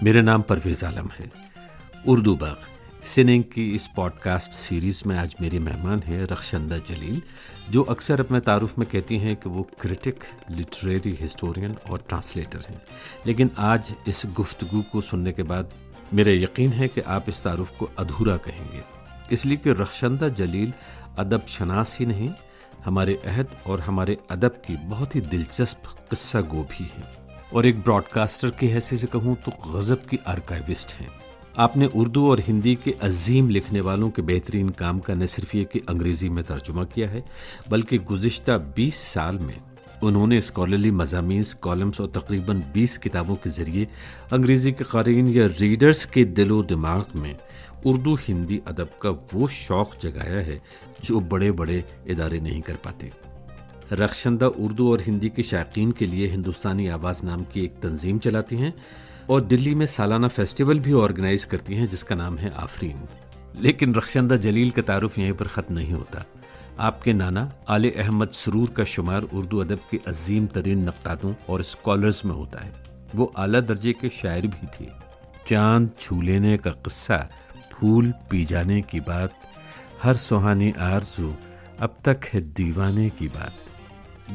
میرا نام پرویز عالم ہے. اردو باغ سننگ کی اس پوڈ کاسٹ سیریز میں آج میری مہمان ہیں رخشندہ جلیل، جو اکثر اپنے تعارف میں کہتی ہیں کہ وہ کرٹک، لٹریری ہسٹورین اور ٹرانسلیٹر ہیں. لیکن آج اس گفتگو کو سننے کے بعد میرا یقین ہے کہ آپ اس تعارف کو ادھورا کہیں گے، اس لیے کہ رخشندہ جلیل ادب شناس ہی نہیں، ہمارے عہد اور ہمارے ادب کی بہت ہی دلچسپ قصہ گو بھی ہیں، اور ایک براڈ کاسٹر کی حیثیت سے کہوں تو غضب کی آرکائیوسٹ ہیں. آپ نے اردو اور ہندی کے عظیم لکھنے والوں کے بہترین کام کا نہ صرف یہ کہ انگریزی میں ترجمہ کیا ہے، بلکہ گزشتہ 20 سال میں انہوں نے اسکالرلی مضامین، کالمز اور تقریباً 20 کتابوں کے ذریعے انگریزی کے قارئین یا ریڈرز کے دل و دماغ میں اردو ہندی ادب کا وہ شوق جگایا ہے جو بڑے بڑے ادارے نہیں کر پاتے. رخشندہ اردو اور ہندی کے شائقین کے لیے ہندوستانی آواز نام کی ایک تنظیم چلاتی ہیں اور دلی میں سالانہ فیسٹیول بھی آرگنائز کرتی ہیں جس کا نام ہے آفرین. لیکن رخشندہ جلیل کا تعارف یہیں پر ختم نہیں ہوتا. آپ کے نانا آل احمد سرور کا شمار اردو ادب کے عظیم ترین نقادوں اور اسکالرز میں ہوتا ہے. وہ اعلیٰ درجے کے شاعر بھی تھے. چاند چھو لینے کا قصہ، پھول پی جانے کی بات، ہر سہانی آرزو اب تک ہے دیوانے کی بات.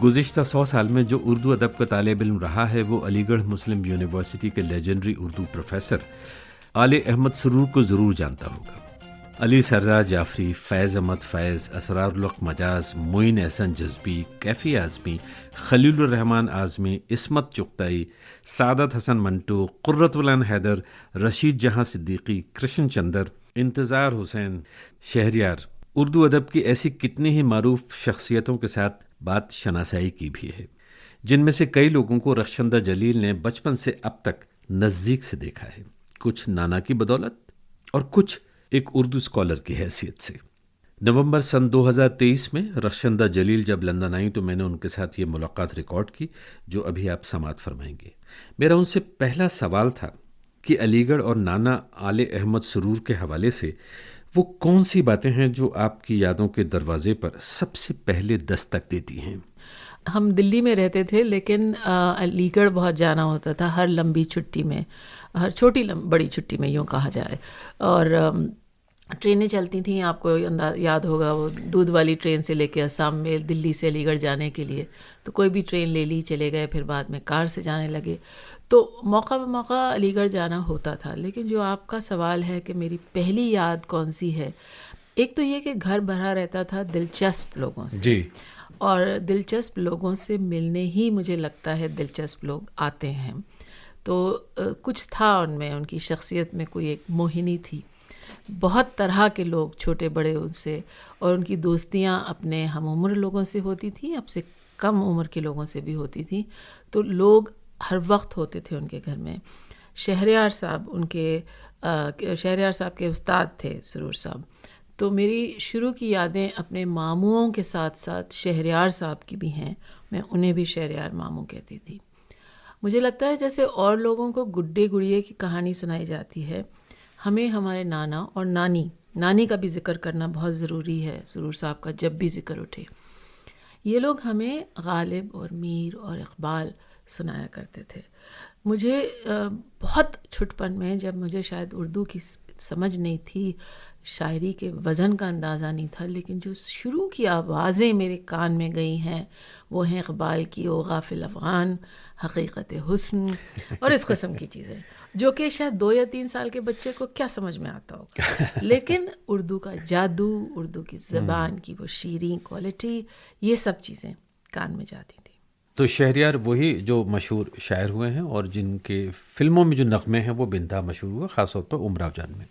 گزشتہ 100 سال میں جو اردو ادب کا طالب علم رہا ہے وہ علی گڑھ مسلم یونیورسٹی کے لیجنڈری اردو پروفیسر آل احمد سرور کو ضرور جانتا ہوگا. علی سردار جعفری، فیض احمد فیض، اسرار الحق مجاز، معین احسن جذبی، کیفی اعظمی، خلیل الرحمن اعظمی، عصمت چغتائی، سعادت حسن منٹو، قرۃ العین حیدر، رشید جہاں صدیقی، کرشن چندر، انتظار حسین، شہریار، اردو ادب کی ایسی کتنی ہی معروف شخصیتوں کے ساتھ بات شناسائی کی بھی ہے، جن میں سے کئی لوگوں کو رخشندہ جلیل نے بچپن سے اب تک نزدیک سے دیکھا ہے، کچھ نانا کی بدولت اور کچھ ایک اردو اسکالر کی حیثیت سے. نومبر سن 2023 میں رخشندہ جلیل جب لندن آئیں تو میں نے ان کے ساتھ یہ ملاقات ریکارڈ کی جو ابھی آپ سماعت فرمائیں گے. میرا ان سے پہلا سوال تھا کہ علی گڑھ اور نانا آل احمد سرور کے حوالے سے وہ کون سی باتیں ہیں جو آپ کی یادوں کے دروازے پر سب سے پہلے دستک دیتی ہیں؟ ہم دلی میں رہتے تھے لیکن علی گڑھ بہت جانا ہوتا تھا ہر لمبی چھٹی میں، ہر چھوٹی بڑی چھٹی میں یوں کہا جائے. اور ٹرینیں چلتی تھیں، آپ کو یاد ہوگا وہ دودھ والی ٹرین سے لے کے اسام میں دلی سے علی گڑھ جانے کے لیے، تو کوئی بھی ٹرین لے لی چلے گئے، پھر بعد میں کار سے جانے لگے، تو موقع بہ موقع علی گڑھ جانا ہوتا تھا. لیکن جو آپ کا سوال ہے کہ میری پہلی یاد کون سی ہے، ایک تو یہ کہ گھر بھرا رہتا تھا دلچسپ لوگوں سے جی، اور دلچسپ لوگوں سے ملنے ہی مجھے لگتا ہے دلچسپ لوگ آتے ہیں. تو کچھ تھا ان میں، ان کی شخصیت میں کوئی ایک موہنی تھی. بہت طرح کے لوگ چھوٹے بڑے ان سے، اور ان کی دوستیاں اپنے ہم عمر لوگوں سے ہوتی تھیں، اب سے کم عمر کے لوگوں سے بھی ہوتی تھیں. تو لوگ ہر وقت ہوتے تھے ان کے گھر میں. شہریار صاحب کے استاد تھے سرور صاحب. تو میری شروع کی یادیں اپنے ماموں کے ساتھ ساتھ شہریار صاحب کی بھی ہیں. میں انہیں بھی شہریار ماموں کہتی تھی. مجھے لگتا ہے جیسے اور لوگوں کو گڈے گڑیے کی کہانی سنائی جاتی ہے، ہمیں ہمارے نانا اور نانی کا بھی ذکر کرنا بہت ضروری ہے. سرور صاحب کا جب بھی ذکر اٹھے، یہ لوگ ہمیں غالب اور میر اور اقبال سنایا کرتے تھے. مجھے بہت چھٹپن میں، جب مجھے شاید اردو کی سمجھ نہیں تھی، شاعری کے وزن کا اندازہ نہیں تھا، لیکن جو شروع کی آوازیں میرے کان میں گئی ہیں وہ ہیں اقبال کی او غافل افغان، حقیقت حسن اور اس قسم کی چیزیں، جو کہ شاید 2 یا 3 سال کے بچے کو کیا سمجھ میں آتا ہوگا. لیکن اردو کا جادو، اردو کی زبان کی وہ شیریں کوالٹی، یہ سب چیزیں کان میں جاتی تھیں. تو شہریار وہی جو مشہور شاعر ہوئے ہیں اور جن کے فلموں میں جو نغمے ہیں وہ بے انتہا مشہور ہوئے، خاص طور پر امراؤ جان میں.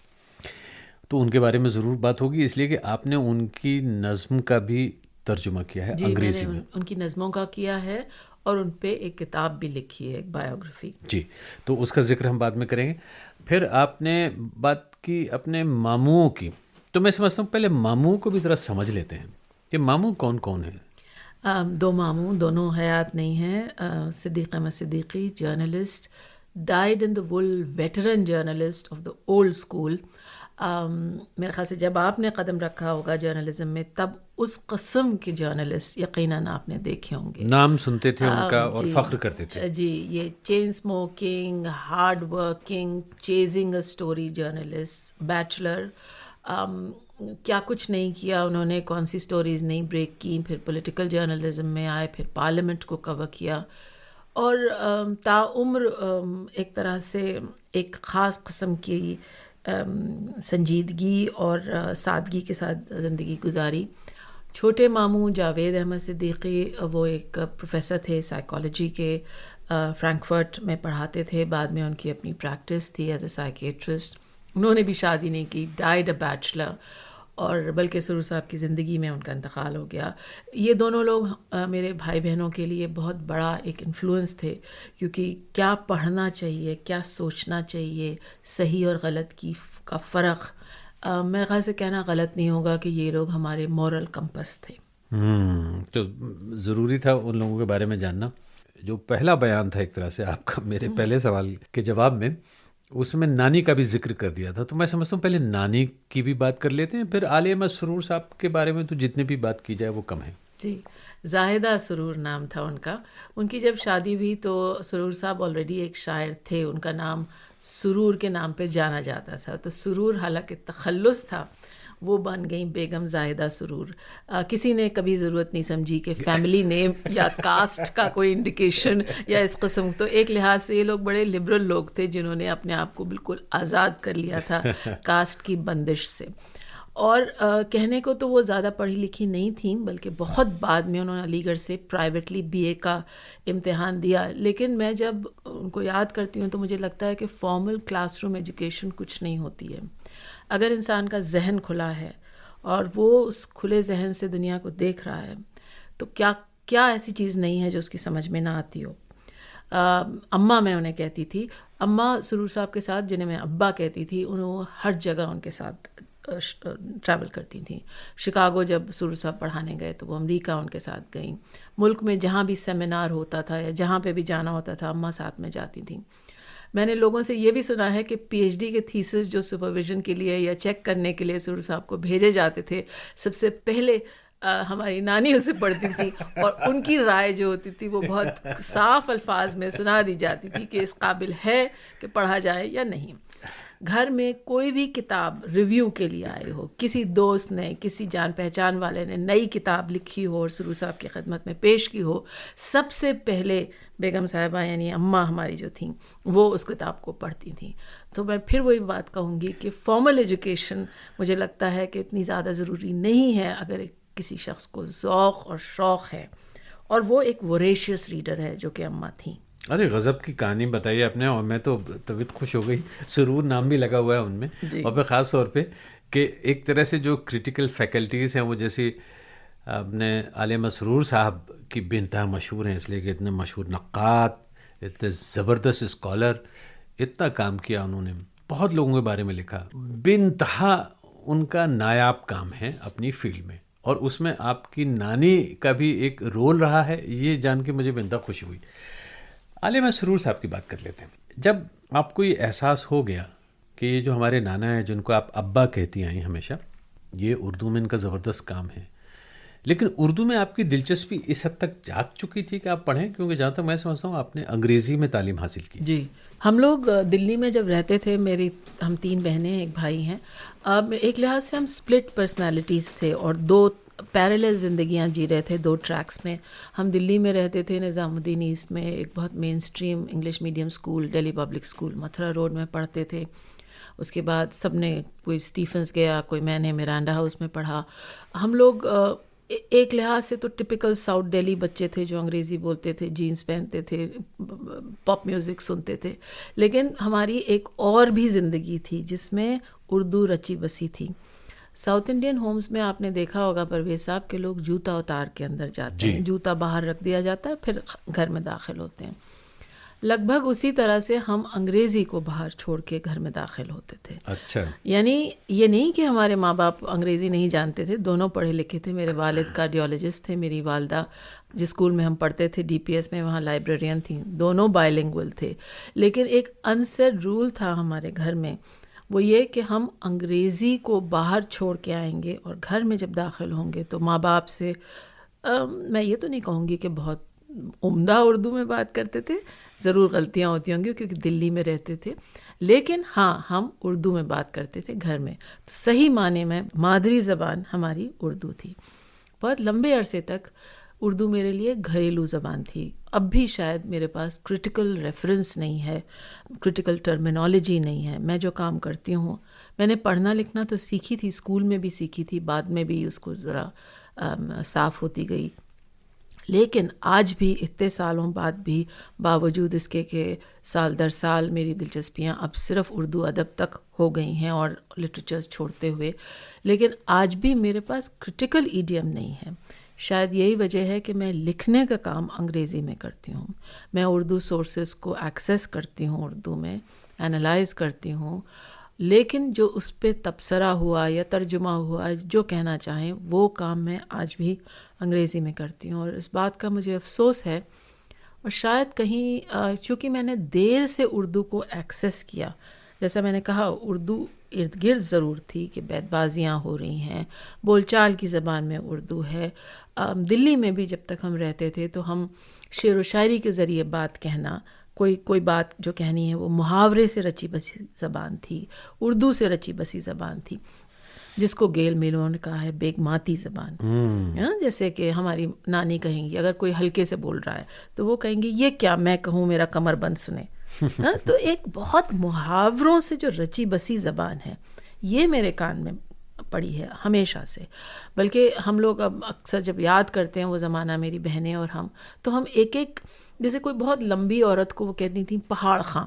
تو ان کے بارے میں ضرور بات ہوگی، اس لیے کہ آپ نے ان کی نظم کا بھی ترجمہ کیا ہے انگریزی میں. ان کی نظموں کا کیا ہے اور ان پہ ایک کتاب بھی لکھی ہے، ایک بایوگرافی. جی، تو اس کا ذکر ہم بعد میں کریں گے. پھر آپ نے بات کی اپنے ماموں کی، تو میں سمجھتا ہوں پہلے ماموں کو بھی ذرا سمجھ لیتے ہیں کہ ماموں کون کون ہیں. 2 ماموں، دونوں حیات نہیں ہیں. Siddiq Ahmad Siddiqui, journalist, dyed in the wool, veteran journalist of the old school. میرے خیال سے جب آپ نے قدم رکھا ہوگا جرنلزم میں، تب اس قسم کے جرنلسٹ یقیناً آپ نے دیکھے ہوں گے. نام سنتے تھے ان کا اور فخر کرتے تھے. جی, یہ chain smoking, hard working, chasing a story journalist, bachelor, کیا کچھ نہیں کیا انہوں نے, کون سی سٹوریز نہیں بریک کی, پھر پولیٹیکل جرنلزم میں آئے, پھر پارلیمنٹ کو کور کیا, اور تاعمر ایک طرح سے ایک خاص قسم کی سنجیدگی اور سادگی کے ساتھ زندگی گزاری. چھوٹے ماموں جاوید احمد صدیقی, وہ ایک پروفیسر تھے سائیکالوجی کے, فرینکفرٹ میں پڑھاتے تھے, بعد میں ان کی اپنی پریکٹس تھی ایز اے سائیکیٹرسٹ. انہوں نے بھی شادی نہیں کی, ڈائیڈ اے بیچلر, اور بلکہ سرور صاحب کی زندگی میں ان کا انتقال ہو گیا. یہ دونوں لوگ میرے بھائی بہنوں کے لیے بہت بڑا ایک انفلوئنس تھے, کیونکہ کیا پڑھنا چاہیے, کیا سوچنا چاہیے, صحیح اور غلط کا فرق, میرے خیال سے کہنا غلط نہیں ہوگا کہ یہ لوگ ہمارے مورل کمپس تھے. تو ضروری تھا ان لوگوں کے بارے میں جاننا. جو پہلا بیان تھا ایک طرح سے آپ کا میرے پہلے سوال کے جواب میں, اس میں نانی کا بھی ذکر کر دیا تھا, تو میں سمجھتا ہوں پہلے نانی کی بھی بات کر لیتے ہیں, پھر عالیہ احمد سرور صاحب کے بارے میں تو جتنی بھی بات کی جائے وہ کم ہے. جی, زاہدہ سرور نام تھا ان کا. ان کی جب شادی ہوئی تو سرور صاحب آلریڈی ایک شاعر تھے, ان کا نام سرور کے نام پہ جانا جاتا تھا, تو سرور حالانکہ تخلص تھا, وہ بن گئیں بیگم زاہدہ سرور. کسی نے کبھی ضرورت نہیں سمجھی کہ فیملی نیم یا کاسٹ کا کوئی انڈیکیشن یا اس قسم. تو ایک لحاظ سے یہ لوگ بڑے لبرل لوگ تھے جنہوں نے اپنے آپ کو بالکل آزاد کر لیا تھا کاسٹ کی بندش سے. اور کہنے کو تو وہ زیادہ پڑھی لکھی نہیں تھیں, بلکہ بہت بعد میں انہوں نے علی گڑھ سے پرائیویٹلی BA کا امتحان دیا. لیکن میں جب ان کو یاد کرتی ہوں تو مجھے لگتا ہے کہ فارمل کلاس روم ایجوکیشن کچھ نہیں ہوتی ہے. اگر انسان کا ذہن کھلا ہے اور وہ اس کھلے ذہن سے دنیا کو دیکھ رہا ہے, تو کیا ایسی چیز نہیں ہے جو اس کی سمجھ میں نہ آتی ہو. اماں میں انہیں کہتی تھی, اماں سرور صاحب کے ساتھ, جنہیں میں ابا کہتی تھی, انہوں ہر جگہ ان کے ساتھ ٹریول کرتی تھیں. شکاگو جب سرور صاحب پڑھانے گئے تو وہ امریکہ ان کے ساتھ گئیں. ملک میں جہاں بھی سیمینار ہوتا تھا یا جہاں پہ بھی جانا ہوتا تھا, اماں ساتھ میں جاتی تھیں. میں نے لوگوں سے یہ بھی سنا ہے کہ PhD کے تھیسس جو سپرویژن کے لیے یا چیک کرنے کے لیے سرور صاحب کو بھیجے جاتے تھے, سب سے پہلے ہماری نانی اسے پڑھتی تھی, اور ان کی رائے جو ہوتی تھی وہ بہت صاف الفاظ میں سنا دی جاتی تھی کہ اس قابل ہے کہ پڑھا جائے یا نہیں. گھر میں کوئی بھی کتاب ریویو کے لیے آئے ہو, کسی دوست نے, کسی جان پہچان والے نے نئی کتاب لکھی ہو اور سرور صاحب کی خدمت میں پیش کی ہو, سب سے پہلے بیگم صاحبہ یعنی اماں ہماری جو تھیں وہ اس کتاب کو پڑھتی تھیں. تو میں پھر وہی بات کہوں گی کہ فارمل ایجوکیشن مجھے لگتا ہے کہ اتنی زیادہ ضروری نہیں ہے اگر کسی شخص کو ذوق اور شوق ہے, اور وہ ایک ووریشیس ریڈر ہے جو کہ اماں تھیں. ارے غضب کی کہانی بتائی آپ نے, اور میں تو طبیعت خوش ہو گئی. سرور نام بھی لگا ہوا ہے ان میں, اور پھر خاص طور پہ کہ ایک طرح سے جو کریٹیکل فیکلٹیز ہیں وہ جیسے اپنے عالیہ احمد سرور صاحب کی بے انتہا مشہور ہیں, اس لیے کہ اتنے مشہور نقاد, اتنے زبردست اسکالر, اتنا کام کیا انہوں نے, بہت لوگوں کے بارے میں لکھا. بے انتہا ان کا نایاب کام ہے اپنی فیلڈ میں, اور اس میں آپ کی نانی کا بھی ایک رول رہا ہے, یہ جان کے مجھے بے انتہا خوشی ہوئی. عالیہ احمد سرور صاحب کی بات کر لیتے ہیں. جب آپ کو یہ احساس ہو گیا کہ یہ جو ہمارے نانا ہیں جن کو آپ ابا کہتی آئیں ہمیشہ, یہ اردو میں ان کا زبردست کام ہے, لیکن اردو میں آپ کی دلچسپی اس حد تک جاگ چکی تھی کہ آپ پڑھیں, کیونکہ جہاں تک میں سمجھتا ہوں آپ نے انگریزی میں تعلیم حاصل کی. جی, ہم لوگ دلی میں جب رہتے تھے, ہم 3 بہنیں, ایک بھائی ہیں. ایک لحاظ سے ہم سپلٹ پرسنالٹیز تھے اور 2 پیرالل زندگیاں جی رہے تھے 2 ٹریکس میں. ہم دلی میں رہتے تھے نظام الدین ایسٹ میں, ایک بہت mainstream English medium school, Delhi public school Mathura road میں پڑھتے تھے. اس کے بعد سب نے, کوئی اسٹیفنس گیا, کوئی میں نے میرانڈا ہاؤس میں پڑھا. ہم لوگ ایک لحاظ سے تو ٹپیکل ساؤتھ دہلی بچے تھے جو انگریزی بولتے تھے, جینس پہنتے تھے, پاپ میوزک سنتے تھے. لیکن ہماری ایک اور بھی زندگی تھی جس میں اردو رچی بسی تھی. ساؤتھ انڈین ہومز میں آپ نے دیکھا ہوگا پرویز صاحب کے لوگ جوتا اتار کے اندر جاتے ہیں, جوتا باہر رکھ دیا جاتا ہے, پھر گھر میں داخل ہوتے ہیں. لگ بھگ اسی طرح سے ہم انگریزی کو باہر چھوڑ کے گھر میں داخل ہوتے تھے. اچھا, یعنی یہ نہیں کہ ہمارے ماں باپ انگریزی نہیں جانتے تھے, دونوں پڑھے لکھے تھے. میرے والد کارڈیولوجسٹ تھے, میری والدہ جس اسکول میں ہم پڑھتے تھے DPS میں وہاں لائبریرین تھیں, دونوں بائلنگول تھے. لیکن ایک انسیڈ رول تھا ہمارے گھر میں, وہ یہ کہ ہم انگریزی کو باہر چھوڑ کے آئیں گے اور گھر میں جب داخل ہوں گے تو ماں باپ سے میں یہ تو نہیں کہوں گی کہ بہت عمدہ اردو میں بات کرتے تھے، ضرور غلطیاں ہوتی ہوں گی کیونکہ دلی میں رہتے تھے، لیکن ہاں ہم اردو میں بات کرتے تھے گھر میں. تو صحیح معنی میں مادری زبان ہماری اردو تھی. بہت لمبے عرصے تک اردو میرے لیے گھریلو زبان تھی. اب بھی شاید میرے پاس کرٹیکل ریفرنس نہیں ہے، کرٹیکل ٹرمینالوجی نہیں ہے. میں جو کام کرتی ہوں، میں نے پڑھنا لکھنا تو سیکھی تھی، اسکول میں بھی سیکھی تھی، بعد میں بھی اس کو ذرا صاف ہوتی گئی، لیکن آج بھی اتنے سالوں بعد بھی باوجود اس کے کہ سال در سال میری دلچسپیاں اب صرف اردو ادب تک ہو گئی ہیں اور لٹریچرز چھوڑتے ہوئے، لیکن آج بھی میرے پاس کرٹیکل ایڈیم نہیں ہے. شاید یہی وجہ ہے کہ میں لکھنے کا کام انگریزی میں کرتی ہوں. میں اردو سورسز کو ایکسیس کرتی ہوں، اردو میں انالائز کرتی ہوں، لیکن جو اس پہ تبصرہ ہوا یا ترجمہ ہوا، جو کہنا چاہیں وہ کام میں آج بھی انگریزی میں کرتی ہوں. اور اس بات کا مجھے افسوس ہے، اور شاید کہیں چونکہ میں نے دیر سے اردو کو ایکسیس کیا، جیسا میں نے کہا اردو ارد گرد ضرور تھی کہ بیت بازیاں ہو رہی ہیں، بول چال کی زبان میں اردو ہے. دلی میں بھی جب تک ہم رہتے تھے تو ہم شعر و شاعری کے ذریعے بات کہنا، کوئی بات جو کہنی ہے وہ محاورے سے رچی بسی زبان تھی، اردو سے رچی بسی زبان تھی، جس کو گیل میلوں نے کہا ہے بیگ ماتی زبان. جیسے کہ ہماری نانی کہیں گی اگر کوئی ہلکے سے بول رہا ہے تو وہ کہیں گی یہ کیا میں کہوں میرا کمر بند سنے. تو ایک بہت محاوروں سے جو رچی بسی زبان ہے، یہ میرے کان میں پڑی ہے ہمیشہ سے. بلکہ ہم لوگ اب اکثر جب یاد کرتے ہیں وہ زمانہ، میری بہنیں اور ہم، تو ہم ایک ایک، جیسے کوئی بہت لمبی عورت کو وہ کہتی تھیں پہاڑ خاں،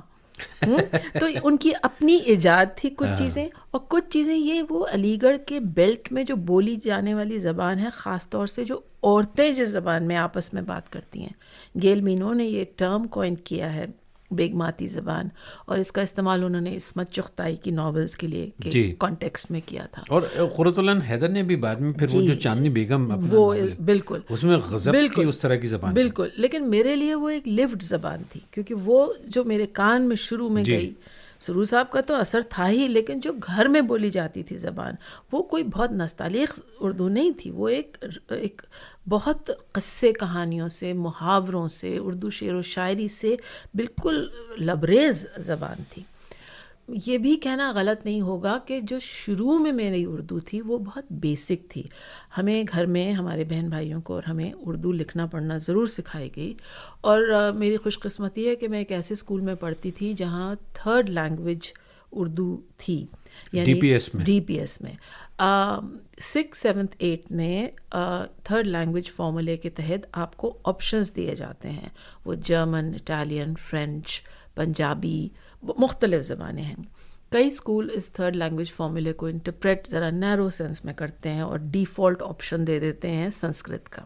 تو ان کی اپنی ایجاد تھی کچھ چیزیں، اور کچھ چیزیں یہ وہ علی گڑھ کے بیلٹ میں جو بولی جانے والی زبان ہے، خاص طور سے جو عورتیں جس زبان میں آپس میں بات کرتی ہیں. گیل مینو نے یہ ٹرم کوائن کیا ہے بیگ ماتی زبان، اور اس کا استعمال انہوں نے عصمت چغتائی کی ناولز کے لیے کانٹیکسٹ میں کیا تھا. اور قرۃ العین حیدر نے بھی بعد میں پھر وہ جو چاندنی بیگم وہ بالکل اس میں غضب کی اس طرح کی زبان، بالکل. لیکن میرے لیے وہ ایک لیوڈ زبان تھی، کیونکہ وہ جو میرے کان میں شروع میں گئی، سرور صاحب کا تو اثر تھا ہی، لیکن جو گھر میں بولی جاتی تھی زبان، وہ کوئی بہت نستعلیق اردو نہیں تھی. وہ ایک بہت قصے کہانیوں سے، محاوروں سے، اردو شعر و شاعری سے بالکل لبریز زبان تھی. یہ بھی کہنا غلط نہیں ہوگا کہ جو شروع میں میری اردو تھی وہ بہت بیسک تھی. ہمیں گھر میں ہمارے بہن بھائیوں کو اور ہمیں اردو لکھنا پڑھنا ضرور سکھائی گئی. اور میری خوش قسمتی ہے کہ میں ایک ایسے اسکول میں پڑھتی تھی جہاں تھرڈ لینگویج اردو تھی، یعنی ڈی پی ایس میں 6th 7th 8th میں تھرڈ لینگویج فارمولے کے تحت آپ کو آپشنز دیے جاتے ہیں. وہ جرمن، اٹالین، فرینچ، پنجابی، مختلف زبانیں ہیں. کئی اسکول اس تھرڈ لینگویج فارمولے کو انٹرپریٹ ذرا نیرو سینس میں کرتے ہیں اور ڈیفالٹ آپشن دے دیتے ہیں سنسکرت کا.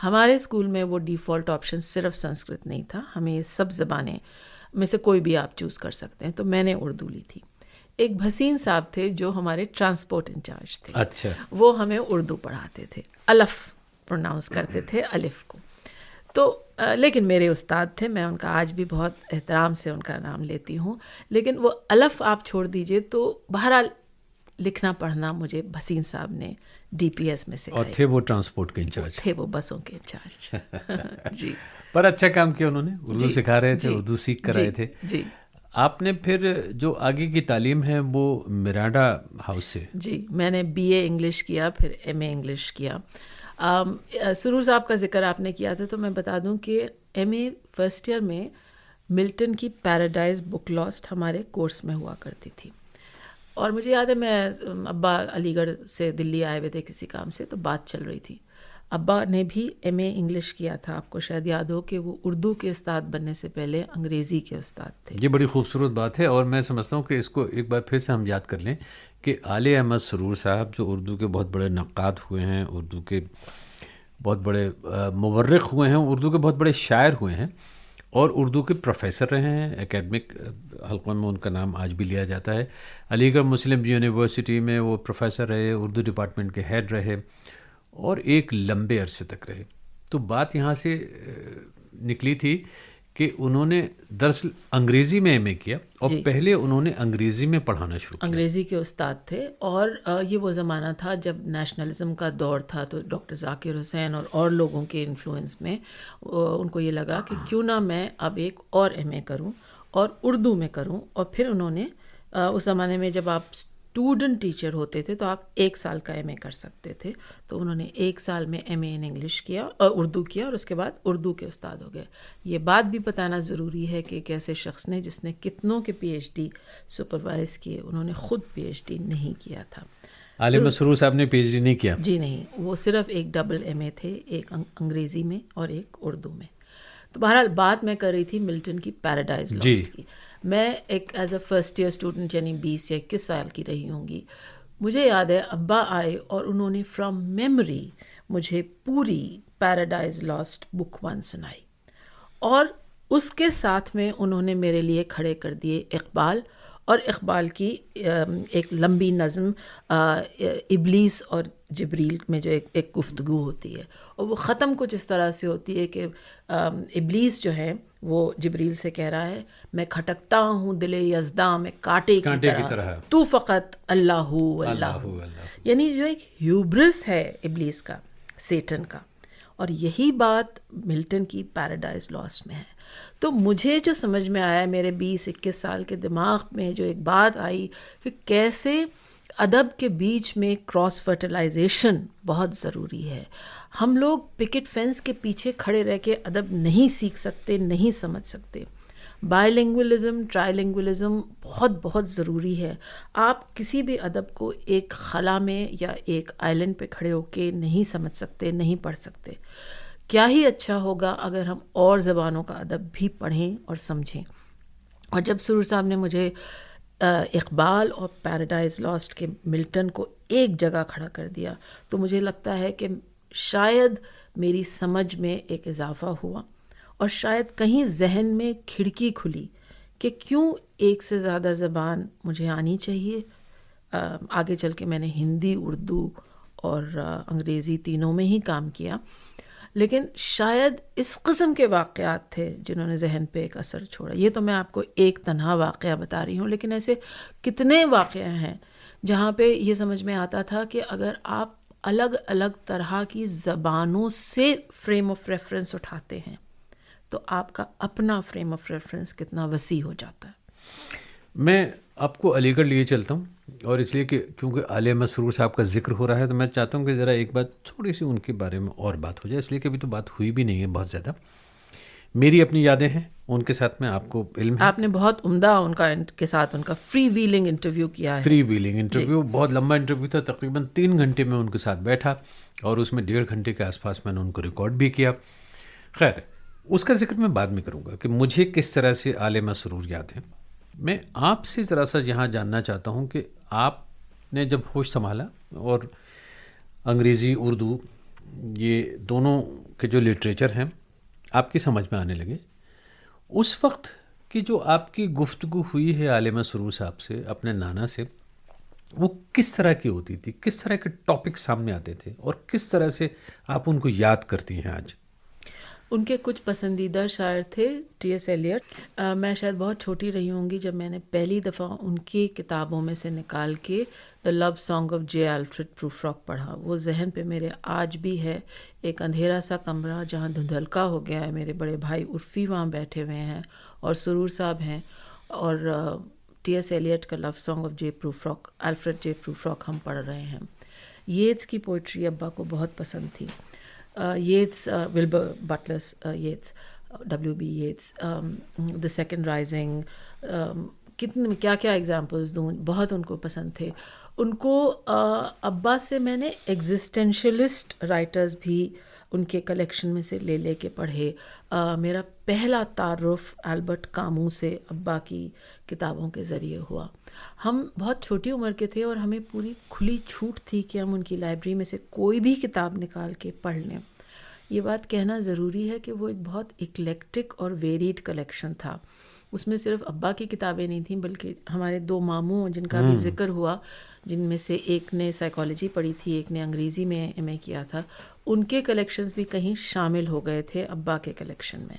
ہمارے اسکول میں وہ ڈیفالٹ آپشن صرف سنسکرت نہیں تھا، ہمیں یہ سب زبانیں میں سے کوئی بھی آپ چوز کر سکتے ہیں. تو میں نے اردو لی تھی. ایک بھسین صاحب تھے جو ہمارے ٹرانسپورٹ انچارج تھے. اچھا. وہ ہمیں اردو پڑھاتے تھے، الف پروناؤنس کرتے تھے، الف کو. تو لیکن میرے استاد تھے، میں ان کا آج بھی بہت احترام سے ان کا نام لیتی ہوں، لیکن وہ الف آپ چھوڑ دیجئے تو بہرحال لکھنا پڑھنا مجھے بھسین صاحب نے ڈی پی ایس میں سکھایا. اور تھے وہ ٹرانسپورٹ کے انچارج، تھے وہ بسوں کے انچارج. جی. پر اچھا کام کیا انہوں نے، اردو سکھا رہے تھے، اردو سیکھ کر آئے تھے. جی. آپ نے پھر جو آگے کی تعلیم ہے وہ مرانڈا ہاؤس سے؟ جی، میں نے بی اے انگلش کیا، پھر ایم اے انگلش کیا. سرور صاحب کا ذکر آپ نے کیا تھا تو میں بتا دوں کہ ایم اے فرسٹ ایئر میں ملٹن کی پیراڈائز بک لاسٹ ہمارے کورس میں ہوا کرتی تھی. اور مجھے یاد ہے میں ابا علی گڑھ سے دلی آئے ہوئے تھے کسی کام سے، تو بات چل رہی تھی. ابا نے بھی ایم اے انگلش کیا تھا. آپ کو شاید یاد ہو کہ وہ اردو کے استاد بننے سے پہلے انگریزی کے استاد تھے. یہ بڑی خوبصورت بات ہے، اور میں سمجھتا ہوں کہ اس کو ایک بار پھر سے ہم یاد کر لیں کہ عالی احمد سرور صاحب جو اردو کے بہت بڑے نقاد ہوئے ہیں، اردو کے بہت بڑے مورخ ہوئے ہیں، اردو کے بہت بڑے شاعر ہوئے ہیں، اور اردو کے پروفیسر رہے ہیں. اکیڈمک حلقوں میں ان کا نام آج بھی لیا جاتا ہے. علی گڑھ مسلم یونیورسٹی میں وہ پروفیسر رہے، اردو ڈپارٹمنٹ کے ہیڈ رہے، اور ایک لمبے عرصے تک رہے. تو بات یہاں سے نکلی تھی کہ انہوں نے دراصل انگریزی میں ایم اے کیا اور پہلے انہوں نے انگریزی میں پڑھانا شروع کیا. انگریزی کے استاد تھے، اور یہ وہ زمانہ تھا جب نیشنلزم کا دور تھا، تو ڈاکٹر ذاکر حسین اور لوگوں کے انفلوئنس میں ان کو یہ لگا کہ کیوں نہ میں اب ایک اور ایم اے کروں اور اردو میں کروں. اور پھر انہوں نے اس زمانے میں جب آپ اسٹوڈنٹ ٹیچر ہوتے تھے تو آپ 1 سال کا ایم اے کر سکتے تھے، تو انہوں نے 1 سال میں ایم اے ان انگلش کیا اور اردو کیا، اور اس کے بعد اردو کے استاد ہو گئے. یہ بات بھی بتانا ضروری ہے کہ ایک ایسے شخص نے جس نے کتنوں کے پی ایچ ڈی سپروائز کیے، انہوں نے خود پی ایچ ڈی نہیں کیا تھا. عالم مسرور صاحب نے پی ایچ ڈی نہیں کیا؟ جی نہیں، وہ صرف ایک ڈبل ایم اے تھے، ایک انگریزی میں اور ایک اردو میں. تو بہرحال بات میں کر رہی تھی ملٹن کی پیراڈائز لاسٹ کی. میں ایک as a first year student یعنی 20 یا 21 سال کی رہی ہوں گی. مجھے یاد ہے ابا آئے اور انہوں نے فرام میموری مجھے پوری پیراڈائز لاسٹ بک 1 سنائی، اور اس کے ساتھ میں انہوں نے میرے لیے کھڑے کر دیے اقبال، اور اقبال کی ایک لمبی نظم ابلیس اور جبریل میں جو ایک گفتگو ہوتی ہے، اور وہ ختم کچھ اس طرح سے ہوتی ہے کہ ابلیس جو ہے وہ جبریل سے کہہ رہا ہے میں کھٹکتا ہوں دل یزداں میں کانٹے کی طرح، تو فقط اللہ اللہ. یعنی جو ایک ہیوبرس ہے ابلیس کا، سیٹن کا، اور یہی بات ملٹن کی پیراڈائز لاسٹ میں ہے. تو مجھے جو سمجھ میں آیا میرے 20-21 سال کے دماغ میں جو ایک بات آئی کہ کیسے ادب کے بیچ میں کراس فرٹیلائزیشن بہت ضروری ہے. ہم لوگ پکٹ فینس کے پیچھے کھڑے رہ کے ادب نہیں سیکھ سکتے، نہیں سمجھ سکتے. بائی لینگولزم، ٹرائی لینگولزم بہت بہت ضروری ہے. آپ کسی بھی ادب کو ایک خلا میں یا ایک آئلینڈ پہ کھڑے ہو کے نہیں سمجھ سکتے، نہیں پڑھ سکتے. کیا ہی اچھا ہوگا اگر ہم اور زبانوں کا ادب بھی پڑھیں اور سمجھیں. اور جب سرور صاحب نے مجھے اقبال اور پیراڈائز لاسٹ کے ملٹن کو ایک جگہ کھڑا کر دیا تو مجھے لگتا ہے کہ شاید میری سمجھ میں ایک اضافہ ہوا، اور شاید کہیں ذہن میں کھڑکی کھلی کہ کیوں ایک سے زیادہ زبان مجھے آنی چاہیے. آگے چل کے میں نے ہندی، اردو اور انگریزی تینوں میں ہی کام کیا، لیکن شاید اس قسم کے واقعات تھے جنہوں نے ذہن پہ ایک اثر چھوڑا. یہ تو میں آپ کو ایک تنہا واقعہ بتا رہی ہوں، لیکن ایسے کتنے واقعے ہیں جہاں پہ یہ سمجھ میں آتا تھا کہ اگر آپ الگ الگ طرح کی زبانوں سے فریم آف ریفرنس اٹھاتے ہیں تو آپ کا اپنا فریم آف ریفرنس کتنا وسیع ہو جاتا ہے. میں آپ کو علی گڑھ لیے چلتا ہوں، اور اس لیے کہ کیونکہ عالم مسرور صاحب کا ذکر ہو رہا ہے تو میں چاہتا ہوں کہ ذرا ایک بات تھوڑی سی ان کے بارے میں اور بات ہو جائے، اس لیے کہ ابھی تو بات ہوئی بھی نہیں ہے بہت زیادہ. میری اپنی یادیں ہیں ان کے ساتھ میں، آپ کو علم ہے آپ نے بہت عمدہ ان کے ساتھ ان کا فری ویلنگ انٹرویو کیا ہے. فری ویلنگ انٹرویو بہت لمبا انٹرویو تھا، تقریباً 3 گھنٹے میں ان کے ساتھ بیٹھا، اور اس میں 1.5 گھنٹے کے آس پاس میں نے ان کو ریکارڈ بھی کیا. خیر اس کا ذکر میں بعد میں کروں گا کہ مجھے کس طرح سے عالم مسرور یاد ہیں. میں آپ سے ذرا سا یہاں جاننا چاہتا ہوں کہ آپ نے جب ہوش سنبھالا اور انگریزی، اردو یہ دونوں کے جو لٹریچر ہیں آپ کی سمجھ میں آنے لگے، اس وقت کی جو آپ کی گفتگو ہوئی ہے عالم مسرور صاحب سے، اپنے نانا سے، وہ کس طرح کی ہوتی تھی؟ کس طرح کے ٹاپک سامنے آتے تھے اور کس طرح سے آپ ان کو یاد کرتی ہیں آج؟ ان کے کچھ پسندیدہ شاعر تھے ٹی ایس ایلیٹ. میں شاید بہت چھوٹی رہی ہوں گی جب میں نے پہلی دفعہ ان کی کتابوں میں سے نکال کے دا لو سانگ آف جے الفریڈ پروفراک پڑھا. وہ ذہن پہ میرے آج بھی ہے. ایک اندھیرا سا کمرہ جہاں دھندلکا ہو گیا ہے، میرے بڑے بھائی عرفی وہاں بیٹھے ہوئے ہیں اور سرور صاحب ہیں، اور ٹی ایس ایلیٹ کا لو سانگ آف جے پروفراک، الفریڈ جے پروفراک ہم پڑھ رہے ہیں. ییٹس کی پوئٹری ابا کو بہت پسند تھی. Yeats, Wilbur Butlers Yeats, WB Yeats, the second rising, کتنے کیا کیا ایگزامپلس دوں، بہت ان کو پسند تھے. ان کو ابا سے میں نے ایگزسٹینشلسٹ رائٹرز بھی ان کے کلیکشن میں سے لے لے کے پڑھے. میرا پہلا تعارف البرٹ کامو سے ابا کی کتابوں کے ذریعے ہوا. ہم بہت چھوٹی عمر کے تھے اور ہمیں پوری کھلی چھوٹ تھی کہ ہم ان کی لائبریری میں سے کوئی بھی کتاب نکال کے پڑھ لیں. یہ بات کہنا ضروری ہے کہ وہ ایک بہت اکلیکٹک اور ویریڈ کلیکشن تھا. اس میں صرف ابا کی کتابیں نہیں تھیں بلکہ ہمارے 2 ماموں جن کا بھی ذکر ہوا، جن میں سے ایک نے سائیکالوجی پڑھی تھی، ایک نے انگریزی میں MA کیا تھا، ان کے کلیکشنز بھی کہیں شامل ہو گئے تھے ابا کے کلیکشن میں.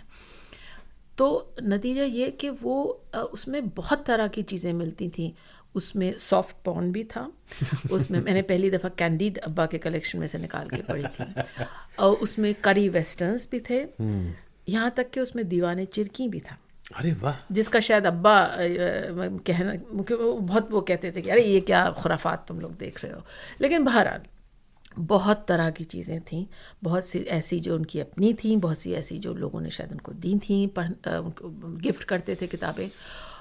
تو نتیجہ یہ کہ وہ اس میں بہت طرح کی چیزیں ملتی تھیں. اس میں سافٹ پارن بھی تھا, اس میں میں نے پہلی دفعہ کینڈیڈ ابا کے کلیکشن میں سے نکال کے پڑھی تھی, اور اس میں کری ویسٹرنز بھی تھے, یہاں تک کہ اس میں دیوانے چرکی بھی تھا. ارے واہ, جس کا شاید ابا کہنا بہت وہ کہتے تھے کہ ارے یہ کیا خرافات تم لوگ دیکھ رہے ہو. لیکن بہرحال بہت طرح کی چیزیں تھیں, بہت سی ایسی جو ان کی اپنی تھیں, بہت سی ایسی جو لوگوں نے شاید ان کو دی تھیں, گفٹ کرتے تھے کتابیں.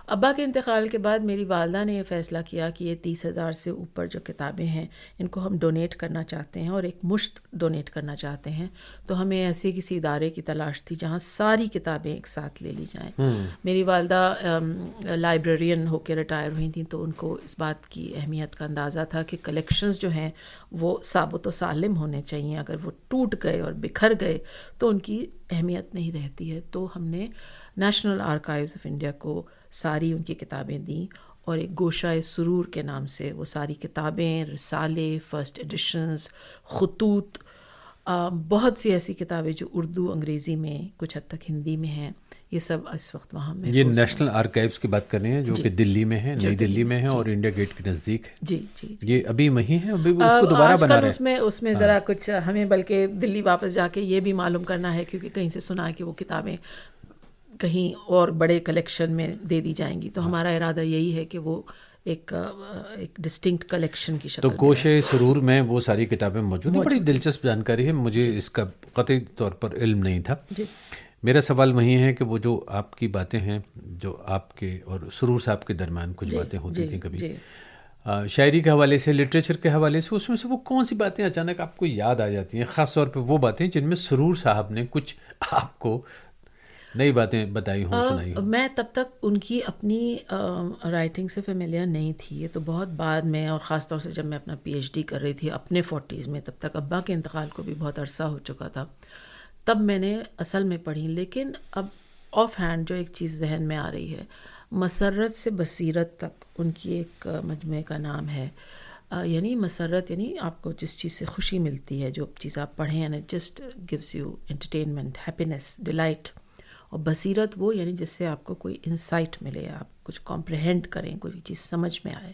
ابا کے انتقال کے بعد میری والدہ نے یہ فیصلہ کیا کہ یہ 30,000 سے اوپر جو کتابیں ہیں ان کو ہم ڈونیٹ کرنا چاہتے ہیں, اور ایک مشت ڈونیٹ کرنا چاہتے ہیں. تو ہمیں ایسے کسی ادارے کی تلاش تھی جہاں ساری کتابیں ایک ساتھ لے لی جائیں. میری والدہ لائبریرین ہو کے ریٹائر ہوئی تھیں, تو ان کو اس بات کی اہمیت کا اندازہ تھا کہ کلیکشنز جو ہیں وہ ثابت و سالم ہونے چاہیے. اگر وہ ٹوٹ گئے اور بکھر گئے تو ان کی اہمیت نہیں رہتی ہے. تو ہم نے نیشنل آرکائیوز آف انڈیا کو ساری ان کی کتابیں دیں, اور ایک گوشہ سرور کے نام سے وہ ساری کتابیں, رسالے, فرسٹ ایڈیشنز, خطوط, بہت سی ایسی کتابیں جو اردو, انگریزی میں, کچھ حد تک ہندی میں ہیں, یہ سب اس وقت وہاں محفوظ ہیں. یہ نیشنل آرکائیوز کی بات کر رہے ہیں جو کہ دلی میں ہے, نئی دلی میں ہے, اور انڈیا گیٹ کے نزدیک ہے. جی جی, یہ ابھی وہیں ہے, ابھی اس کو دوبارہ بنا رہے ہیں. اس میں ذرا کچھ ہمیں بلکہ دلی واپس جا کے یہ بھی معلوم کرنا ہے, کیونکہ کہیں سے سنا ہے کہ وہ کتابیں کہیں اور بڑے کلیکشن میں دے دی جائیں گی. تو ہمارا ارادہ یہی ہے کہ وہ ایک ڈسٹنکٹ کلیکشن کی شکل. تو گوشے سرور میں وہ ساری کتابیں موجود ہیں. بڑی دلچسپ جانکاری ہے, مجھے اس کا قطعی طور پر علم نہیں تھا. میرا سوال وہی ہے کہ وہ جو آپ کی باتیں ہیں, جو آپ کے اور سرور صاحب کے درمیان کچھ باتیں ہوتی تھیں کبھی شاعری کے حوالے سے, لٹریچر کے حوالے سے, اس میں سے وہ کون سی باتیں اچانک آپ کو یاد آ جاتی ہیں, خاص طور پہ وہ باتیں جن میں سرور صاحب نے کچھ آپ کو نئی باتیں بتائی ہوں, سنائی ہوں؟ میں تب تک ان کی اپنی رائٹنگ سے فیملیئر نہیں تھی. یہ تو بہت بعد میں, اور خاص طور سے جب میں اپنا پی ایچ ڈی کر رہی تھی اپنے 40s میں, تب تک ابا کے انتقال کو بھی بہت عرصہ ہو چکا تھا, تب میں نے اصل میں پڑھی. لیکن اب آف ہینڈ جو ایک چیز ذہن میں آ رہی ہے, مسرت سے بصیرت تک ان کی ایک مجموعے کا نام ہے. یعنی مسرت یعنی آپ کو جس چیز سے خوشی ملتی ہے, جو چیز آپ پڑھیں, and it just gives you entertainment, happiness, delight. اور بصیرت وہ یعنی جس سے آپ کو کوئی انسائٹ ملے, آپ کچھ کمپریہینڈ کریں, کوئی چیز سمجھ میں آئے.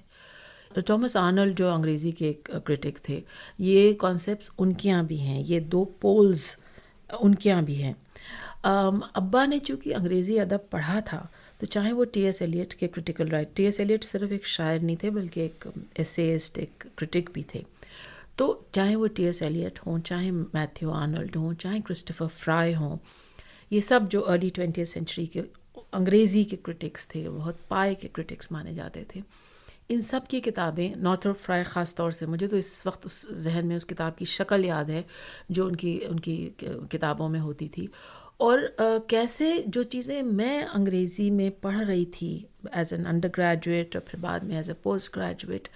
ٹامس آرنلڈ جو انگریزی کے ایک کرٹک تھے, یہ کانسیپٹس ان کے یہاں بھی ہیں, یہ دو پولز ان کے یہاں بھی ہیں. ابا نے چونکہ انگریزی ادب پڑھا تھا, تو چاہے وہ ٹی ایس ایلیٹ کے critical right, T S Eliot صرف ایک شاعر نہیں تھے بلکہ ایک ایسیسٹ, ایک کرٹک بھی تھے. تو چاہے وہ ٹی ایس ایلیٹ ہوں, چاہے میتھیو آرنلڈ ہوں, چاہے کرسٹوفر فرائی ہوں, یہ سب جو ارلی 20th سینچری کے انگریزی کے کرٹکس تھے, بہت پائے کے کرٹکس مانے جاتے تھے. ان سب کی کتابیں, نارتھروپ فرائی خاص طور سے, مجھے تو اس وقت اس ذہن میں اس کتاب کی شکل یاد ہے جو ان کی کتابوں میں ہوتی تھی. اور کیسے جو چیزیں میں انگریزی میں پڑھ رہی تھی ایز این انڈر گریجویٹ اور پھر بعد میں ایز اے پوسٹ گریجویٹ,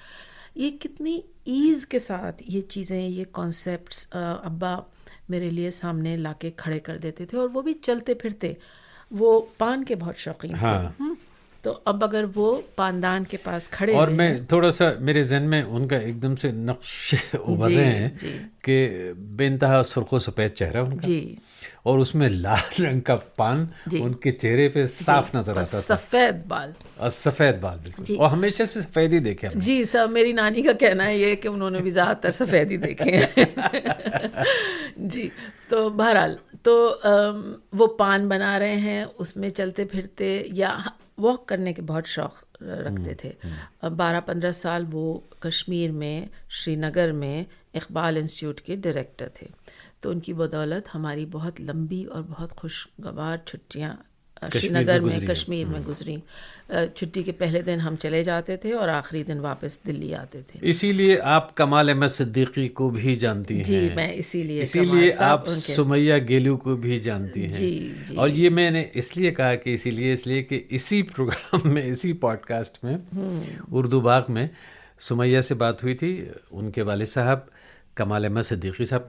یہ کتنی ایز کے ساتھ یہ چیزیں, یہ کانسیپٹس ابا میرے لیے سامنے لا کے کھڑے کر دیتے تھے. اور وہ بھی چلتے پھرتے, وہ پان کے بہت شوقین تھے. تو اب اگر وہ پاندان کے پاس کھڑے, اور میں تھوڑا سا میرے ذہن میں ان کا ایک دم سے نقش ابھر رہے ہیں کہ بے انتہا سرخ و سفید چہرہ ان کا, اور اس میں لال رنگ کا پان ان کے چہرے پہ صاف نظر آتا تھا, سفید بال, اور سفید بال بالکل, اور ہمیشہ سے سفید ہی دیکھے ہم نے. جی سب, میری نانی کا کہنا ہے یہ کہ انہوں نے بھی زیادہ تر سفید ہی دیکھے ہیں. جی, تو بہرحال تو وہ پان بنا رہے ہیں, اس میں چلتے پھرتے یا واک کرنے کے بہت شوق رکھتے تھے. 12-15 سال وہ کشمیر میں, شری نگر میں اقبال انسٹیٹیوٹ کے ڈائریکٹر تھے. تو ان کی بدولت ہماری بہت لمبی اور بہت خوشگوار چھٹیاں شری نگر میں, کشمیر میں گزری. چھٹی کے پہلے دن ہم چلے جاتے تھے اور آخری دن واپس دلی آتے تھے. اسی لیے آپ کمال احمد صدیقی کو بھی جانتی ہیں. جی, میں اسی لیے آپ سمیہ گیلو کو بھی جانتی ہیں. جی, اور یہ میں نے اس لیے کہا کہ اس لیے کہ اسی پروگرام میں, اسی پوڈ کاسٹ میں, اردو باغ میں سمیہ سے بات ہوئی تھی, ان کے والد صاحب کمال احمد صدیقی صاحب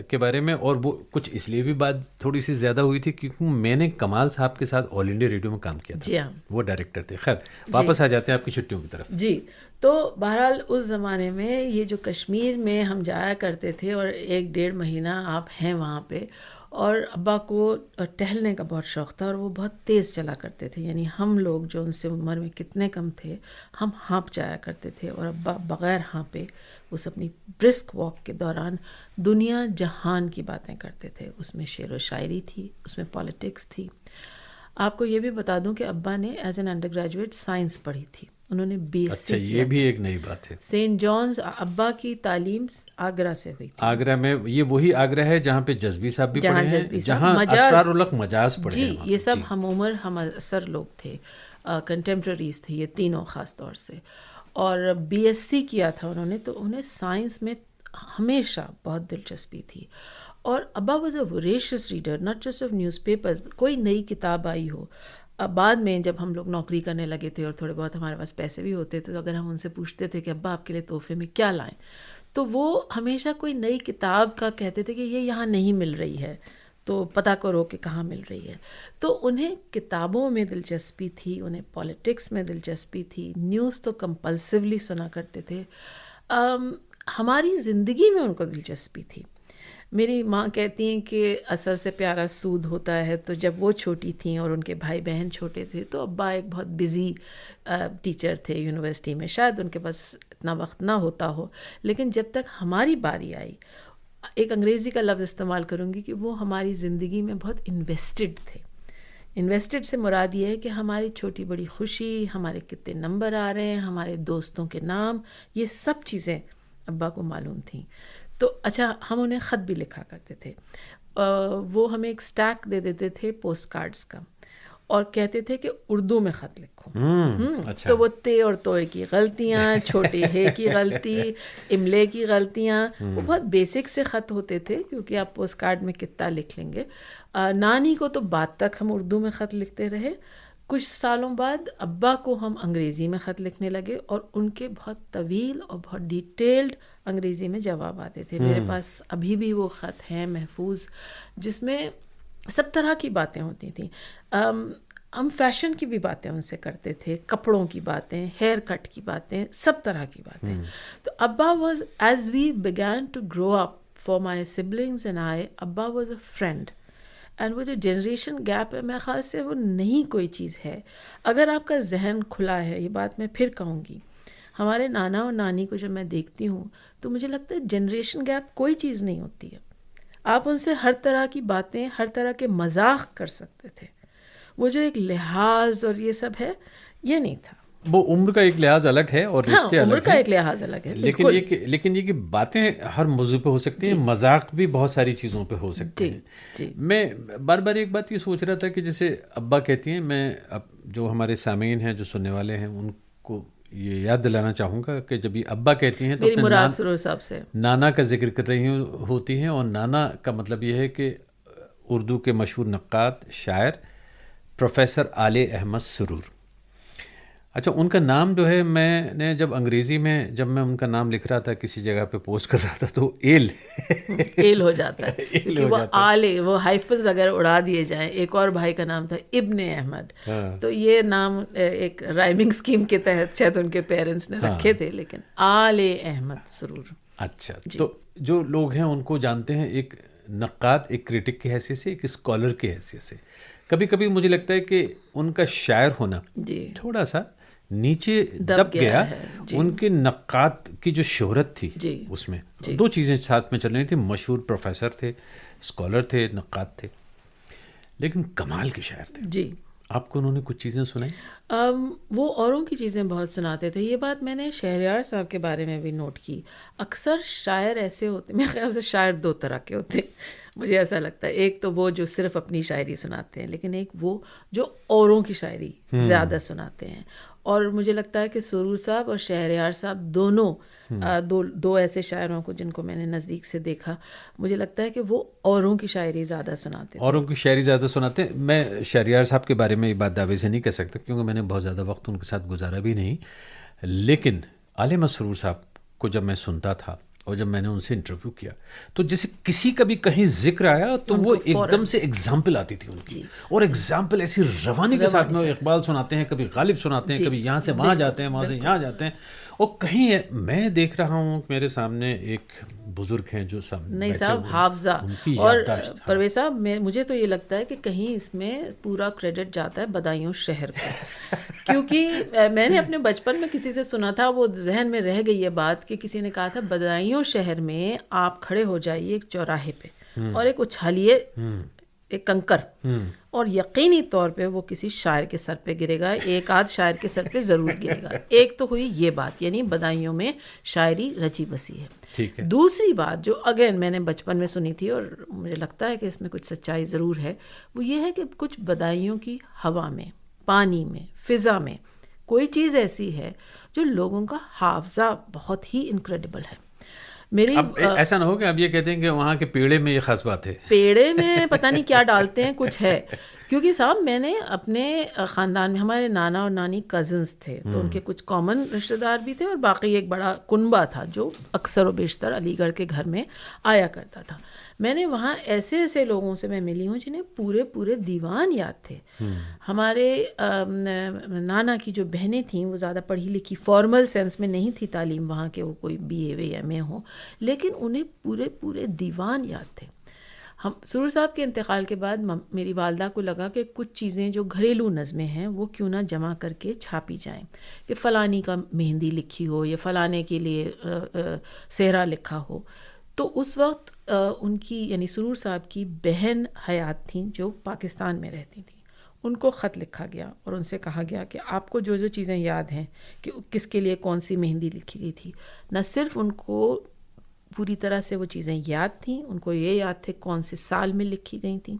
کے بارے میں. اور وہ کچھ اس لیے بھی بات تھوڑی سی زیادہ ہوئی تھی کیونکہ میں نے کمال صاحب کے ساتھ آل انڈیا ریڈیو میں کام کیا تھا. جی ہاں, وہ ڈائریکٹر تھے. خیر, واپس آ جاتے ہیں آپ کی چھٹیوں کی طرف. جی, تو بہرحال اس زمانے میں یہ جو کشمیر میں ہم جایا کرتے تھے, اور 1-1.5 مہینہ آپ ہیں وہاں پہ, اور ابا کو ٹہلنے کا بہت شوق تھا اور وہ بہت تیز چلا کرتے تھے. یعنی ہم لوگ جو ان سے عمر میں کتنے کم تھے ہم ہانپ جایا کرتے تھے, اور ابا بغیر ہانپے اس اپنی برسک واک کے دوران دنیا جہان کی باتیں کرتے تھے. اس میں شعر و شاعری تھی, اس میں پالیٹکس تھی. آپ کو یہ بھی بتا دوں کہ ابا نے as an under graduate science پڑھی تھی. انہوں نے BSc اچھا, یہ بھی ایک نئی بات ہے. سینٹ جانز. ابا کی تعلیم آگرہ سے ہوئی تھی. آگرہ میں, یہ وہی آگرہ ہے جہاں پہ جذبی صاحب بھی پڑھے ہیں, جہاں اسرار الحق مجاز پڑھے ہیں. جی, یہ سب ہم عمر ہم اثر لوگ تھے, کنٹمپریریز تھے یہ تینوں خاص طور سے. اور BSc کیا تھا انہوں نے, تو انہیں سائنس میں ہمیشہ بہت دلچسپی تھی. اور ابا was a voracious reader, not just of newspapers. کوئی نئی کتاب آئی ہو, بعد میں جب ہم لوگ نوکری کرنے لگے تھے اور تھوڑے بہت ہمارے پاس پیسے بھی ہوتے تھے, تو اگر ہم ان سے پوچھتے تھے کہ ابا آپ کے لیے تحفے میں کیا لائیں, تو وہ ہمیشہ کوئی نئی کتاب کا کہتے تھے کہ یہ یہاں نہیں مل رہی ہے, تو پتہ کرو کہ کہاں مل رہی ہے. تو انہیں کتابوں میں دلچسپی تھی, انہیں پالیٹکس میں دلچسپی تھی, نیوز تو کمپلسولی سنا کرتے تھے. ہماری زندگی میں ان کو دلچسپی تھی. میری ماں کہتی ہیں کہ اصل سے پیارا سود ہوتا ہے. تو جب وہ چھوٹی تھیں اور ان کے بھائی بہن چھوٹے تھے, تو ابا ایک بہت بزی ٹیچر تھے یونیورسٹی میں, شاید ان کے پاس اتنا وقت نہ ہوتا ہو. لیکن جب تک ہماری باری آئی, ایک انگریزی کا لفظ استعمال کروں گی کہ وہ ہماری زندگی میں بہت انویسٹڈ تھے. انویسٹڈ سے مراد یہ ہے کہ ہماری چھوٹی بڑی خوشی, ہمارے کتنے نمبر آ رہے ہیں, ہمارے دوستوں کے نام, یہ سب چیزیں ابا کو معلوم تھیں. تو اچھا, ہم انہیں خط بھی لکھا کرتے تھے. وہ ہمیں ایک سٹیک دے دیتے تھے پوسٹ کارڈز کا, اور کہتے تھے کہ اردو میں خط لکھو. تو وہ تے اور توئے کی غلطیاں, چھوٹے ہے کی غلطی, املے کی غلطیاں, وہ بہت بیسک سے خط ہوتے تھے, کیونکہ آپ پوسٹ کارڈ میں کتنا لکھ لیں گے. نانی کو تو بعد تک ہم اردو میں خط لکھتے رہے. کچھ سالوں بعد ابا کو ہم انگریزی میں خط لکھنے لگے, اور ان کے بہت طویل اور بہت ڈیٹیلڈ انگریزی میں جواب آتے تھے. میرے پاس ابھی بھی وہ خط ہیں محفوظ, جس میں سب طرح کی باتیں ہوتی تھیں. ہم فیشن کی بھی باتیں ان سے کرتے تھے, کپڑوں کی باتیں, ہیئر کٹ کی باتیں, سب طرح کی باتیں. تو ابا was, as we begin to grow up, for my siblings and I, ابا واز اے فرینڈ. اینڈ وہ جو جنریشن گیپ ہے, میرے خیال سے وہ نہیں کوئی چیز ہے. اگر آپ کا ذہن کھلا ہے, یہ بات میں پھر کہوں گی, ہمارے نانا اور نانی کو جب میں دیکھتی ہوں تو مجھے لگتا ہے جنریشن گیپ کوئی چیز نہیں ہوتی ہے. آپ ان سے ہر طرح کی باتیں, ہر طرح کے مذاق کر سکتے تھے. وہ جو ایک لحاظ اور یہ سب ہے, یہ نہیں تھا. وہ عمر کا ایک لحاظ الگ ہے اور رشتے الگ عمر کا ایک لحاظ الگ ہے, لیکن یہ کہ باتیں ہر موضوع پہ ہو سکتی ہیں, مذاق بھی بہت ساری چیزوں پہ ہو سکتے ہیں. میں بار بار ایک بات یہ سوچ رہا تھا کہ جیسے ابا کہتی ہیں, میں اب جو ہمارے سامعین ہیں, جو سننے والے ہیں, ان کو یہ یاد دلانا چاہوں گا کہ جب یہ ابا کہتی ہیں تو مراد سرور صاحب سے نانا کا ذکر کر رہی ہوتی ہیں. اور نانا کا مطلب یہ ہے کہ اردو کے مشہور نقاد, شاعر پروفیسر عالی احمد سرور. اچھا, ان کا نام جو ہے, میں نے جب انگریزی میں جب میں ان کا نام لکھ رہا تھا, کسی جگہ پہ پوسٹ کر رہا تھا, تو ایل ہو جاتا ہے, کیونکہ وہ آلے, وہ ہائفنز اگر اڑا دیے جائیں. ایک اور بھائی کا نام تھا ابن احمد, تو یہ نام ایک رائمنگ اسکیم کے تحت شاید ان کے پیرنٹس نے رکھے تھے, لیکن آلے احمد سرور. اچھا, تو جو لوگ ہیں ان کو جانتے ہیں ایک نقاد, ایک کریٹک کی حیثیت سے, ایک اسکالر کی حیثیت سے. کبھی کبھی مجھے لگتا ہے کہ ان کا شاعر ہونا تھوڑا سا نیچے دب گیا. ان کے نقاد کی جو شہرت تھی اس میں دو چیزیں ساتھ میں چل رہی تھیں, مشہور پروفیسر تھے, اسکالر تھے, نقاد تھے, لیکن کمال کے شاعر تھے. جی, آپ کو انہوں نے کچھ چیزیں سنائی؟ وہ اوروں کی چیزیں بہت سناتے تھے. یہ بات میں نے شہریار صاحب کے بارے میں بھی نوٹ کی. اکثر شاعر ایسے ہوتے, میرے خیال سے شاعر دو طرح کے ہوتے ہیں, مجھے ایسا لگتا ہے. ایک تو وہ جو صرف اپنی شاعری سناتے ہیں, لیکن ایک وہ جو اوروں کی شاعری زیادہ سناتے ہیں. اور مجھے لگتا ہے کہ سرور صاحب اور شہریار صاحب دونوں دو ایسے شاعروں کو جن کو میں نے نزدیک سے دیکھا, مجھے لگتا ہے کہ وہ اوروں کی شاعری زیادہ سناتے ہیں. اوروں کی شاعری زیادہ سناتے ہیں. میں شہریار صاحب کے بارے میں یہ بات دعوے سے نہیں کہہ سکتا, کیونکہ میں نے بہت زیادہ وقت ان کے ساتھ گزارا بھی نہیں. لیکن عالی احمد سرور صاحب کو جب میں سنتا تھا اور جب میں نے ان سے انٹرویو کیا, تو جیسے کسی کا بھی کہیں ذکر آیا تو وہ ایک دم سے ایگزامپل آتی تھی ان کی, اور ایگزامپل ایسی روانی کے ساتھ میں اقبال سناتے ہیں, کبھی غالب سناتے ہیں, کبھی یہاں سے وہاں جاتے ہیں, وہاں سے یہاں جاتے ہیں. اور کہیں میں دیکھ رہا ہوں میرے سامنے ایک بزرگ ہیں جو سامنے نہیں صاحب، حافظہ. اور پرویز صاحب مجھے تو یہ لگتا ہے کہ کہیں اس میں پورا کریڈٹ جاتا ہے بدایوں شہر کو، کیونکہ میں نے اپنے بچپن میں کسی سے سنا تھا، وہ ذہن میں رہ گئی یہ بات، کہ کسی نے کہا تھا بدایوں شہر میں آپ کھڑے ہو جائیے ایک چوراہے پہ اور ایک اچھالیے ایک کنکر، اور یقینی طور پہ وہ کسی شاعر کے سر پہ گرے گا، ایک آدھ شاعر کے سر پہ ضرور گرے گا. ایک تو ہوئی یہ بات، یعنی بدایوں میں شاعری رچی بسی ہے. ٹھیک ہے. دوسری بات جو اگین میں نے بچپن میں سنی تھی اور مجھے لگتا ہے کہ اس میں کچھ سچائی ضرور ہے، وہ یہ ہے کہ کچھ بدایوں کی ہوا میں، پانی میں، فضا میں کوئی چیز ایسی ہے جو لوگوں کا حافظہ بہت ہی انکریڈیبل ہے. اب ایسا نہ ہو کہ اب یہ کہتے ہیں کہ وہاں کے پیڑے میں یہ خاص بات ہے، پیڑے میں پتہ نہیں کیا ڈالتے ہیں، کچھ ہے. کیونکہ صاحب میں نے اپنے خاندان میں، ہمارے نانا اور نانی کزنس تھے، تو ان کے کچھ کامن رشتہ دار بھی تھے اور باقی ایک بڑا کنبہ تھا جو اکثر و بیشتر علی گڑھ کے گھر میں آیا کرتا تھا. میں نے وہاں ایسے ایسے لوگوں سے میں ملی ہوں جنہیں پورے پورے دیوان یاد تھے. ہمارے نانا کی جو بہنیں تھیں وہ زیادہ پڑھی لکھی فارمل سینس میں نہیں تھی تعلیم وہاں کے، وہ کوئی BA وے ایم اے ہوں، لیکن انہیں پورے پورے دیوان یاد تھے. ہم سرور صاحب کے انتقال کے بعد میری والدہ کو لگا کہ کچھ چیزیں جو گھریلو نظمیں ہیں وہ کیوں نہ جمع کر کے چھاپی جائیں، کہ فلانی کا مہندی لکھی ہو یا فلانے کے لیے صحرا لکھا ہو. تو اس وقت ان کی یعنی سرور صاحب کی بہن حیات تھیں جو پاکستان میں رہتی تھیں، ان کو خط لکھا گیا اور ان سے کہا گیا کہ آپ کو جو جو چیزیں یاد ہیں کہ کس کے لیے کون سی مہندی لکھی گئی تھی، نہ صرف ان کو پوری طرح سے وہ چیزیں یاد تھیں، ان کو یہ یاد تھے کون سے سال میں لکھی گئی تھیں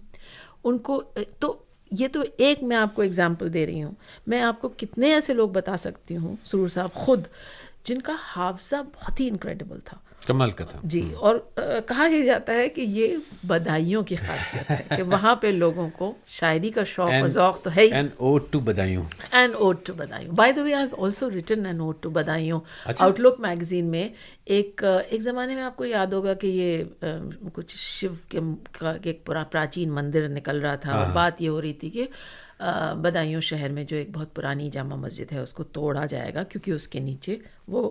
ان کو. تو یہ تو ایک میں آپ کو اگزامپل دے رہی ہوں، میں آپ کو کتنے ایسے لوگ بتا سکتی ہوں سرور صاحب خود جن کا حافظہ بہت ہی انکریڈیبل تھا، کمال کا تھا. جی. اور کہا یہ جاتا ہے کہ یہ بدایوں کی خاصیت ہے کہ وہاں پہ لوگوں کو شاعری کا شوق اور ذوق تو ہے ہی. An ode to Budaun. An ode to Budaun. By the way, I have also written an ode to Budaun. Outlook magazine میں ایک زمانے میں آپ کو یاد ہوگا کہ یہ کچھ شیو کا ایک پراچین مندر نکل رہا تھا اور بات یہ ہو رہی تھی کہ بدایوں شہر میں جو ایک بہت پرانی جامع مسجد ہے اس کو توڑا جائے گا کیونکہ اس کے نیچے وہ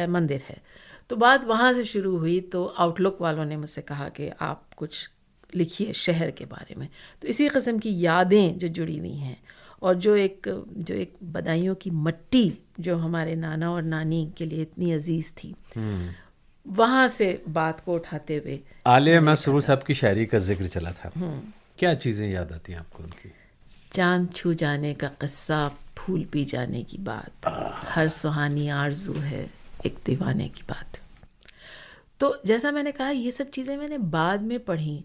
مندر ہے. تو بات وہاں سے شروع ہوئی، تو آؤٹ لک والوں نے مجھ سے کہا کہ آپ کچھ لکھیے شہر کے بارے میں. تو اسی قسم کی یادیں جو جڑی ہوئی ہیں اور جو ایک بدایوں کی مٹی جو ہمارے نانا اور نانی کے لیے اتنی عزیز تھی، وہاں سے بات کو اٹھاتے ہوئے عالیہ میں سرور صاحب کی شاعری کا ذکر چلا تھا، کیا چیزیں یاد آتی ہیں آپ کو ان کی؟ چاند چھو جانے کا قصہ، پھول پی جانے کی بات، ہر سہانی آرزو ہے ایک دیوانے کی بات. تو جیسا میں نے کہا یہ سب چیزیں میں نے بعد میں پڑھیں.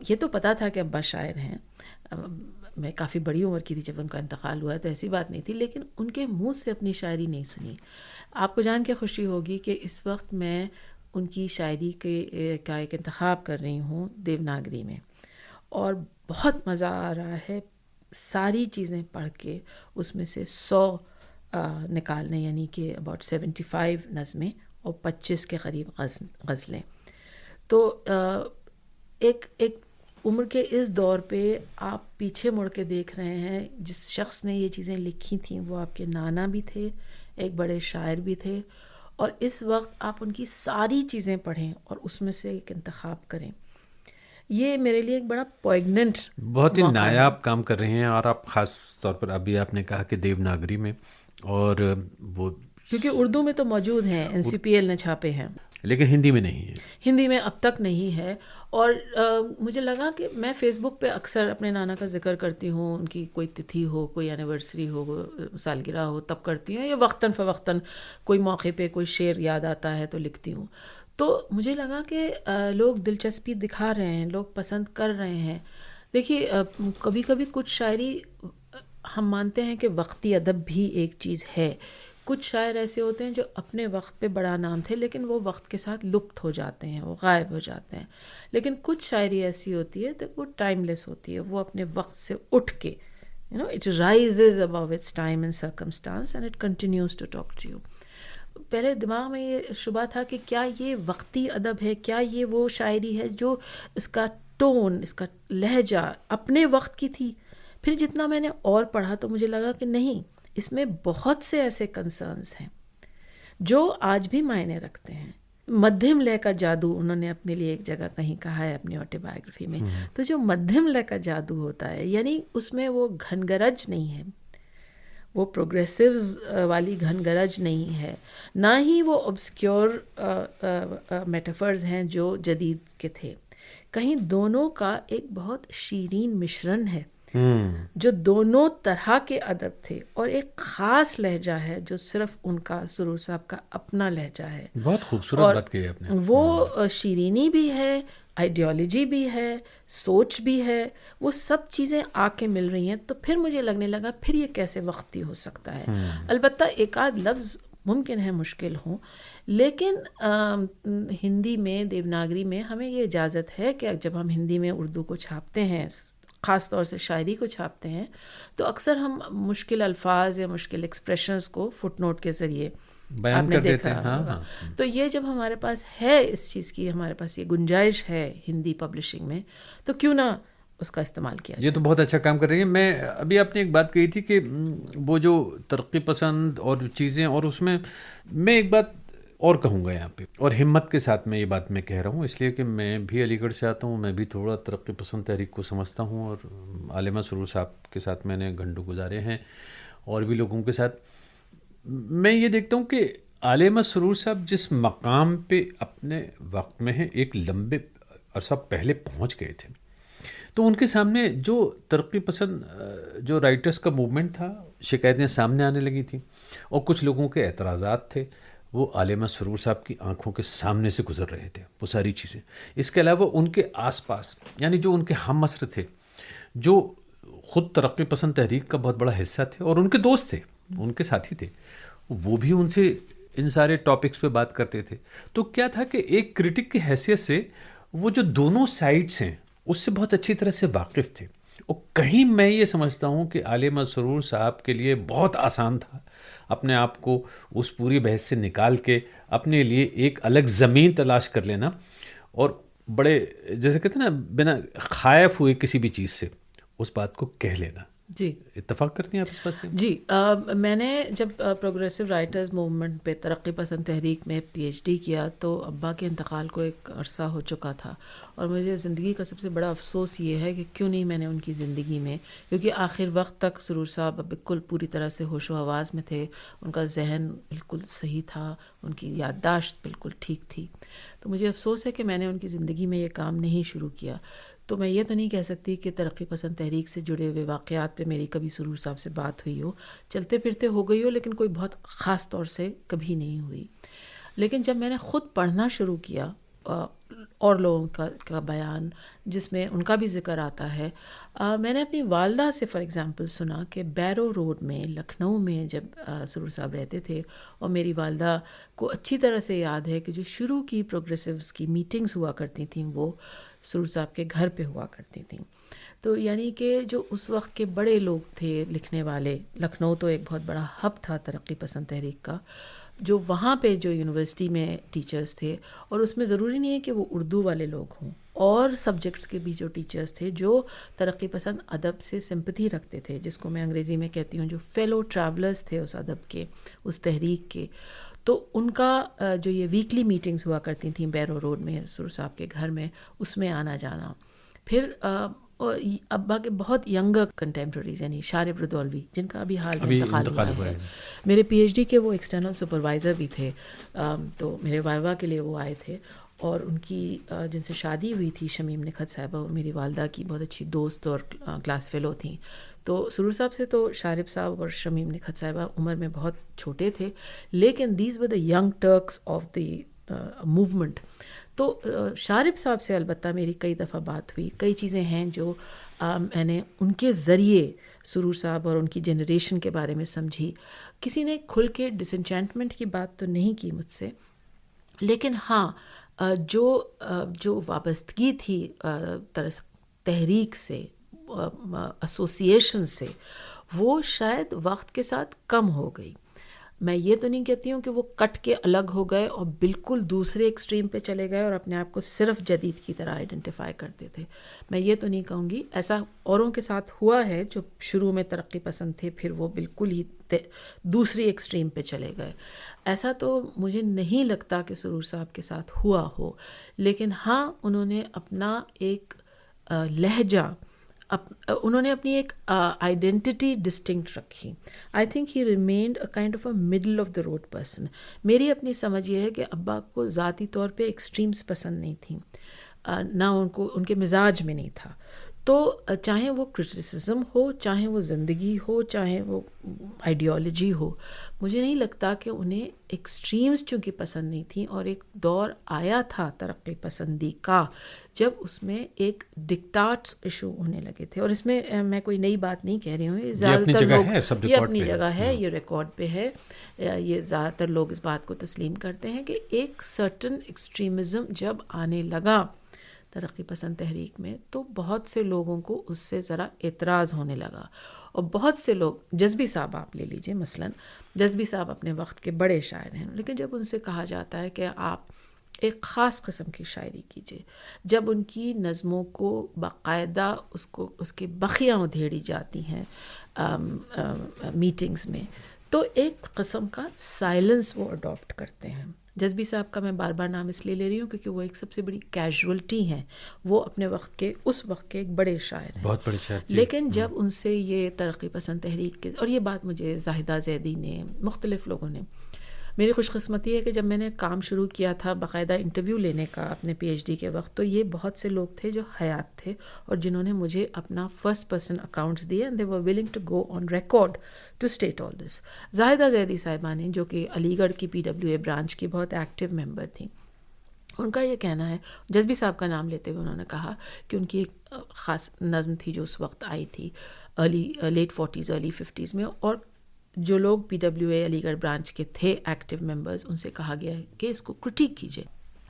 یہ تو پتہ تھا کہ ابا شاعر ہیں، میں کافی بڑی عمر کی تھی جب ان کا انتقال ہوا، تو ایسی بات نہیں تھی، لیکن ان کے منہ سے اپنی شاعری نہیں سنی. آپ کو جان کے خوشی ہوگی کہ اس وقت میں ان کی شاعری کا ایک انتخاب کر رہی ہوں دیوناگری میں، اور بہت مزہ آ رہا ہے ساری چیزیں پڑھ کے اس میں سے 100 نکالنے، یعنی کہ اباؤٹ 75 نظمیں اور 25 کے قریب غزلیں. تو ایک عمر کے اس دور پہ آپ پیچھے مڑ کے دیکھ رہے ہیں، جس شخص نے یہ چیزیں لکھی تھیں وہ آپ کے نانا بھی تھے، ایک بڑے شاعر بھی تھے، اور اس وقت آپ ان کی ساری چیزیں پڑھیں اور اس میں سے ایک انتخاب کریں. یہ میرے لیے ایک بڑا پوئگننٹ، بہت ہی نایاب کام کر رہے ہیں. اور آپ خاص طور پر ابھی آپ نے کہا کہ دیوناگری میں، اور وہ کیونکہ اردو میں تو موجود ہیں، NCPL نے چھاپے ہیں، لیکن ہندی میں نہیں ہے. ہندی میں اب تک نہیں ہے. اور مجھے لگا کہ میں فیس بک پہ اکثر اپنے نانا کا ذکر کرتی ہوں، ان کی کوئی تتھی ہو، کوئی اینیورسری ہو، سالگرہ ہو، تب کرتی ہوں، یا وقتاً فوقتاً کوئی موقع پہ کوئی شعر یاد آتا ہے تو لکھتی ہوں. تو مجھے لگا کہ لوگ دلچسپی دکھا رہے ہیں، لوگ پسند کر رہے ہیں. دیکھیے کبھی کبھی کچھ شاعری ہم مانتے ہیں کہ وقتی ادب بھی ایک چیز ہے. کچھ شاعر ایسے ہوتے ہیں جو اپنے وقت پہ بڑا نام تھے لیکن وہ وقت کے ساتھ لپت ہو جاتے ہیں، وہ غائب ہو جاتے ہیں. لیکن کچھ شاعری ایسی ہوتی ہے تو وہ ٹائم لیس ہوتی ہے، وہ اپنے وقت سے اٹھ کے it rises above its time and circumstance and it continues to talk to you. پہلے دماغ میں یہ شبہ تھا کہ کیا یہ وقتی ادب ہے، کیا یہ وہ شاعری ہے جو اس کا ٹون، اس کا لہجہ اپنے وقت کی تھی. پھر جتنا میں نے اور پڑھا تو مجھے لگا کہ نہیں، اس میں بہت سے ایسے کنسرنز ہیں جو آج بھی معنی رکھتے ہیں. مدھم لے کا جادو انہوں نے اپنے لیے ایک جگہ کہیں کہا ہے اپنی آٹو بایوگرافی میں. تو جو مدھم لے کا جادو ہوتا ہے یعنی اس میں وہ گھن گرج نہیں ہے, وہ پروگریسوز والی گھن گرج نہیں ہے, نہ ہی وہ obscure میٹافرز ہیں جو جدید کے تھے. کہیں دونوں کا ایک بہت شیرین مشرن ہے جو دونوں طرح کے ادب تھے, اور ایک خاص لہجہ ہے جو صرف ان کا, سرور صاحب کا اپنا لہجہ ہے. بہت خوبصورت بات کہی آپ نے. وہ شیرینی بھی ہے, آئیڈیالوجی بھی ہے, سوچ بھی ہے, وہ سب چیزیں آ کے مل رہی ہیں. تو پھر مجھے لگنے لگا پھر یہ کیسے وقتی ہو سکتا ہے. البتہ ایک آدھ لفظ ممکن ہے مشکل ہوں, لیکن ہندی میں, دیوناگری میں ہمیں یہ اجازت ہے کہ جب ہم ہندی میں اردو کو چھاپتے ہیں, خاص طور سے شاعری کو چھاپتے ہیں, تو اکثر ہم مشکل الفاظ یا مشکل ایکسپریشنز کو فٹ نوٹ کے ذریعے بیان کر دیتے ہیں. ہاں. تو یہ جب ہمارے پاس ہے اس چیز کی, ہمارے پاس یہ گنجائش ہے ہندی پبلشنگ میں, تو کیوں نہ اس کا استعمال کیا جائے. یہ تو بہت اچھا کام کر رہی ہیں. میں ابھی آپ نے ایک بات کہی تھی کہ وہ جو ترقی پسند اور چیزیں, اور اس میں میں ایک بات اور کہوں گا یہاں پہ, اور ہمت کے ساتھ میں یہ بات میں کہہ رہا ہوں اس لیے کہ میں بھی علی گڑھ سے آتا ہوں, میں بھی تھوڑا ترقی پسند تحریک کو سمجھتا ہوں, اور عالمہ سرور صاحب کے ساتھ میں نے گھنٹوں گزارے ہیں, اور بھی لوگوں کے ساتھ. میں یہ دیکھتا ہوں کہ عالمہ سرور صاحب جس مقام پہ اپنے وقت میں ہیں, ایک لمبے عرصہ پہلے پہنچ گئے تھے. تو ان کے سامنے جو ترقی پسند جو رائٹرز کا موومنٹ تھا, شکایتیں سامنے آنے لگی تھیں, اور کچھ لوگوں کے اعتراضات تھے, وہ عالمہ سرور صاحب کی آنکھوں کے سامنے سے گزر رہے تھے وہ ساری چیزیں. اس کے علاوہ ان کے آس پاس, یعنی جو ان کے ہم عصر تھے, جو خود ترقی پسند تحریک کا بہت بڑا حصہ تھے, اور ان کے دوست تھے, ان کے ساتھی تھے, وہ بھی ان سے ان سارے ٹاپکس پہ بات کرتے تھے. تو کیا تھا کہ ایک کرٹک کی حیثیت سے وہ جو دونوں سائڈس ہیں اس سے بہت اچھی طرح سے واقف تھے. اور کہیں میں یہ سمجھتا ہوں کہ عالمہ سرور صاحب کے لیے بہت آسان تھا اپنے آپ کو اس پوری بحث سے نکال کے اپنے لیے ایک الگ زمین تلاش کر لینا, اور بڑے جیسے کہتے ہیں نا, بنا خائف ہوئے کسی بھی چیز سے اس بات کو کہہ لینا. جی, اتفاق کرتی ہیں آپ اس بات سے؟ جی. میں نے جب پروگریسو رائٹرز موومنٹ پہ, ترقی پسند تحریک میں پی ایچ ڈی کیا, تو ابا کے انتقال کو ایک عرصہ ہو چکا تھا, اور مجھے زندگی کا سب سے بڑا افسوس یہ ہے کہ کیوں نہیں میں نے ان کی زندگی میں, کیونکہ آخر وقت تک سرور صاحب بالکل پوری طرح سے ہوش و حواس میں تھے, ان کا ذہن بالکل صحیح تھا, ان کی یادداشت بالکل ٹھیک تھی. تو مجھے افسوس ہے کہ میں نے ان کی زندگی میں یہ کام نہیں شروع کیا. تو میں یہ تو نہیں کہہ سکتی کہ ترقی پسند تحریک سے جڑے ہوئے واقعات پہ میری کبھی سرور صاحب سے بات ہوئی ہو, چلتے پھرتے ہو گئی ہو, لیکن کوئی بہت خاص طور سے کبھی نہیں ہوئی. لیکن جب میں نے خود پڑھنا شروع کیا اور لوگوں کا بیان جس میں ان کا بھی ذکر آتا ہے, میں نے اپنی والدہ سے فار ایگزامپل سنا کہ بیرو روڈ میں, لکھنؤ میں جب سرور صاحب رہتے تھے, اور میری والدہ کو اچھی طرح سے یاد ہے کہ جو شروع کی پروگریسوز کی میٹنگز ہوا کرتی تھیں وہ سرور صاحب کے گھر پہ ہوا کرتی تھیں. تو یعنی کہ جو اس وقت کے بڑے لوگ تھے لکھنے والے, لکھنؤ تو ایک بہت بڑا ہب تھا ترقی پسند تحریک کا, جو وہاں پہ جو یونیورسٹی میں ٹیچرز تھے, اور اس میں ضروری نہیں ہے کہ وہ اردو والے لوگ ہوں, اور سبجیکٹس کے بھی جو ٹیچرز تھے جو ترقی پسند ادب سے سمپتھی رکھتے تھے, جس کو میں انگریزی میں کہتی ہوں جو فیلو ٹریولرز تھے اس ادب کے, اس تحریک کے. تو ان کا جو یہ ویکلی میٹنگز ہوا کرتی تھیں بیرو روڈ میں سرور صاحب کے گھر میں, اس میں آنا جانا. پھر ابا کے بہت ینگر کنٹمپریریز یعنی شارب ردولوی, جن کا ابھی حال میں انتقال ہوا ہے, میرے پی ایچ ڈی کے وہ ایکسٹرنل سپروائزر بھی تھے. تو میرے وائوا کے لیے وہ آئے تھے, اور ان کی جن سے شادی ہوئی تھی شمیم نکھت صاحبہ, وہ میری والدہ کی بہت اچھی دوست اور کلاس فیلو تھیں. تو سرور صاحب سے تو شارب صاحب اور شمیم نکھت صاحبہ عمر میں بہت چھوٹے تھے, لیکن these were the young Turks of the movement. تو شارب صاحب سے البتہ میری کئی دفعہ بات ہوئی, کئی چیزیں ہیں جو میں نے ان کے ذریعے سرور صاحب اور ان کی جنریشن کے بارے میں سمجھی. کسی نے کھل کے ڈس انچینٹمنٹ کی بات تو نہیں کی مجھ سے, لیکن ہاں جو وابستگی تھی تحریک سے, ایسوسیشن سے, وہ شاید وقت کے ساتھ کم ہو گئی. میں یہ تو نہیں کہتی ہوں کہ وہ کٹ کے الگ ہو گئے اور بالکل دوسرے ایکسٹریم پہ چلے گئے اور اپنے آپ کو صرف جدید کی طرح آئیڈینٹیفائی کرتے تھے. میں یہ تو نہیں کہوں گی. ایسا اوروں کے ساتھ ہوا ہے جو شروع میں ترقی پسند تھے, پھر وہ بالکل ہی دوسری ایکسٹریم پہ چلے گئے. ایسا تو مجھے نہیں لگتا کہ سرور صاحب کے ساتھ ہوا ہو, لیکن ہاں انہوں نے اپنا ایک لہجہ, انہوں نے اپنی ایک آئیڈینٹی ڈسٹنکٹ رکھی. I think he remained a kind of a middle of the road person. میری اپنی سمجھ یہ ہے کہ ابا کو ذاتی طور پہ ایکسٹریمز پسند نہیں تھیں, نہ ان کو ان کے مزاج میں نہیں تھا. تو چاہے وہ کرٹیسزم ہو, چاہے وہ زندگی ہو, چاہے وہ آئیڈیالوجی ہو, مجھے نہیں لگتا کہ انہیں ایکسٹریمز چونکہ پسند نہیں تھیں. اور ایک دور آیا تھا ترقی پسندی کا جب اس میں ایک ڈکٹاٹس ایشو ہونے لگے تھے. اور اس میں میں کوئی نئی بات نہیں کہہ رہی ہوں, یہ زیادہ تر لوگ, یہ اپنی جگہ ہے, یہ ریکارڈ پہ ہے, یہ زیادہ تر لوگ اس بات کو تسلیم کرتے ہیں کہ ایک سرٹن ایکسٹریمزم جب آنے لگا ترقی پسند تحریک میں تو بہت سے لوگوں کو اس سے ذرا اعتراض ہونے لگا. اور بہت سے لوگ, جذبی صاحب آپ لے لیجئے مثلاً, جذبی صاحب اپنے وقت کے بڑے شاعر ہیں, لیکن جب ان سے کہا جاتا ہے کہ آپ ایک خاص قسم کی شاعری کیجیے, جب ان کی نظموں کو باقاعدہ اس کی بخیاں ادھیڑی جاتی ہیں میٹنگز میں, تو ایک قسم کا سائلنس وہ اڈاپٹ کرتے ہیں. جذبی صاحب کا میں بار بار نام اس لیے لے رہی ہوں کیونکہ وہ ایک سب سے بڑی کیجولٹی ہیں. وہ اپنے وقت کے, اس وقت کے ایک بڑے شاعر ہیں, بہت بڑے شاعر. لیکن جب ان سے یہ ترقی پسند تحریک کے, اور یہ بات مجھے زاہدہ زیدی نے, مختلف لوگوں نے, میری خوش قسمتی ہے کہ جب میں نے کام شروع کیا تھا باقاعدہ انٹرویو لینے کا اپنے پی ایچ ڈی کے وقت, تو یہ بہت سے لوگ تھے جو حیات تھے اور جنہوں نے مجھے اپنا فرسٹ پرسن اکاؤنٹس دیے, and they were willing to go on record to state all this. Zahida Zaidi صاحبہ نے, جو کہ علی گڑھ کی PWA برانچ کی بہت ایکٹیو ممبر تھیں, ان کا یہ کہنا ہے, جذبی صاحب کا نام لیتے ہوئے انہوں نے کہا کہ ان کی ایک خاص نظم تھی جو اس وقت آئی تھی لیٹ 40s ارلی 50s میں, اور جو لوگ PWA علی گڑھ برانچ کے تھے ایکٹیو ممبرز, ان سے کہا گیا کہ اس کو کرٹیک کیجیے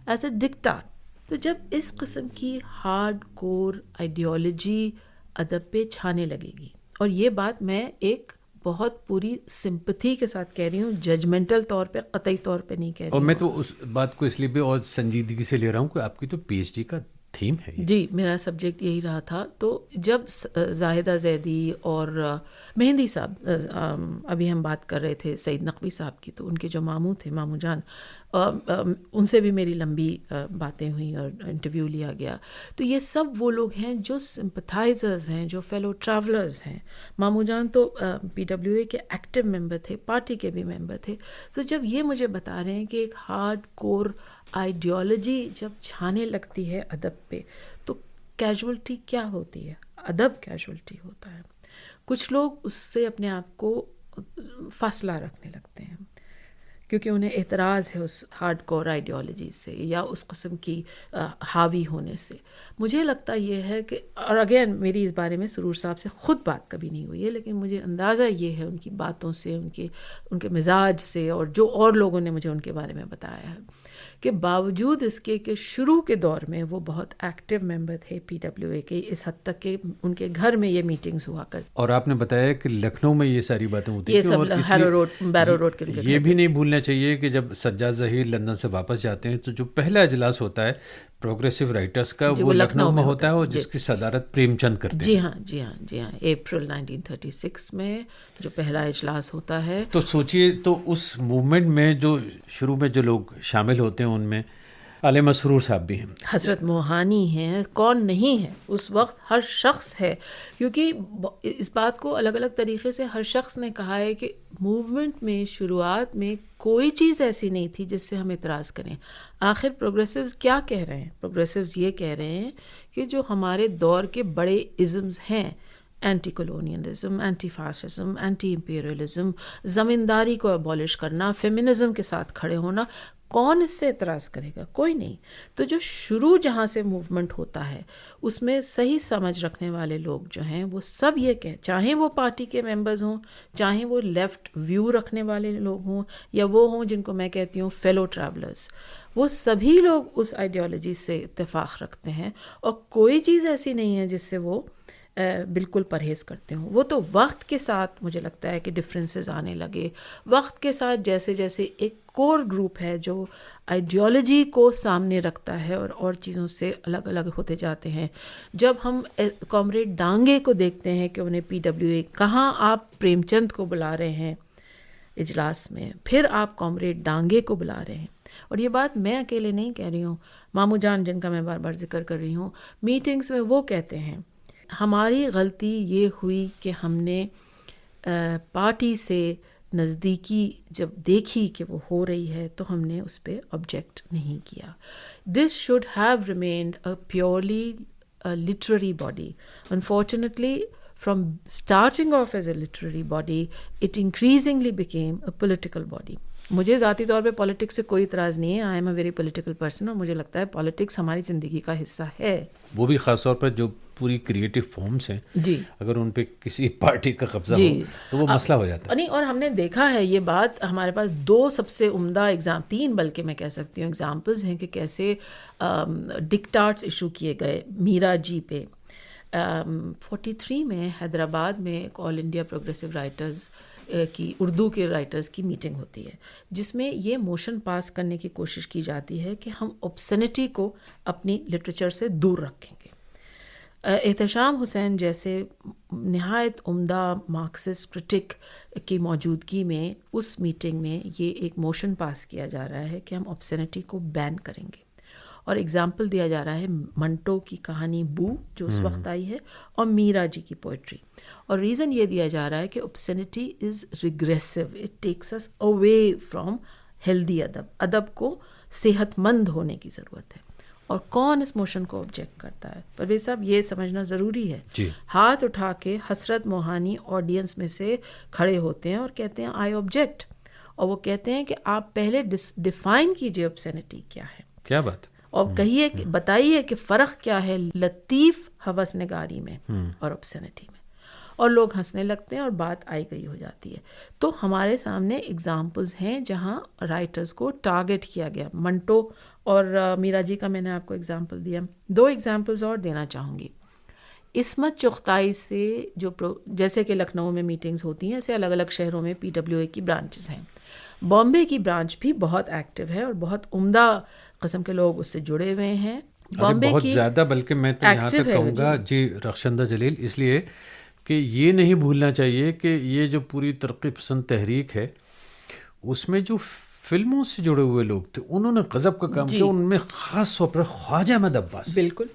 ایز اے ڈکٹاٹ. تو جب اس قسم کی ہارڈ کور آئیڈیالوجی ادب پہ چھانے لگے گی, اور یہ بات میں ایک بہت پوری سمپتھی کے ساتھ کہہ رہی ہوں, ججمنٹل طور پہ, قطعی طور پہ نہیں کہہ رہی ہوں. اور میں تو اس بات کو اس لیے بھی اور سنجیدگی سے لے رہا ہوں کہ آپ کی تو PhD کا تھیم ہے. جی, میرا سبجیکٹ یہی رہا تھا. تو جب زاہدہ زیدی اور مہندی صاحب, ابھی ہم بات کر رہے تھے سعید نقوی صاحب کی, تو ان کے جو ماموں تھے, ماموں جان, ان سے بھی میری لمبی باتیں ہوئیں اور انٹرویو لیا گیا. تو یہ سب وہ لوگ ہیں جو سمپتھائزرز ہیں, جو فیلو ٹریولرز ہیں. ماموں جان تو PWA کے ایکٹیو ممبر تھے, پارٹی کے بھی ممبر تھے. تو جب یہ مجھے بتا رہے ہیں کہ ایک ہارڈ کور آئیڈیالوجی جب چھانے لگتی ہے ادب پہ, تو کیجولٹی کیا ہوتی ہے؟ ادب کیجولٹی ہوتا ہے. کچھ لوگ اس سے اپنے آپ کو فاصلہ رکھنے لگتے ہیں کیونکہ انہیں اعتراض ہے اس ہارڈ کور آئیڈیالوجی سے یا اس قسم کی حاوی ہونے سے. مجھے لگتا یہ ہے کہ, اور اگین میری اس بارے میں سرور صاحب سے خود بات کبھی نہیں ہوئی ہے, لیکن مجھے اندازہ یہ ہے ان کی باتوں سے, ان کے مزاج سے, اور جو اور لوگوں نے مجھے ان کے بارے میں بتایا ہے, کہ باوجود اس کے کہ شروع کے دور میں وہ بہت ایکٹیو ممبر تھے PWA کے, اس حد تک کہ ان کے گھر میں یہ میٹنگز ہوا کرتی. اور آپ نے بتایا کہ لکھنؤ میں یہ ساری باتیں ہوتی ہیں, یہ سب بیرو روڈ کے. یہ بھی نہیں بھولنا چاہیے کہ جب سجاد ظہیر لندن سے واپس جاتے ہیں تو جو پہلا اجلاس ہوتا ہے پروگریسو رائٹرز کا, وہ لکھنؤ میں ہوتا ہے, اور جس کی صدارت پریم چند کرتے ہیں. جی ہاں, اپریل 1936 میں جو پہلا اجلاس ہوتا ہے. تو سوچئے, تو اس موومنٹ میں جو شروع میں جو لوگ شامل ہوتے ہیں ان میں علی مسرور صاحب بھی ہیں, حضرت موہانی ہیں, کون نہیں ہے, اس وقت ہر شخص ہے. کیونکہ اس بات کو الگ الگ طریقے سے ہر شخص نے کہا ہے کہ موومنٹ میں شروعات میں کوئی چیز ایسی نہیں تھی جس سے ہم اعتراض کریں. آخر پروگریسوز کیا کہہ رہے ہیں؟ پروگریسوز یہ کہہ رہے ہیں کہ جو ہمارے دور کے بڑے ازمز ہیں, anti colonialism, anti fascism, anti imperialism, zamindari کو ابالش کرنا, فیمنزم کے ساتھ کھڑے ہونا, کون اس سے اعتراض کرے گا؟ کوئی نہیں. تو جو شروع جہاں سے موومنٹ ہوتا ہے اس میں صحیح سمجھ رکھنے والے لوگ جو ہیں وہ سب یہ چاہیں وہ پارٹی کے ممبرز ہوں, چاہیں وہ لیفٹ ویو رکھنے والے لوگ ہوں, یا وہ ہوں جن کو میں کہتی ہوں فیلو ٹریولرز, وہ سبھی لوگ اس آئیڈیالوجی سے اتفاق رکھتے ہیں, اور کوئی چیز ایسی نہیں ہے جس سے وہ بالکل پرہیز کرتے ہوں. وہ تو وقت کے ساتھ مجھے لگتا ہے کہ ڈفرینسز آنے لگے. وقت کے ساتھ جیسے جیسے ایک کور گروپ ہے جو آئیڈیالوجی کو سامنے رکھتا ہے اور چیزوں سے الگ الگ ہوتے جاتے ہیں. جب ہم کامریڈ ڈانگے کو دیکھتے ہیں کہ انہیں PWA کہاں آپ پریم چند کو بلا رہے ہیں اجلاس میں, پھر آپ کامریڈ ڈانگے کو بلا رہے ہیں. اور یہ بات میں اکیلے نہیں کہہ رہی ہوں, مامو جان جن کا میں بار بار ذکر کر رہی ہوں, میٹنگز میں وہ کہتے ہیں ہماری غلطی یہ ہوئی کہ ہم نے پارٹی سے نزدیکی جب دیکھی کہ وہ ہو رہی ہے تو ہم نے اس پہ آبجیکٹ نہیں کیا. This should have remained a purely literary body. Unfortunately, from starting off as a literary body, it increasingly became a political body. مجھے ذاتی طور پہ پالیٹکس سے کوئی اعتراض نہیں ہے. I am a very political person, اور مجھے لگتا ہے پالیٹکس ہماری زندگی کا حصہ ہے. وہ بھی خاص طور پر جو پوری کریٹو فارمز ہیں, جی, اگر ان پہ کسی پارٹی کا قبضہ ہو تو وہ مسئلہ ہو جاتا ہے. نہیں, اور ہم نے دیکھا ہے یہ بات. ہمارے پاس 2 سب سے عمدہ تین بلکہ میں کہہ سکتی ہوں ایگزامپلز ہیں کہ کیسے ڈکٹاٹس ایشو کیے گئے. میرا جی پہ 43 میں حیدرآباد میں ایک آل انڈیا پروگریسو رائٹرز کی اردو کے رائٹرز کی میٹنگ ہوتی ہے, جس میں یہ موشن پاس کرنے کی کوشش کی جاتی ہے کہ ہم اوبسینٹی کو اپنی لٹریچر سے دور رکھیں گے. احتشام حسین جیسے نہایت عمدہ مارکسسٹ کرٹک کی موجودگی میں اس میٹنگ میں یہ ایک موشن پاس کیا جا رہا ہے کہ ہم اوبسینٹی کو بین کریں گے. اور ایگزامپل دیا جا رہا ہے منٹو کی کہانی بو جو اس وقت آئی ہے, اور میرا جی کی پوئٹری. اور ریزن یہ دیا جا رہا ہے کہ obscenity is regressive, it takes us away from healthy ادب. ادب کو صحت مند ہونے کی ضرورت ہے. اور کون اس موشن کو آبجیکٹ کرتا ہے؟ پرویز صاحب یہ سمجھنا ضروری ہے. ہاتھ اٹھا کے حسرت موہانی آڈینس میں سے کھڑے ہوتے ہیں اور کہتے ہیں آئی آبجیکٹ, اور وہ کہتے ہیں کہ آپ پہلے ڈیفائن کیجئے اوبسینٹی کیا ہے. کیا بات, اور کہیے, بتائیے کہ فرق کیا ہے لطیف ہوس نگاری میں اور اوبسینٹی میں. اور لوگ ہنسنے لگتے ہیں اور بات آئی گئی ہو جاتی ہے. تو ہمارے سامنے ایگزامپلز ہیں جہاں رائٹرز کو ٹارگٹ کیا گیا. منٹو اور میرا جی کا میں نے آپ کو ایگزامپل دیا. 2 ایگزامپلز اور دینا چاہوں گی. عصمت چغتائی سے جو جیسے کہ لکھنؤ میں میٹنگز ہوتی ہیں, ایسے الگ الگ شہروں میں PWA کی برانچز ہیں. بامبے کی برانچ بھی بہت ایکٹیو ہے اور بہت عمدہ قسم کے لوگ اس سے جڑے ہوئے ہیں. بامبے بہت کی زیادہ, بلکہ میں تو یہاں تک کہوں گا جی رخشندہ جلیل, اس لیے کہ یہ نہیں بھولنا چاہیے کہ یہ جو پوری ترقی پسند تحریک ہے اس میں جو فلموں سے جڑے ہوئے لوگ تھے انہوں نے غضب کا کام کیا. ان میں خاص طور پر خواجہ احمد عباس, بالکل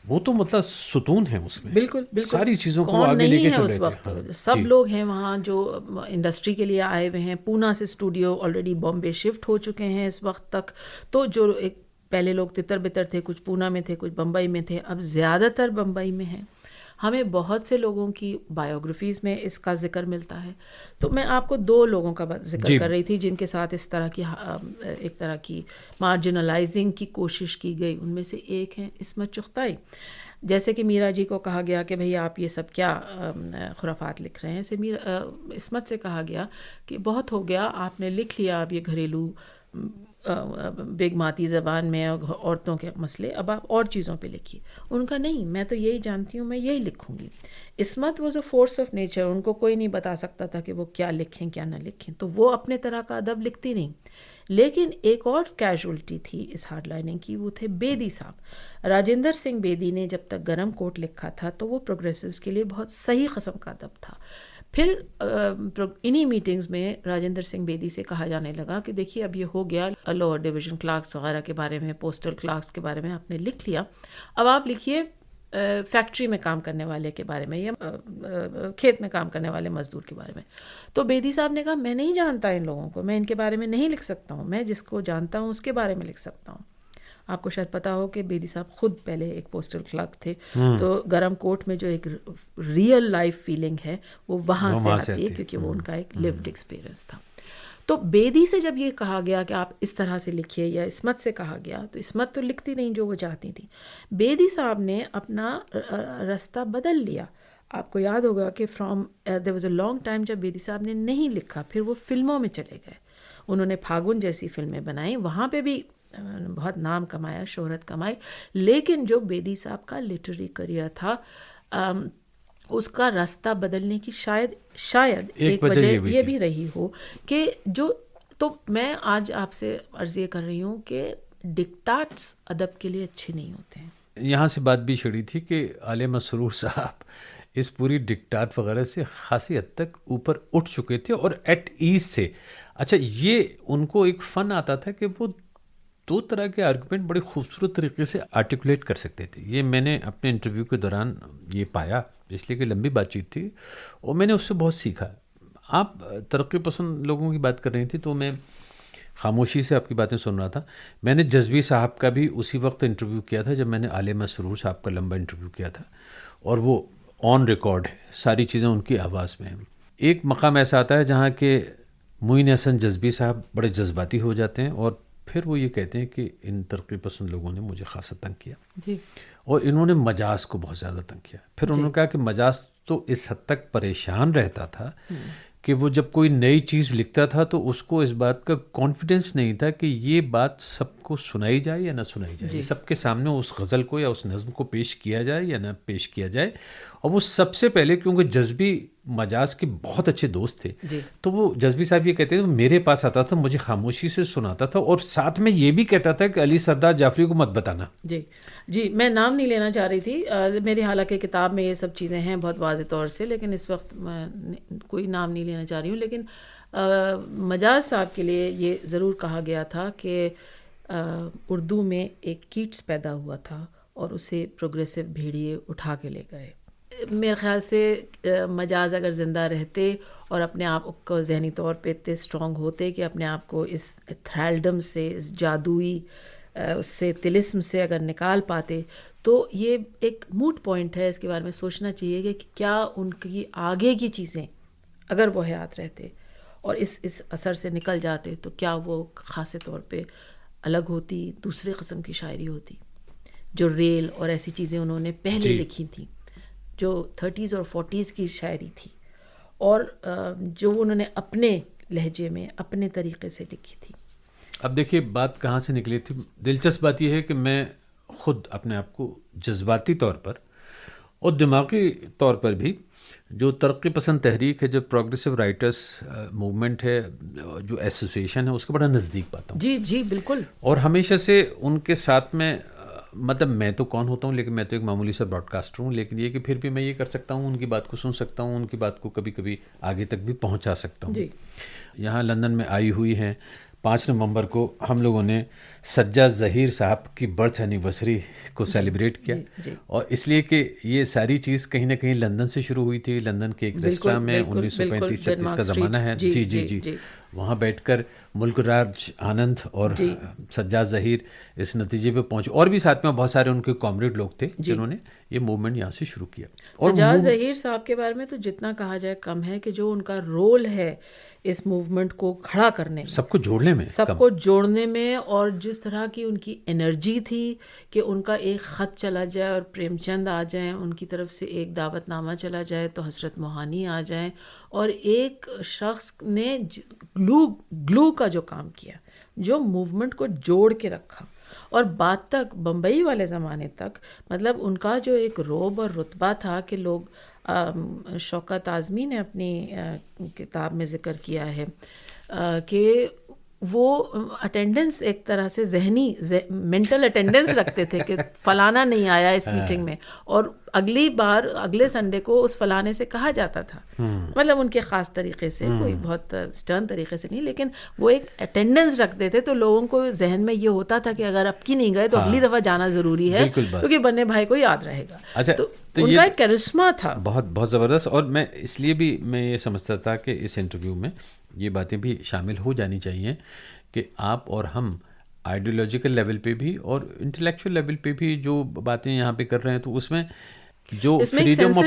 وہ تو مطلب ستون ہیں اس میں, بالکل ساری چیزوں کو آگے لے کے چل رہے تھے. اس وقت سب لوگ ہیں وہاں جو انڈسٹری کے لیے آئے ہوئے ہیں. پونا سے اسٹوڈیو آلریڈی بامبے شفٹ ہو چکے ہیں اس وقت تک. تو جو ایک پہلے لوگ تتر بتر تھے, کچھ پونا میں تھے, کچھ بمبئی میں تھے, اب زیادہ تر بمبئی میں ہیں. ہمیں بہت سے لوگوں کی بایوگرافیز میں اس کا ذکر ملتا ہے. تو میں آپ کو 2 لوگوں کا ذکر کر رہی تھی جن کے ساتھ اس طرح کی ایک طرح کی مارجنلائزنگ کی کوشش کی گئی. ان میں سے ایک ہیں عصمت چغتائی. جیسے کہ میرا جی کو کہا گیا کہ بھئی آپ یہ سب کیا خرافات لکھ رہے ہیں. عصمت سے کہا گیا کہ بہت ہو گیا, آپ نے لکھ لیا اب یہ گھریلو بیگماتی زبان میں عورتوں کے مسئلے, اب آپ اور چیزوں پہ لکھیے. ان کا نہیں, میں تو یہی جانتی ہوں, میں یہی لکھوں گی. Ismat was a force of nature. ان کو کوئی نہیں بتا سکتا تھا کہ وہ کیا لکھیں کیا نہ لکھیں, تو وہ اپنے طرح کا ادب لکھتی نہیں. لیکن ایک اور کیجولٹی تھی اس ہارڈ لائننگ کی, وہ تھے بیدی صاحب. راجندر سنگھ بیدی نے جب تک گرم کوٹ لکھا تھا تو وہ پروگریسوز کے لیے بہت صحیح قسم کا ادب تھا. پھر انہی میٹنگز میں راجندر سنگھ بیدی سے کہا جانے لگا کہ دیکھیے اب یہ ہو گیا, لوور ڈویژن کلارکس وغیرہ کے بارے میں, پوسٹل کلارکس کے بارے میں آپ نے لکھ لیا, اب آپ لکھیے فیکٹری میں کام کرنے والے کے بارے میں یا کھیت میں کام کرنے والے مزدور کے بارے میں. تو بیدی صاحب نے کہا میں نہیں جانتا ان لوگوں کو, میں ان کے بارے میں نہیں لکھ سکتا ہوں, میں جس کو جانتا ہوں اس کے بارے میں لکھ سکتا ہوں. آپ کو شاید پتا ہو کہ بیدی صاحب خود پہلے ایک پوسٹل کلرک تھے, تو گرم کوٹ میں جو ایک ریئل لائف فیلنگ ہے وہ وہاں سے آتی ہے, کیونکہ وہ ان کا ایک لیوڈ ایکسپیرئنس تھا. تو بیدی سے جب یہ کہا گیا کہ آپ اس طرح سے لکھیے, یا عصمت سے کہا گیا, تو عصمت تو لکھتی نہیں جو وہ چاہتی تھی. بیدی صاحب نے اپنا راستہ بدل لیا. آپ کو یاد ہوگا کہ there was a long time جب بیدی صاحب نے نہیں لکھا, پھر وہ فلموں میں چلے گئے. انہوں نے پھاگن جیسی فلمیں بنائیں, وہاں پہ بھی بہت نام کمایا, شہرت کمائی. لیکن جو بیدی صاحب کا لٹریری کریئر تھا, اس کا راستہ بدلنے کی شاید ایک وجہ یہ بھی رہی ہو کہ تو میں آج آپ سے عرض یہ کر رہی ہوں کہ ڈکٹاٹس ادب کے لیے اچھے نہیں ہوتے ہیں. یہاں سے بات بھی چھڑی تھی کہ علی مسرور صاحب اس پوری ڈکٹاٹ وغیرہ سے خاصی حد تک اوپر اٹھ چکے تھے اور ایٹ ایز تھے. اچھا یہ ان کو ایک فن آتا تھا کہ وہ دو طرح کے آرگومنٹ بڑے خوبصورت طریقے سے آرٹیکولیٹ کر سکتے تھے. یہ میں نے اپنے انٹرویو کے دوران یہ پایا، اس لیے کہ لمبی بات چیت تھی اور میں نے اس سے بہت سیکھا. آپ ترقی پسند لوگوں کی بات کر رہی تھی تو میں خاموشی سے آپ کی باتیں سن رہا تھا. میں نے جذبی صاحب کا بھی اسی وقت انٹرویو کیا تھا جب میں نے علی مسرور صاحب کا لمبا انٹرویو کیا تھا، اور وہ آن ریکارڈ ہے، ساری چیزیں ان کی آواز میں ہیں. ایک مقام ایسا آتا ہے جہاں کہ معین حسن جذبی صاحب بڑے جذباتی ہو جاتے ہیں اور پھر وہ یہ کہتے ہیں کہ ان ترقی پسند لوگوں نے مجھے خاصا تنگ کیا جی، اور انہوں نے مجاز کو بہت زیادہ تنگ کیا. پھر انہوں نے کہا کہ مجاز تو اس حد تک پریشان رہتا تھا کہ وہ جب کوئی نئی چیز لکھتا تھا تو اس کو اس بات کا کانفیڈنس نہیں تھا کہ یہ بات سب کو سنائی جائے یا نہ سنائی جائے، سب کے سامنے اس غزل کو یا اس نظم کو پیش کیا جائے یا نہ پیش کیا جائے. اور وہ سب سے پہلے کیونکہ جذبی مجاز کے بہت اچھے دوست تھے تو وہ جذبی صاحب یہ کہتے ہیں میرے پاس آتا تھا، مجھے خاموشی سے سناتا تھا اور ساتھ میں یہ بھی کہتا تھا کہ علی سردار جعفری کو مت بتانا. جی میں نام نہیں لینا چاہ رہی تھی، میری حالانکہ کتاب میں یہ سب چیزیں ہیں بہت واضح طور سے، لیکن اس وقت میں کوئی نام نہیں لینا چاہ رہی ہوں. لیکن مجاز صاحب کے لیے یہ ضرور کہا گیا تھا کہ اردو میں ایک کیٹس پیدا ہوا تھا اور اسے پروگریسو بھیڑیے اٹھا کے لے گئے. میرے خیال سے مجاز اگر زندہ رہتے اور اپنے آپ کو ذہنی طور پہ اتنے اسٹرانگ ہوتے کہ اپنے آپ کو اس تھرالڈم سے، اس جادوئی اس سے طلسم سے اگر نکال پاتے تو یہ ایک موٹ پوائنٹ ہے. اس کے بارے میں سوچنا چاہیے کہ کیا ان کی آگے کی چیزیں اگر وہ حیات رہتے اور اس اثر سے نکل جاتے تو کیا وہ خاصے طور پہ الگ ہوتی، دوسرے قسم کی شاعری ہوتی. جو ریل اور ایسی چیزیں انہوں نے پہلے لکھی تھیں جو 30s اور 40s کی شاعری تھی اور جو انہوں نے اپنے لہجے میں اپنے طریقے سے لکھی تھی. اب دیکھیے بات کہاں سے نکلی تھی. دلچسپ بات یہ ہے کہ میں خود اپنے آپ کو جذباتی طور پر اور دماغی طور پر بھی جو ترقی پسند تحریک ہے، جو پروگریسو رائٹرز موومنٹ ہے، جو ایسوسیشن ہے، اس کے بڑا نزدیک پاتا ہوں. جی بالکل. اور ہمیشہ سے ان کے ساتھ میں مطلب میں تو کون ہوتا ہوں لیکن میں تو ایک معمولی سا براڈ کاسٹر ہوں، لیکن یہ کہ پھر بھی میں یہ کر سکتا ہوں، ان کی بات کو سن سکتا ہوں، ان کی بات کو کبھی کبھی آگے تک بھی پہنچا سکتا ہوں. یہاں لندن میں آئی ہوئی ہیں 5 نومبر کو ہم لوگوں نے سجاد ظہیر صاحب کی برتھ اینیورسری کو سیلیبریٹ کیا اور اس لیے کہ یہ ساری چیز کہیں نہ کہیں لندن سے شروع ہوئی تھی. لندن کے ایک ریسٹوراں میں 1935-36 کا زمانہ ہے. جی وہاں بیٹھ کر ملک راج آنند اور سجاد ظہیر اس نتیجے پہ پہنچے، اور بھی ساتھ میں بہت سارے ان کے کامریڈ لوگ تھے جنہوں نے یہ موومنٹ یہاں سے شروع کیا. سجاد ظہیر صاحب کے بارے میں تو جتنا کہا جائے کم ہے کہ جو ان کا رول ہے اس موومنٹ کو کھڑا کرنے میں، سب کو جوڑنے میں، اور جس طرح کی ان کی انرجی تھی کہ ان کا ایک خط چلا جائے اور پریم چند آ جائیں، ان کی طرف سے ایک دعوت نامہ چلا جائے تو حسرت موہانی آ جائیں، اور ایک شخص نے گلو کا جو کام کیا، جو موومنٹ کو جوڑ کے رکھا اور بات تک بمبئی والے زمانے تک، مطلب ان کا جو ایک روب اور رتبہ تھا کہ لوگ شوکت اعظمی نے اپنی کتاب میں ذکر کیا ہے کہ وہ اٹینڈنس ایک طرح سے ذہنی مینٹل اٹینڈنس رکھتے تھے کہ فلانا نہیں آیا اس میٹنگ میں، اور اگلے سنڈے کو اس فلانے سے کہا جاتا تھا. مطلب ان کے خاص طریقے سے، کوئی بہت سٹرن طریقے سے نہیں، لیکن وہ ایک اٹینڈنس رکھتے تھے تو لوگوں کو ذہن میں یہ ہوتا تھا کہ اگر اب کی نہیں گئے تو اگلی دفعہ جانا ضروری ہے کیونکہ بننے بھائی کو یاد رہے گا. تو ان کا ایک کرشمہ تھا بہت زبردست. اور میں اس لیے بھی میں یہ سمجھتا تھا کہ اس انٹرویو میں یہ باتیں بھی شامل ہو جانی چاہیے کہ آپ اور ہم آئیڈیولوجیکل لیول پہ بھی اور انٹلیکچوئل لیول پہ بھی جو باتیں یہاں پہ کر رہے ہیں تو اس میں جو فریڈم آف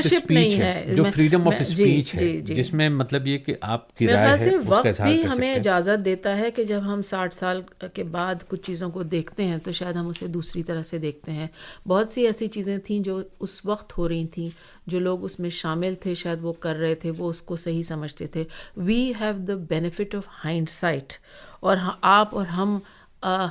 اسپیچ ہے، جس میں مطلب یہ کہ آپ کی رائے ہے اس کا اظہار کر سکتے ہیں. ہمیں اجازت دیتا ہے کہ جب ہم 60 سال کے بعد کچھ چیزوں کو دیکھتے ہیں تو شاید ہم اسے دوسری طرح سے دیکھتے ہیں. بہت سی ایسی چیزیں تھیں جو اس وقت ہو رہی تھیں، جو لوگ اس میں شامل تھے شاید وہ کر رہے تھے، وہ اس کو صحیح سمجھتے تھے. We have the benefit of hindsight, اور آپ اور ہم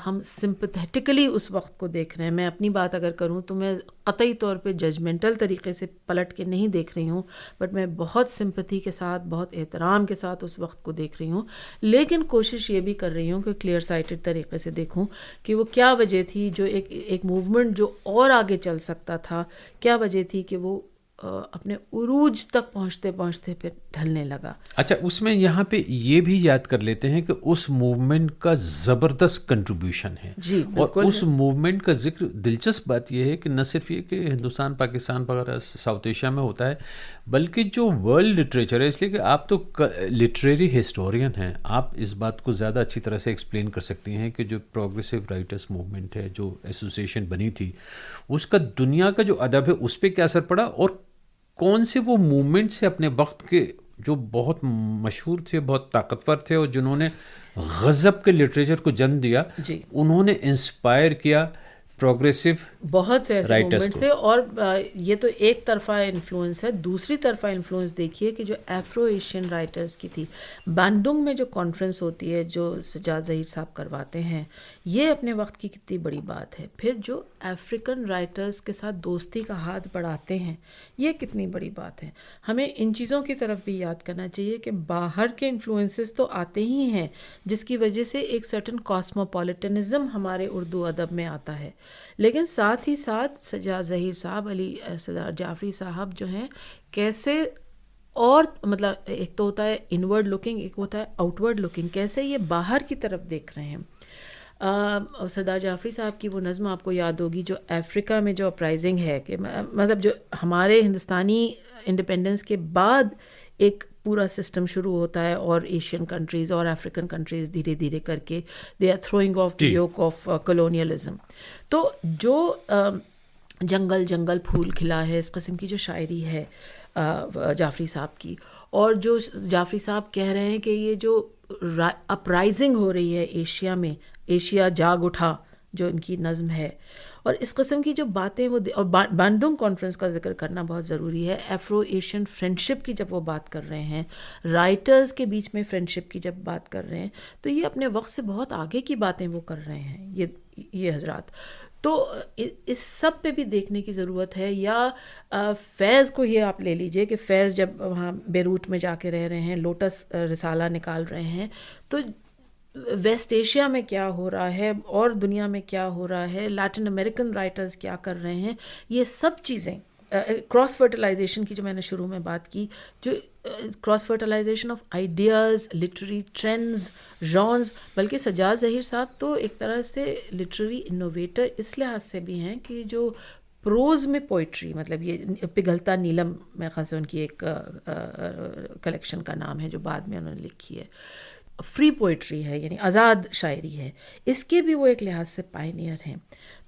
ہم سمپتھیٹیکلی اس وقت کو دیکھ رہے ہیں. میں اپنی بات اگر کروں تو میں قطعی طور پہ ججمنٹل طریقے سے پلٹ کے نہیں دیکھ رہی ہوں, بٹ میں بہت سمپتھی کے ساتھ, بہت احترام کے ساتھ اس وقت کو دیکھ رہی ہوں, لیکن کوشش یہ بھی کر رہی ہوں کہ کلیئر سائٹڈ طریقے سے دیکھوں کہ وہ کیا وجہ تھی جو ایک موومنٹ جو اور آگے چل سکتا تھا, کیا وجہ تھی کہ وہ اپنے عروج تک پہنچتے پہنچتے پھر ڈھلنے لگا. اچھا, اس میں یہاں پہ یہ بھی یاد کر لیتے ہیں کہ اس موومنٹ کا زبردست کنٹریبیوشن ہے. جی, اور اس موومنٹ کا ذکر, دلچسپ بات یہ ہے کہ نہ صرف یہ کہ ہندوستان, پاکستان وغیرہ ساؤتھ ایشیا میں ہوتا ہے, بلکہ جو ورلڈ لٹریچر ہے, اس لیے کہ آپ تو لٹریری ہسٹورین ہیں, آپ اس بات کو زیادہ اچھی طرح سے ایکسپلین کر سکتی ہیں کہ جو پروگریسو رائٹرس موومنٹ ہے, جو ایسوسیشن بنی تھی, اس کا دنیا کا جو ادب ہے اس پہ کیا اثر پڑا, اور کون سے وہ موومنٹ سے اپنے وقت کے جو بہت مشہور تھے, بہت طاقتور تھے, اور جنہوں نے غضب کے لٹریچر کو جنم دیا, انہوں نے انسپائر کیا پروگریسو بہت سے ایسے موومنٹس تھے. اور یہ تو ایک طرفہ انفلوئنس ہے. دوسری طرفہ انفلوئنس دیکھیے کہ جو افرو ایشین رائٹرز کی تھی, بانڈنگ میں جو کانفرنس ہوتی ہے جو سجاد ظہیر صاحب کرواتے ہیں, یہ اپنے وقت کی کتنی بڑی بات ہے. پھر جو افریقن رائٹرز کے ساتھ دوستی کا ہاتھ بڑھاتے ہیں, یہ کتنی بڑی بات ہے. ہمیں ان چیزوں کی طرف بھی یاد کرنا چاہیے کہ باہر کے انفلوئنسز تو آتے ہی ہیں, جس کی وجہ سے ایک سرٹن کاسموپولیٹنزم ہمارے اردو ادب میں آتا ہے, لیکن ساتھ ہی ساتھ سجاد ظہیر صاحب, علی سردار جعفری صاحب جو ہیں, کیسے, اور مطلب ایک تو ہوتا ہے انورڈ لوکنگ, ایک ہوتا ہے آؤٹ ورڈ لوکنگ, کیسے یہ باہر کی طرف دیکھ رہے ہیں. سردار جعفری صاحب کی وہ نظم آپ کو یاد ہوگی جو افریقہ میں جو اپرائزنگ ہے, کہ مطلب جو ہمارے ہندوستانی انڈیپینڈنس کے بعد ایک پورا سسٹم شروع ہوتا ہے, اور ایشین کنٹریز اور افریقن کنٹریز دھیرے دھیرے کر کے they are throwing off the yoke of colonialism. تو جو جنگل جنگل پھول کھلا ہے, اس قسم کی جو شاعری ہے جعفری صاحب کی, اور جو جعفری صاحب کہہ رہے ہیں کہ یہ جو اپرائزنگ ہو رہی ہے ایشیا میں, ایشیا جاگ اٹھا, جو ان کی نظم ہے, اور اس قسم کی جو باتیں وہ, اور بانڈنگ کانفرنس کا ذکر کرنا بہت ضروری ہے. افرو ایشین فرینڈشپ کی جب وہ بات کر رہے ہیں, رائٹرز کے بیچ میں فرینڈشپ کی جب بات کر رہے ہیں, تو یہ اپنے وقت سے بہت آگے کی باتیں وہ کر رہے ہیں یہ حضرات. تو اس سب پہ بھی دیکھنے کی ضرورت ہے. یا فیض کو یہ آپ لے لیجئے کہ فیض جب وہاں بیروٹ میں جا کے رہ رہے ہیں, لوٹس رسالہ نکال رہے ہیں, تو ویسٹ ایشیا میں کیا ہو رہا ہے اور دنیا میں کیا ہو رہا ہے, لیٹن امریکن رائٹرز کیا کر رہے ہیں, یہ سب چیزیں, کراس فرٹیلائزیشن کی جو میں نے شروع میں بات کی, جو cross fertilization of ideas, literary trends, genres, بلکہ سجاد ظہیر صاحب تو ایک طرح سے لٹریری انوویٹر اس لحاظ سے بھی ہیں کہ جو پروز میں پوئٹری, مطلب یہ پگھلتا نیلم میرے خیال سے ان کی ایک کلیکشن کا نام ہے جو بعد میں انہوں نے لکھی ہے, فری پوئٹری ہے, یعنی آزاد شاعری ہے, اس کے بھی وہ ایک لحاظ سے پائنیئر ہیں.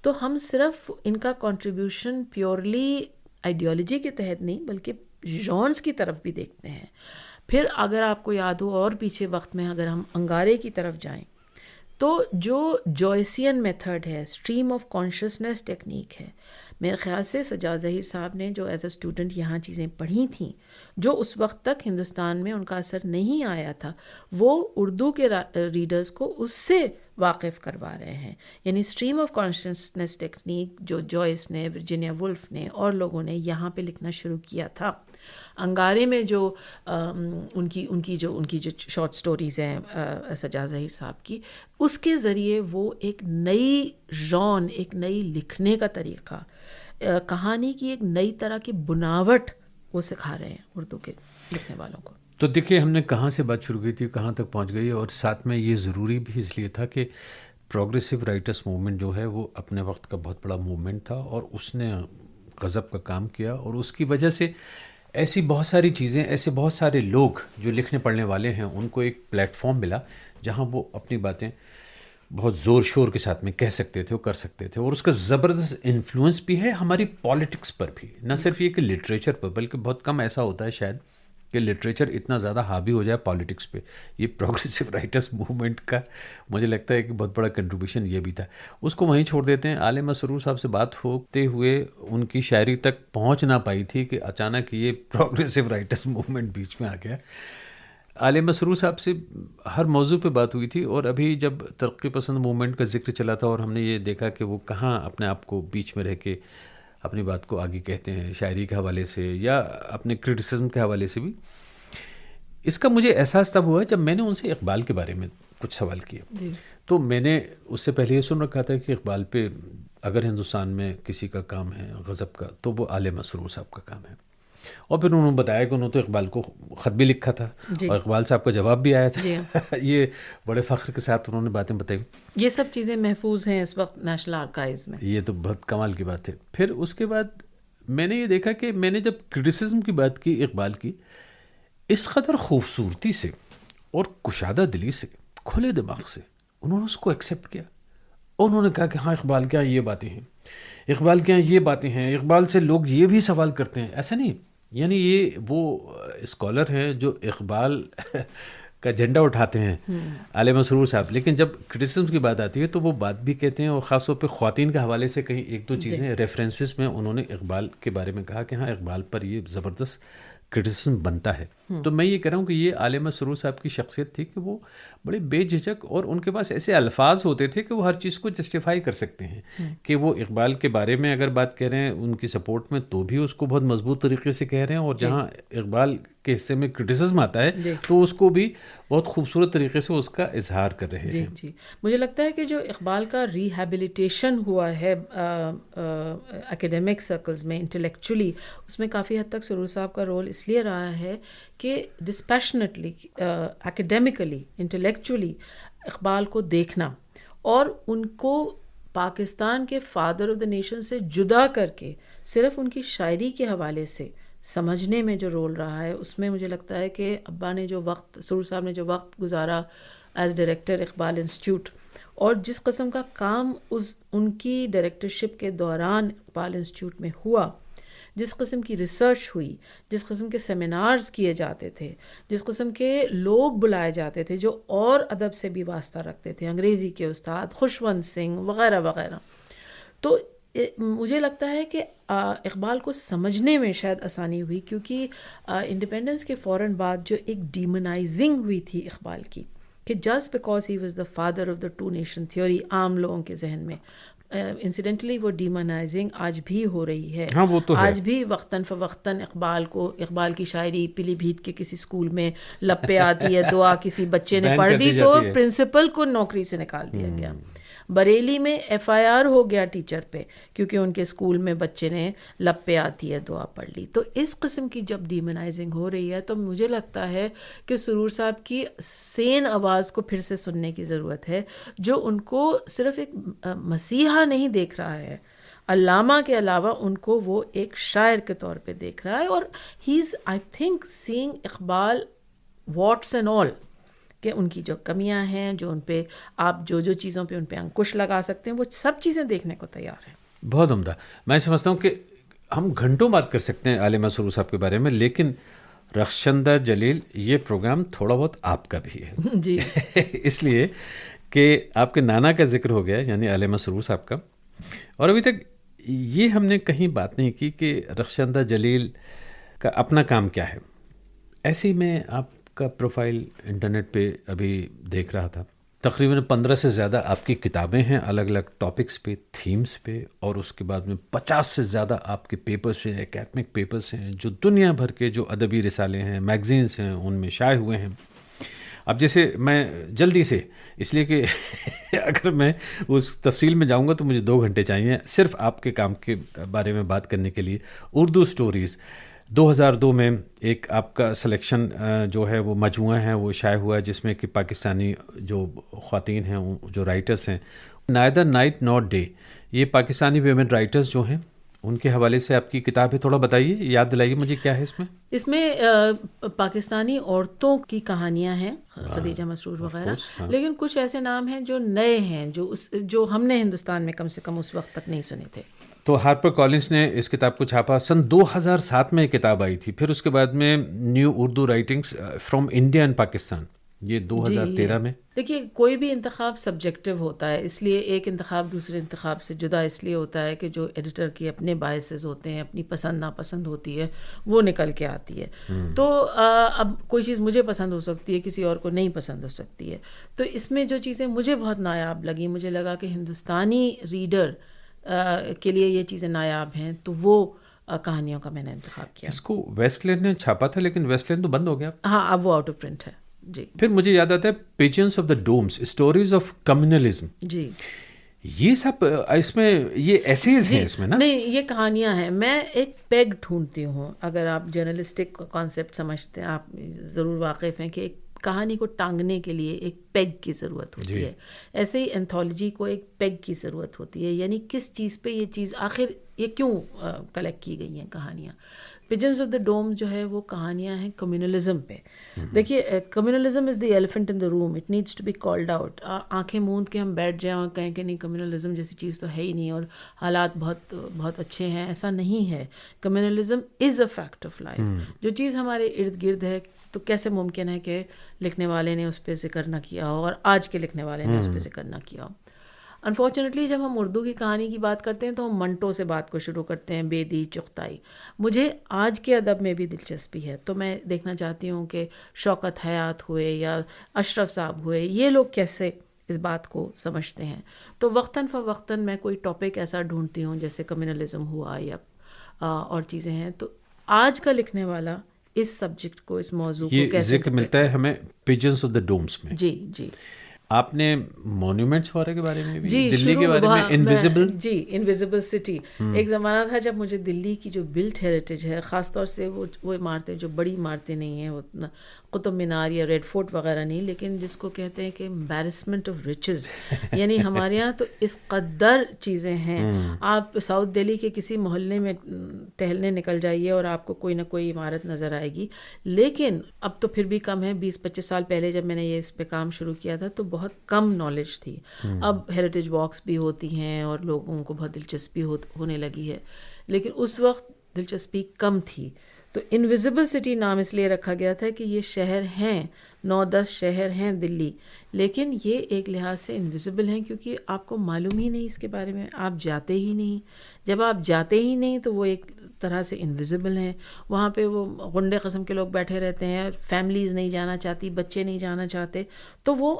تو ہم صرف ان کا کنٹریبیوشن پیورلی آئیڈیالوجی کے تحت نہیں بلکہ ژانرز کی طرف بھی دیکھتے ہیں. پھر اگر آپ کو یاد ہو اور پیچھے وقت میں اگر ہم انگارے کی طرف جائیں, تو جو جوائسین میتھڈ ہے, اسٹریم آف کانشسنس ٹیکنیک ہے, میرے خیال سے سجاد ظہیر صاحب نے جو ایز اے اسٹوڈنٹ یہاں چیزیں پڑھی تھیں, جو اس وقت تک ہندوستان میں ان کا اثر نہیں آیا تھا, وہ اردو کے ریڈرز کو اس سے واقف کروا رہے ہیں. یعنی اسٹریم آف کانشسنس ٹیکنیک جو جوائس نے, ورجینیا وولف نے اور لوگوں نے یہاں پہ لکھنا شروع کیا تھا. انگارے میں جو ان کی جو شارٹ سٹوریز ہیں سجاد ظہیر صاحب کی, اس کے ذریعے وہ ایک نئی ژان, ایک نئی لکھنے کا طریقہ, کہانی کی ایک نئی طرح کی بناوٹ وہ سکھا رہے ہیں اردو کے لکھنے والوں کو. تو دیکھیے ہم نے کہاں سے بات شروع کی تھی, کہاں تک پہنچ گئی, اور ساتھ میں یہ ضروری بھی اس لیے تھا کہ پروگریسو رائٹرس موومنٹ جو ہے وہ اپنے وقت کا بہت بڑا موومنٹ تھا, اور اس نے غضب کا کام کیا, اور اس کی وجہ سے ایسی بہت ساری چیزیں, ایسے بہت سارے لوگ جو لکھنے پڑھنے والے ہیں, ان کو ایک پلیٹ فارم ملا جہاں وہ اپنی باتیں بہت زور شور کے ساتھ میں کہہ سکتے تھے, وہ کر سکتے تھے. اور اس کا زبردست انفلوئنس بھی ہے ہماری پالیٹکس پر بھی, نہ صرف یہ کہ لٹریچر پر, بلکہ بہت کم ایسا ہوتا ہے شاید کہ لٹریچر اتنا زیادہ حاوی ہو جائے پالیٹکس پہ. یہ پروگریسو رائٹرس موومنٹ کا مجھے لگتا ہے کہ بہت بڑا کنٹریبیوشن یہ بھی تھا. اس کو وہیں چھوڑ دیتے ہیں. عالم مسرور صاحب سے بات ہوتے ہوئے ان کی شاعری تک پہنچ نہ پائی تھی کہ اچانک یہ پروگریسو رائٹرس موومنٹ بیچ میں آ گیا. عالِ مسرور صاحب سے ہر موضوع پہ بات ہوئی تھی، اور ابھی جب ترقی پسند موومنٹ کا ذکر چلا تھا اور ہم نے یہ دیکھا کہ وہ کہاں اپنے آپ کو بیچ میں رہ کے اپنی بات کو آگے کہتے ہیں، شاعری کے حوالے سے یا اپنے کرٹیسزم کے حوالے سے بھی، اس کا مجھے احساس تب ہوا جب میں نے ان سے اقبال کے بارے میں کچھ سوال کیا. تو میں نے اس سے پہلے یہ سن رکھا تھا کہ اقبال پہ اگر ہندوستان میں کسی کا کام ہے غضب کا تو وہ عالِ مسرور صاحب کا کام ہے. اور پھر انہوں نے بتایا کہ انہوں نے تو اقبال کو خط بھی لکھا تھا اور اقبال صاحب کا جواب بھی آیا تھا. یہ بڑے فخر کے ساتھ انہوں نے باتیں بتائی. یہ سب چیزیں محفوظ ہیں اس وقت نیشنل آرکائیوز میں. یہ تو بہت کمال کی بات ہے. پھر اس کے بعد میں نے یہ دیکھا کہ میں نے جب کرٹیسزم کی بات کی اقبال کی، اس قدر خوبصورتی سے اور کشادہ دلی سے، کھلے دماغ سے انہوں نے اس کو ایکسیپٹ کیا، اور انہوں نے کہا کہ ہاں اقبال کیا یہ باتیں ہیں، اقبال کیا یہ باتیں ہیں، اقبال سے لوگ یہ بھی سوال کرتے ہیں. ایسا نہیں، یعنی یہ وہ اسکالر ہیں جو اقبال کا جھنڈا اٹھاتے ہیں عالِ مسرور صاحب، لیکن جب کرٹیسزم کی بات آتی ہے تو وہ بات بھی کہتے ہیں، اور خاص طور پہ خواتین کے حوالے سے کہیں ایک دو چیزیں ریفرنسز میں انہوں نے اقبال کے بارے میں کہا کہ ہاں اقبال پر یہ زبردست کرٹیسزم بنتا ہے. تو میں یہ کہہ رہا ہوں کہ یہ عالِ مسرور صاحب کی شخصیت تھی کہ وہ بڑے بے جھجک، اور ان کے پاس ایسے الفاظ ہوتے تھے کہ وہ ہر چیز کو جسٹیفائی کر سکتے ہیں. کہ وہ اقبال کے بارے میں اگر بات کہہ رہے ہیں ان کی سپورٹ میں، تو بھی اس کو بہت مضبوط طریقے سے کہہ رہے ہیں، اور جہاں اقبال کے حصے میں کرٹیسزم آتا ہے تو اس کو بھی بہت خوبصورت طریقے سے اس کا اظہار کر رہے ہیں. جی مجھے لگتا ہے کہ جو اقبال کا ریہیبلیٹیشن ہوا ہے اکیڈیمک سرکلز میں انٹلیکچولی، اس میں کافی حد تک سرور صاحب کا رول اس لیے رہا ہے کہ ڈسپیشنیٹلی اکیڈیمکلی انٹلیکچولی اقبال کو دیکھنا اور ان کو پاکستان کے فادر آف دا نیشن سے جدا کر کے صرف ان کی شاعری کے حوالے سے سمجھنے میں جو رول رہا ہے، اس میں مجھے لگتا ہے کہ ابا نے جو وقت، سرور صاحب نے جو وقت گزارا ایز ڈائریکٹر اقبال انسٹیٹیوٹ، اور جس قسم کا کام ان کی ڈائریکٹرشپ کے دوران اقبال انسٹیٹیوٹ میں ہوا، جس قسم کی ریسرچ ہوئی، جس قسم کے سیمینارز کیے جاتے تھے، جس قسم کے لوگ بلائے جاتے تھے جو اور ادب سے بھی واسطہ رکھتے تھے، انگریزی کے استاد خوشونت سنگھ وغیرہ وغیرہ، تو مجھے لگتا ہے کہ اقبال کو سمجھنے میں شاید آسانی ہوئی، کیونکہ انڈیپینڈنس کے فوراً بعد جو ایک ڈیمونائزنگ ہوئی تھی اقبال کی، کہ just because he was the father of the two nation theory عام لوگوں کے ذہن میں، انسیڈنٹلی وہ ڈیمونائزنگ آج بھی ہو رہی ہے. ہاں وہ تو آج بھی وقتاً فوقتاً اقبال کی شاعری پیلی بھیت کے کسی اسکول میں لب پہ آتی ہے دعا، کسی بچے نے پڑھ دی تو پرنسپل کو نوکری سے نکال دیا گیا. بریلی میں FIR ہو گیا ٹیچر پہ کیونکہ ان کے اسکول میں بچے نے لب پہ آتی ہے دعا پڑھ لی. تو اس قسم کی جب ڈیمونائزنگ ہو رہی ہے تو مجھے لگتا ہے کہ سرور صاحب کی سین آواز کو پھر سے سننے کی ضرورت ہے، جو ان کو صرف ایک مسیحا نہیں دیکھ رہا ہے، علامہ کے علاوہ ان کو وہ ایک شاعر کے طور پہ دیکھ رہا ہے. اور he is I think saying Iqbal what's and all, کہ ان کی جو کمیاں ہیں، جو ان پہ آپ جو چیزوں پہ ان پہ انکش لگا سکتے ہیں، وہ سب چیزیں دیکھنے کو تیار ہیں. بہت عمدہ. میں سمجھتا ہوں کہ ہم گھنٹوں بات کر سکتے ہیں عالِ مسرور صاحب کے بارے میں، لیکن رخشندہ جلیل یہ پروگرام تھوڑا بہت آپ کا بھی ہے. جی اس لیے کہ آپ کے نانا کا ذکر ہو گیا، یعنی عالِ مسرور صاحب کا، اور ابھی تک یہ ہم نے کہیں بات نہیں کی کہ رخشندہ جلیل کا اپنا کام کیا ہے. ایسے ہی میں آپ کا پروفائل انٹرنیٹ پہ ابھی دیکھ رہا تھا، تقریباً 15 سے زیادہ آپ کی کتابیں ہیں الگ الگ ٹاپکس پہ، تھیمز پہ، اور اس کے بعد میں 50 سے زیادہ آپ کے پیپرز ہیں، اکیڈمک پیپرز ہیں، جو دنیا بھر کے جو ادبی رسالے ہیں، میگزینز ہیں، ان میں شائع ہوئے ہیں. اب جیسے میں جلدی سے، اس لیے کہ اگر میں اس تفصیل میں جاؤں گا تو مجھے 2 گھنٹے چاہیے صرف آپ کے کام کے بارے میں بات کرنے کے لیے. اردو سٹوریز 2002 میں ایک آپ کا سلیکشن جو ہے وہ مجموعہ ہے وہ شائع ہوا ہے، جس میں کہ پاکستانی جو خواتین ہیں، جو رائٹرز ہیں، نائدر نائٹ نار ڈے، یہ پاکستانی ویمن رائٹرز جو ہیں ان کے حوالے سے آپ کی کتاب ہے. تھوڑا بتائیے، یاد دلائیے مجھے کیا ہے اس میں. اس میں پاکستانی عورتوں کی کہانیاں ہیں، خدیجہ مسرور وغیرہ، لیکن کچھ ایسے نام ہیں جو نئے ہیں، جو ہم نے ہندوستان میں کم سے کم اس وقت تک نہیں سنے تھے. تو ہارپر کالنز نے اس کتاب کو چھاپا. سن 2007 میں یہ کتاب آئی تھی. پھر اس کے بعد میں new Urdu writings from India and Pakistan یہ 2013 میں. دیکھیے کوئی بھی انتخاب سبجیکٹیو ہوتا ہے, اس لیے ایک انتخاب دوسرے انتخاب سے جدا اس لیے ہوتا ہے کہ جو ایڈیٹر کے اپنے بائسز ہوتے ہیں, اپنی پسند ناپسند ہوتی ہے, وہ نکل کے آتی ہے. تو اب کوئی چیز مجھے پسند ہو سکتی ہے, کسی اور کو نہیں پسند ہو سکتی ہے. تو اس میں جو چیزیں مجھے بہت نایاب لگیں, مجھے لگا کہ ہندوستانی ریڈر کے لیے یہ چیزیں نایاب ہیں, تو وہ کہانیوں کا میں نے انتخاب کیا. اس کو ویسٹ لینڈ نے چھاپا تھا, لیکن ویسٹ لینڈ تو بند ہو گیا. ہاں, اب وہ آؤٹ آف پرنٹ ہے. جی. پھر مجھے یاد آتا ہے pigeons of the domes, stories of communalism. جی. یہ سب اس میں یہ ایسیز ہیں اس میں نا؟ نہیں, یہ کہانیاں ہیں. میں ایک پیگ ڈھونڈتی ہوں. اگر آپ جرنلسٹک کانسیپٹ سمجھتے ہیں, آپ ضرور واقف ہیں کہ ایک کہانی کو ٹانگنے کے لیے ایک پیگ کی ضرورت ہوتی ہے. ایسے ہی اینتھولوجی کو ایک پیگ کی ضرورت ہوتی ہے, یعنی کس چیز پہ یہ چیز آخر یہ کیوں کلیکٹ کی گئی ہیں کہانیاں. پجنز آف دا ڈوم جو ہے وہ کہانیاں ہیں کمیونلزم پہ. دیکھیے communalism is the elephant in the room, it needs to be called out. آنکھیں موند کے ہم بیٹھ جائیں اور کہیں کہ نہیں کمیونلزم جیسی چیز تو ہے ہی نہیں اور حالات بہت بہت اچھے ہیں, ایسا نہیں ہے. Communalism is a fact of life. جو چیز ہمارے ارد گرد ہے, تو کیسے ممکن ہے کہ لکھنے والے نے اس پہ ذکر نہ کیا ہو اور آج کے لکھنے والے نے اس پہ ذکر نہ کیا ہو. انفارچونیٹلی جب ہم اردو کی کہانی کی بات کرتے ہیں تو ہم منٹوں سے بات کو شروع کرتے ہیں, بیدی, چغتائی. مجھے آج کے ادب میں بھی دلچسپی ہے, تو میں دیکھنا چاہتی ہوں کہ شوکت حیات ہوئے یا اشرف صاحب ہوئے, یہ لوگ کیسے اس بات کو سمجھتے ہیں. تو وقتاً فوقتاً میں کوئی ٹاپک ایسا ڈھونڈتی ہوں جیسے کمیونلزم ہوا یا اور چیزیں ہیں, تو آج کا لکھنے والا اس سبجیکٹ کو, اس موضوع کو کیسے ذکر ملتا ہے ہمیں پیجنز آف دا ڈومز میں. جی. جی. آپ نے مونومنٹس وغیرہ کے بارے میں بھی, جی, دلی کے بارے میں, انویزیبل. جی, انویزیبل سٹی. ایک زمانہ تھا جب مجھے دلی کی جو بلٹ ہیریٹیج ہے, خاص طور سے وہ عمارتیں جو بڑی عمارتیں نہیں ہیں, اتنا قطب مینار یا ریڈ فورٹ وغیرہ نہیں, لیکن جس کو کہتے ہیں کہ امبیرسمنٹ آف رچز, یعنی ہمارے یہاں تو اس قدر چیزیں ہیں. آپ ساؤتھ دہلی کے کسی محلے میں ٹہلنے نکل جائیے اور آپ کو کوئی نہ کوئی عمارت نظر آئے گی. لیکن اب تو پھر بھی کم ہے. 20-25 سال پہلے جب میں نے یہ اس پہ کام شروع کیا تھا تو بہت کم نالج تھی. اب ہیریٹیج واکس بھی ہوتی ہیں اور لوگوں کو بہت دلچسپی ہونے لگی ہے, لیکن اس وقت دلچسپی کم تھی. تو انویزیبل سٹی نام اس لیے رکھا گیا تھا کہ یہ شہر ہیں, 9-10 شہر ہیں دلی, لیکن یہ ایک لحاظ سے انویزیبل ہیں کیونکہ آپ کو معلوم ہی نہیں اس کے بارے میں, آپ جاتے ہی نہیں. جب آپ جاتے ہی نہیں تو وہ ایک طرح سے انویزیبل ہیں. وہاں پہ وہ غنڈے قسم کے لوگ بیٹھے رہتے ہیں, فیملیز نہیں جانا چاہتی, بچے نہیں جانا چاہتے, تو وہ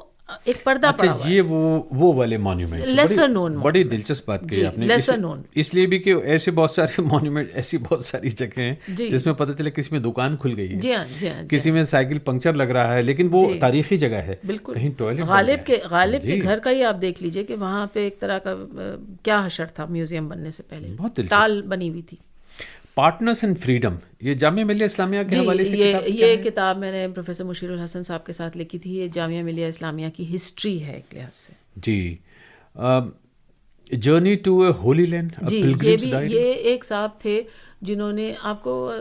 ایک پردہ پڑا ہوا ہے. یہ وہ والے مانیومنٹ لیسر نون, بڑی دلچسپ بات کہی آپ نے. لیسر نون اس لیے بھی کہ ایسے بہت سارے مانیومنٹ, ایسی بہت ساری جگہ ہیں جس میں پتہ چلے کسی میں دکان کھل گئی ہے, جی ہاں, کسی میں سائیکل پنکچر لگ رہا ہے, لیکن وہ تاریخی جگہ ہے. بالکل. کہیں ٹوائلٹ, غالب کے گھر کا ہی آپ دیکھ لیجئے کہ وہاں پہ ایک طرح کا کیا حشر تھا میوزیم بننے سے پہلے, ٹال بنی ہوئی تھی. پارٹنرز ان فریڈم, یہ جامعہ ملیہ اسلامیہ کے حوالے سے یہ کتاب میں نے پروفیسر مشیر الحسن صاحب کے ساتھ لکھی تھی. یہ جامعہ ملیہ اسلامیہ کی ہسٹری ہے ایک لحاظ سے. جی. Journey to a holy land. جی, یہ ایک صاحب تھے جنہوں نے, آپ کو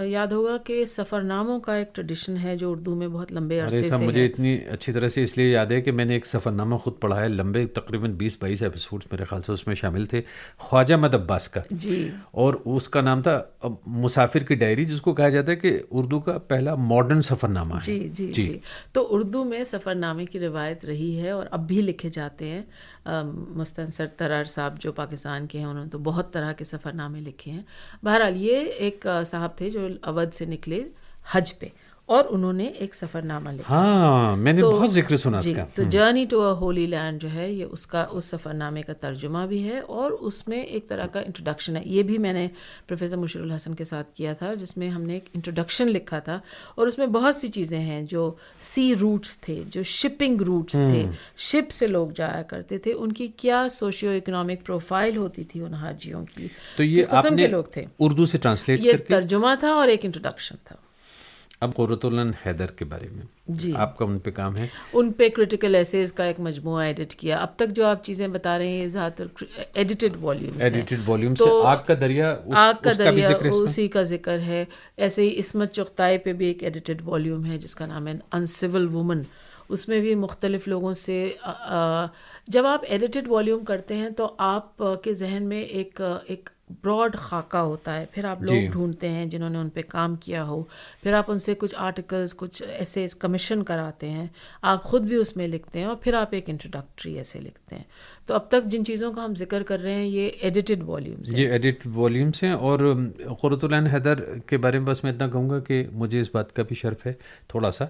یاد ہوگا کہ سفر ناموں کا ایک ٹریڈیشن ہے جو اردو میں بہت لمبے عرصے سے ہے. مجھے اتنی اچھی طرح سے اس لیے یاد ہے کہ میں نے ایک سفر نامہ خود پڑھا ہے, لمبے تقریباً 20-22 ایپیسوڈز میرے خیال سے اس میں شامل تھے, خواجہ احمد عباس کا. جی. اور اس کا نام تھا مسافر کی ڈائری, جس کو کہا جاتا ہے کہ اردو کا پہلا ماڈرن سفر نامہ ہے. جی جی جی. تو اردو میں سفر نامے کی روایت رہی ہے اور اب بھی لکھے جاتے ہیں. مستنصر ترار صاحب جو پاکستان کے ہیں, انہوں نے تو بہت طرح کے سفر نامے لکھے ہیں. بہرحال یہ ایک صاحب تھے جو اودھ سے نکلے حج پہ, اور انہوں نے ایک سفر نامہ لکھا. ہاں, میں نے بہت ذکر سنا اس کا. تو journey to a holy land جو ہے, یہ اس سفر نامے کا ترجمہ بھی ہے اور اس میں ایک طرح کا انٹروڈکشن ہے. یہ بھی میں نے پروفیسر مشیر الحسن کے ساتھ کیا تھا, جس میں ہم نے ایک انٹروڈکشن لکھا تھا, اور اس میں بہت سی چیزیں ہیں جو سی روٹس تھے, جو شپنگ روٹس تھے, شپ سے لوگ جایا کرتے تھے, ان کی کیا سوشیو اکنامک پروفائل ہوتی تھی ان حاجیوں کی, تو یہ کس قسم کے لوگ تھے. اردو سے ٹرانسلیٹ یہ ترجمہ تھا اور ایک انٹروڈکشن تھا. اب قرۃ العین حیدر کے بارے میں, جی, آپ کا ان پہ کام ہے. ان پہ کریٹیکل ایسیز کا ایک مجموعہ ایڈٹ کیا. اب تک جو آپ چیزیں بتا رہے ہیں زیادہ تر ایڈیٹڈ والیومز سے. آگ کا دریا, اسی کا ذکر ہے. ایسے ہی عصمت چغتائی پہ بھی ایک ایڈیٹڈ والیوم ہے جس کا نام ہے ان سول وومن. اس میں بھی مختلف لوگوں سے جب آپ ایڈیٹڈ والیوم کرتے ہیں تو آپ کے ذہن میں ایک براڈ خاکہ ہوتا ہے، پھر آپ لوگ ڈھونڈتے ہیں جنہوں نے ان پہ کام کیا ہو، پھر آپ ان سے کچھ آرٹیکلز، کچھ ایسے کمیشن کراتے ہیں، آپ خود بھی اس میں لکھتے ہیں اور پھر آپ ایک انٹروڈکٹری ایسے لکھتے ہیں. تو اب تک جن چیزوں کا ہم ذکر کر رہے ہیں یہ ایڈیٹڈ والیومز ہیں. یہ ایڈٹ والیومس ہیں. اور قرۃ العین حیدر کے بارے میں بس میں اتنا کہوں گا کہ مجھے اس بات کا بھی شرف ہے تھوڑا سا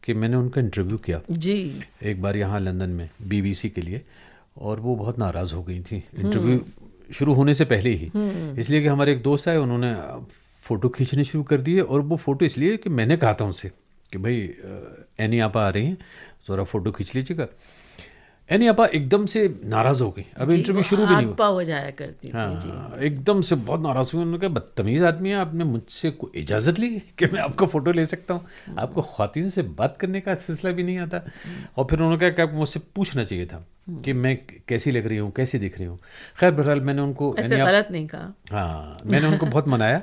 کہ میں نے ان کا انٹرویو کیا جی ایک بار یہاں لندن میں BBC کے لیے، اور وہ بہت ناراض ہو گئی تھیں انٹرویو شروع ہونے سے پہلے ہی، اس لیے کہ ہمارے ایک دوست آئے، انہوں نے فوٹو کھینچنے شروع کر دیے. اور وہ فوٹو اس لیے کہ میں نے کہا تھا ان سے کہ بھائی اینی آپا آ رہی ہیں، ذرا فوٹو کھینچ لیجیے گا. اینی آپا ایک دم سے ناراض ہو گئی، اب انٹرویو شروع بھی نہیں ہوا. ہو جایا کرتی تھی. ایک دم سے بہت ناراض ہوئی. انہوں نے کہا بدتمیز آدمی ہے، آپ نے مجھ سے کوئی اجازت لی کہ میں آپ کا فوٹو لے سکتا ہوں؟ آپ کو خواتین سے بات کرنے کا سلسلہ بھی نہیں آتا. اور پھر انہوں نے کہا کہ آپ مجھ سے پوچھنا چاہیے تھا کہ میں کیسی لگ رہی ہوں، کیسی دکھ رہی ہوں. خیر بہرحال میں نے ان کو ایسے غلط نہیں کہا. ہاں میں نے ان کو بہت منایا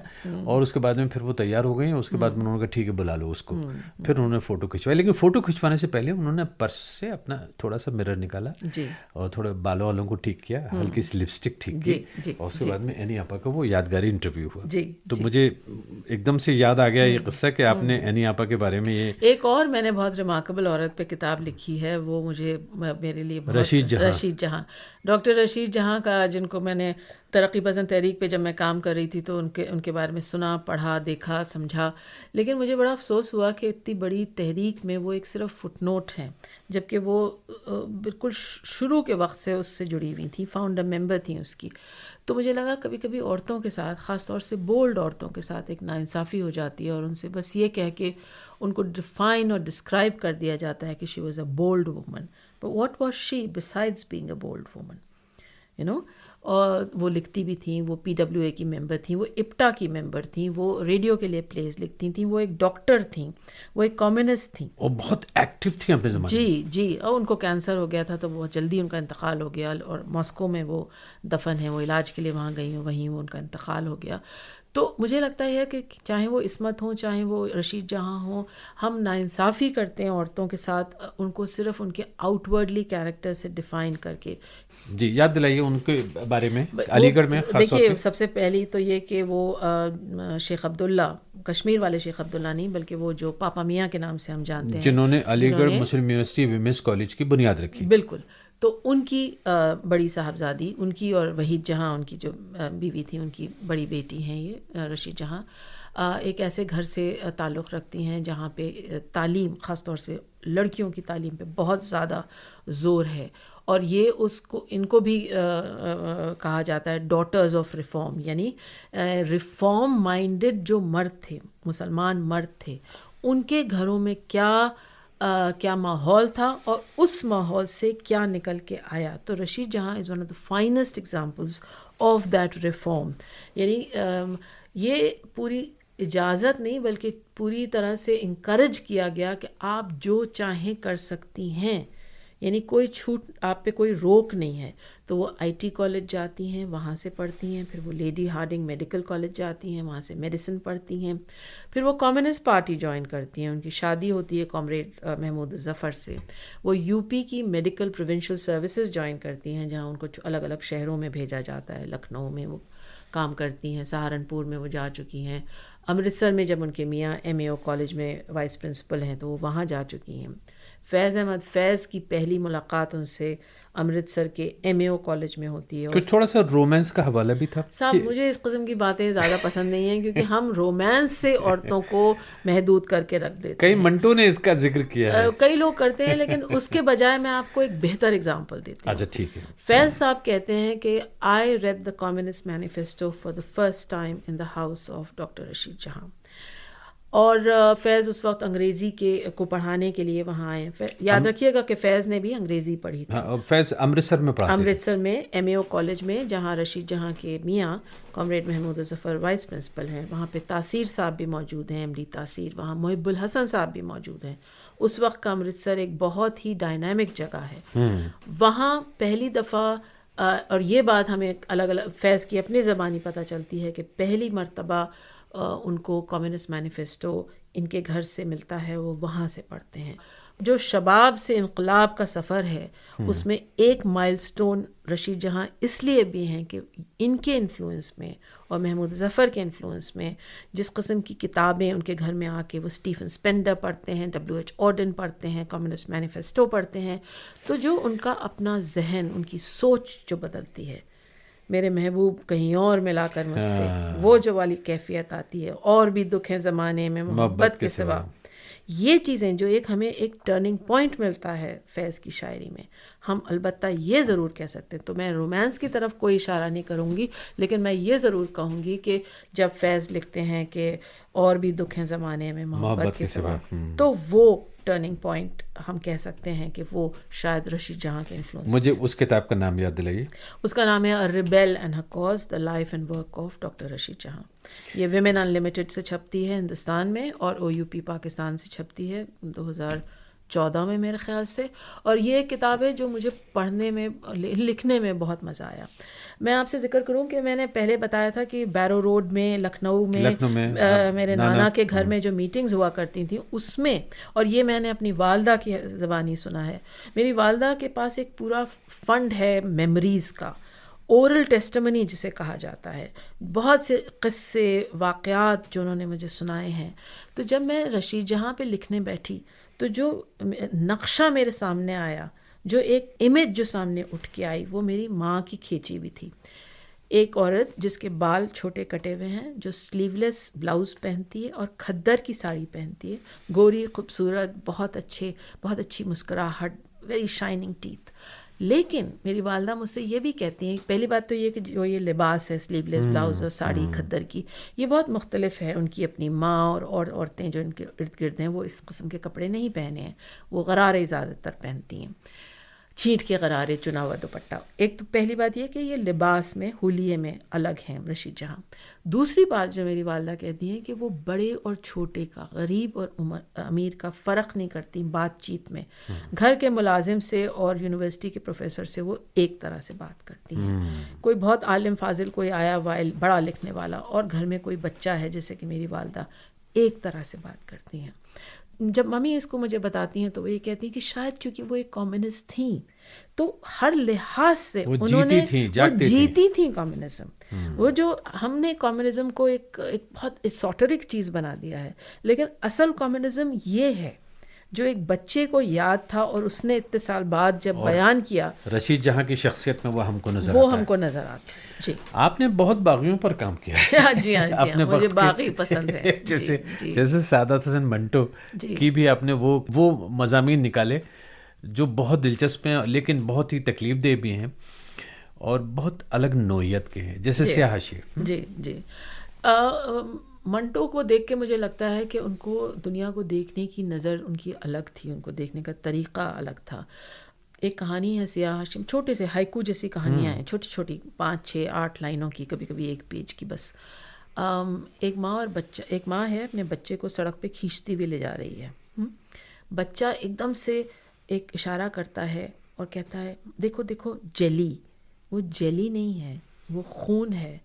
اور اس کے بعد میں پھر وہ تیار ہو گئی. اس کے بعد میں انہوں نے کہا ٹھیک ہے بلا لو اس کو. پھر انہوں نے فوٹو کھنچوایا، لیکن فوٹو کھنچوانے سے پہلے انہوں نے پرس سے اپنا تھوڑا سا مرر نکالا اور تھوڑے بالوں والوں کو ٹھیک کیا، ہلکی سی لپسٹک ٹھیک کی، اور اس کے بعد میں اینی آپا کا وہ یادگاری انٹرویو ہوا. تو مجھے ایک دم سے یاد آ گیا یہ قصہ کہ آپ نے اینی آپا کے بارے میں. یہ ایک اور میں نے بہت ریمارکیبل عورت پہ کتاب لکھی ہے، وہ مجھے میرے لیے رشید جہاں، ڈاکٹر رشید جہاں کا، جن کو میں نے ترقی پسند تحریک پہ جب میں کام کر رہی تھی تو ان کے بارے میں سنا، پڑھا، دیکھا، سمجھا. لیکن مجھے بڑا افسوس ہوا کہ اتنی بڑی تحریک میں وہ ایک صرف فٹ نوٹ ہیں، جبکہ وہ بالکل شروع کے وقت سے اس سے جڑی ہوئی تھیں، فاؤنڈر ممبر تھیں اس کی. تو مجھے لگا کبھی کبھی عورتوں کے ساتھ، خاص طور سے بولڈ عورتوں کے ساتھ ایک ناانصافی ہو جاتی ہے، اور ان سے بس یہ کہہ کے ان کو ڈیفائن اور ڈسکرائب کر دیا جاتا ہے کہ she was a bold woman. But what was she besides being a bold woman, you know. اور وہ لکھتی بھی تھیں، وہ PWA کی ممبر تھیں، وہ IPTA کی ممبر تھیں، وہ ریڈیو کے لیے پلیز لکھتی تھیں، وہ ایک ڈاکٹر تھیں، وہ ایک کمیونسٹ تھیں، اور بہت ایکٹیو تھیں اپنے زمانے میں. جی. اور ان کو کینسر ہو گیا تھا تو بہت جلدی ان کا انتقال ہو گیا، اور ماسکو میں وہ دفن ہیں، وہ علاج کے لیے وہاں گئی ہوں، وہیں وہ ان کا انتقال ہو گیا. تو مجھے لگتا ہے کہ چاہے وہ عصمت ہوں، چاہے وہ رشید جہاں ہوں، ہم ناانصافی کرتے ہیں عورتوں کے ساتھ، ان کو صرف ان کے آؤٹ ورڈلی کیریکٹر سے ڈیفائن کر کے. جی یاد دلائیے ان کے بارے میں. علی گڑھ میں دیکھیے، سب سے پہلی تو یہ کہ وہ شیخ عبداللہ، کشمیر والے شیخ عبداللہ نہیں بلکہ وہ جو پاپا میاں کے نام سے ہم جانتے ہیں، جنہوں نے علی گڑھ مسلم یونیورسٹی ویمنس کالج کی بنیاد رکھی. بالکل. تو ان کی بڑی صاحبزادی، ان کی اور وحید جہاں ان کی جو بیوی تھی، ان کی بڑی بیٹی ہیں یہ رشید جہاں، ایک ایسے گھر سے تعلق رکھتی ہیں جہاں پہ تعلیم، خاص طور سے لڑکیوں کی تعلیم پہ بہت زیادہ زور ہے. اور یہ ان کو بھی کہا جاتا ہے ڈاٹرز آف ریفارم، یعنی ریفارم مائنڈڈ جو مرد تھے، مسلمان مرد تھے، ان کے گھروں میں کیا ماحول تھا اور اس ماحول سے کیا نکل کے آیا. تو رشید جہاں is one of the finest examples of that reform. یعنی یہ پوری اجازت نہیں بلکہ پوری طرح سے انکریج کیا گیا کہ آپ جو چاہیں کر سکتی ہیں، یعنی کوئی چھوٹ، آپ پہ کوئی روک نہیں ہے. تو وہ IT کالج جاتی ہیں، وہاں سے پڑھتی ہیں، پھر وہ لیڈی ہارڈنگ میڈیکل کالج جاتی ہیں، وہاں سے میڈیسن پڑھتی ہیں، پھر وہ کمیونسٹ پارٹی جوائن کرتی ہیں. ان کی شادی ہوتی ہے کامریڈ محمود ظفر سے. وہ UP کی میڈیکل پروونشل سروسز جوائن کرتی ہیں، جہاں ان کو الگ الگ شہروں میں بھیجا جاتا ہے. لکھنؤ میں وہ کام کرتی ہیں، سہارنپور میں وہ جا چکی ہیں، امرتسر میں جب ان کے میاں MAO کالج میں وائس پرنسپل ہیں تو وہ وہاں جا چکی ہیں. فیض احمد فیض کی پہلی ملاقات ان سے امرتسر کے MAO کالج میں ہوتی ہے. کچھ تھوڑا سا رومانس کا حوالہ بھی تھا. صاحب مجھے اس قسم کی باتیں زیادہ پسند نہیں ہیں کیونکہ ہم رومانس سے عورتوں کو محدود کر کے رکھ دیتے ہیں. کئی منٹوں نے اس کا ذکر کیا ہے، کئی لوگ کرتے ہیں، لیکن اس کے بجائے میں آپ کو ایک بہتر اگزامپل دیتی ہوں. اچھا ٹھیک ہے. فیض صاحب کہتے ہیں کہ I read the Communist Manifesto for the first time in the house of Dr. Rashid جہاں. اور فیض اس وقت انگریزی کو پڑھانے کے لیے وہاں آئے. یاد رکھیے گا کہ فیض نے بھی انگریزی پڑھی تھی. فیض امرتسر میں پڑھا، امرتسر میں MAO کالج میں، جہاں رشید جہاں کے میاں کامریڈ محمود ظفر وائس پرنسپل ہیں. وہاں پہ تاثیر صاحب بھی موجود ہیں، MD تاثیر. وہاں محب الحسن صاحب بھی موجود ہیں. اس وقت کا امرتسر ایک بہت ہی ڈائنامک جگہ ہے. وہاں پہلی دفعہ، اور یہ بات ہمیں الگ الگ فیض کی اپنی زبانی پتہ چلتی ہے کہ پہلی مرتبہ ان کو کمیونسٹ مینیفیسٹو ان کے گھر سے ملتا ہے، وہ وہاں سے پڑھتے ہیں. جو شباب سے انقلاب کا سفر ہے اس میں ایک مائل سٹون رشید جہاں اس لیے بھی ہیں کہ ان کے انفلوئنس میں اور محمود ظفر کے انفلوئنس میں جس قسم کی کتابیں ان کے گھر میں آ کے وہ اسٹیفن اسپینڈر پڑھتے ہیں, WH آڈن پڑھتے ہیں, کمیونسٹ مینیفیسٹو پڑھتے ہیں, تو جو ان کا اپنا ذہن, ان کی سوچ جو بدلتی ہے, میرے محبوب کہیں اور ملا کر مجھ سے, وہ جو والی کیفیت آتی ہے, اور بھی دکھ ہے زمانے میں محبت کے سوا, یہ چیزیں جو ایک ہمیں ایک ٹرننگ پوائنٹ ملتا ہے فیض کی شاعری میں. ہم البتہ یہ ضرور کہہ سکتے ہیں, تو میں رومانس کی طرف کوئی اشارہ نہیں کروں گی, لیکن میں یہ ضرور کہوں گی کہ جب فیض لکھتے ہیں کہ اور بھی دکھ ہیں زمانے میں محبت کے سوا, تو وہ ٹرننگ پوائنٹ ہم کہہ سکتے ہیں کہ وہ شاید رشید جہاں کے انفلوئنس. مجھے اس کتاب کا نام یاد دلائیے. اس کا نام ہے rebel and Hare cause, the life and work of doctor Rashid جہاں. یہ ویمن ان لمیٹڈ سے چھپتی ہے ہندوستان میں, اور OUP پاکستان سے چھپتی ہے 2014 میں میرے خیال سے. اور یہ ایک کتاب ہے جو مجھے پڑھنے میں, لکھنے میں بہت مزہ آیا. میں آپ سے ذکر کروں کہ میں نے پہلے بتایا تھا کہ بیرو روڈ میں لکھنؤ میں میرے نانا کے گھر میں جو میٹنگز ہوا کرتی تھیں اس میں, اور یہ میں نے اپنی والدہ کی زبانی سنا ہے. میری والدہ کے پاس ایک پورا فنڈ ہے میموریز کا, اورل ٹیسٹمنی جسے کہا جاتا ہے, بہت سے قصے واقعات جو انہوں نے مجھے سنائے ہیں. تو جب میں رشید جہاں پہ لکھنے بیٹھی تو جو نقشہ میرے سامنے آیا, جو ایک امیج جو سامنے اٹھ کے آئی, وہ میری ماں کی کھینچی ہوئی تھی. ایک عورت جس کے بال چھوٹے کٹے ہوئے ہیں, جو سلیو لیس بلاؤز پہنتی ہے اور کھدر کی ساڑی پہنتی ہے, گوری خوبصورت, بہت اچھی مسکراہٹ, ویری شائننگ ٹیتھ. لیکن میری والدہ مجھ سے یہ بھی کہتی ہیں, پہلی بات تو یہ کہ جو یہ لباس ہے سلیو لیس بلاؤز اور ساڑی کھدر کی, یہ بہت مختلف ہے. ان کی اپنی ماں اور عورتیں جو ان کے ارد گرد ہیں وہ اس قسم کے کپڑے نہیں پہنے ہیں, وہ غرارے زیادہ تر پہنتی ہیں, چھینٹ کے غرارے, چنا ہوا دوپٹہ. ایک تو پہلی بات یہ کہ یہ لباس میں, حلیے میں الگ ہیں رشید جہاں. دوسری بات جو میری والدہ کہتی ہیں کہ وہ بڑے اور چھوٹے کا, غریب اور امیر کا فرق نہیں کرتی بات چیت میں. گھر کے ملازم سے اور یونیورسٹی کے پروفیسر سے وہ ایک طرح سے بات کرتی ہیں. کوئی بہت عالم فاضل, کوئی آیا وائل بڑا لکھنے والا, اور گھر میں کوئی بچہ ہے جیسے کہ میری والدہ, ایک طرح سے بات کرتی ہیں. جب ممی اس کو مجھے بتاتی ہیں تو وہ یہ کہتی ہیں کہ شاید چونکہ وہ ایک کمیونسٹ تھیں تو ہر لحاظ سے انہوں نے جیتی تھیں کمیونزم. وہ جو ہم نے کمیونزم کو ایک بہت ایسوٹرک چیز بنا دیا ہے, لیکن اصل کمیونزم یہ ہے جو ایک بچے کو یاد تھا اور اس نے اتنے سال بعد جب بیان کیا. رشید جہاں کی شخصیت میں وہ ہم کو نظر آتا ہے. جی, آپ نے بہت باغیوں پر کام کیا ہے. جی ہاں, مجھے باغی پسند ہے. جیسے سعادت حسن منٹو کی بھی آپ نے وہ مضامین نکالے جو بہت دلچسپ ہیں, لیکن بہت ہی تکلیف دہ بھی ہیں اور بہت الگ نوعیت کے ہیں, جیسے سیاہ حاشیے. جی منٹو کو دیکھ کے مجھے لگتا ہے کہ ان کو دنیا کو دیکھنے کی نظر ان کی الگ تھی, ان کو دیکھنے کا طریقہ الگ تھا. ایک کہانی ہے سیاہ حاشی, چھوٹے سے ہائکو جیسی کہانیاں ہیں, چھوٹی چھوٹی 5, 6, 8 لائنوں کی, کبھی کبھی 1 پیج کی بس. ایک ماں اور بچہ, ایک ماں ہے اپنے بچے کو سڑک پہ کھینچتی ہوئی لے جا رہی ہے. بچہ ایک دم سے ایک اشارہ کرتا ہے اور کہتا ہے دیکھو دیکھو جیلی. وہ جیلی نہیں ہے, وہ خون ہے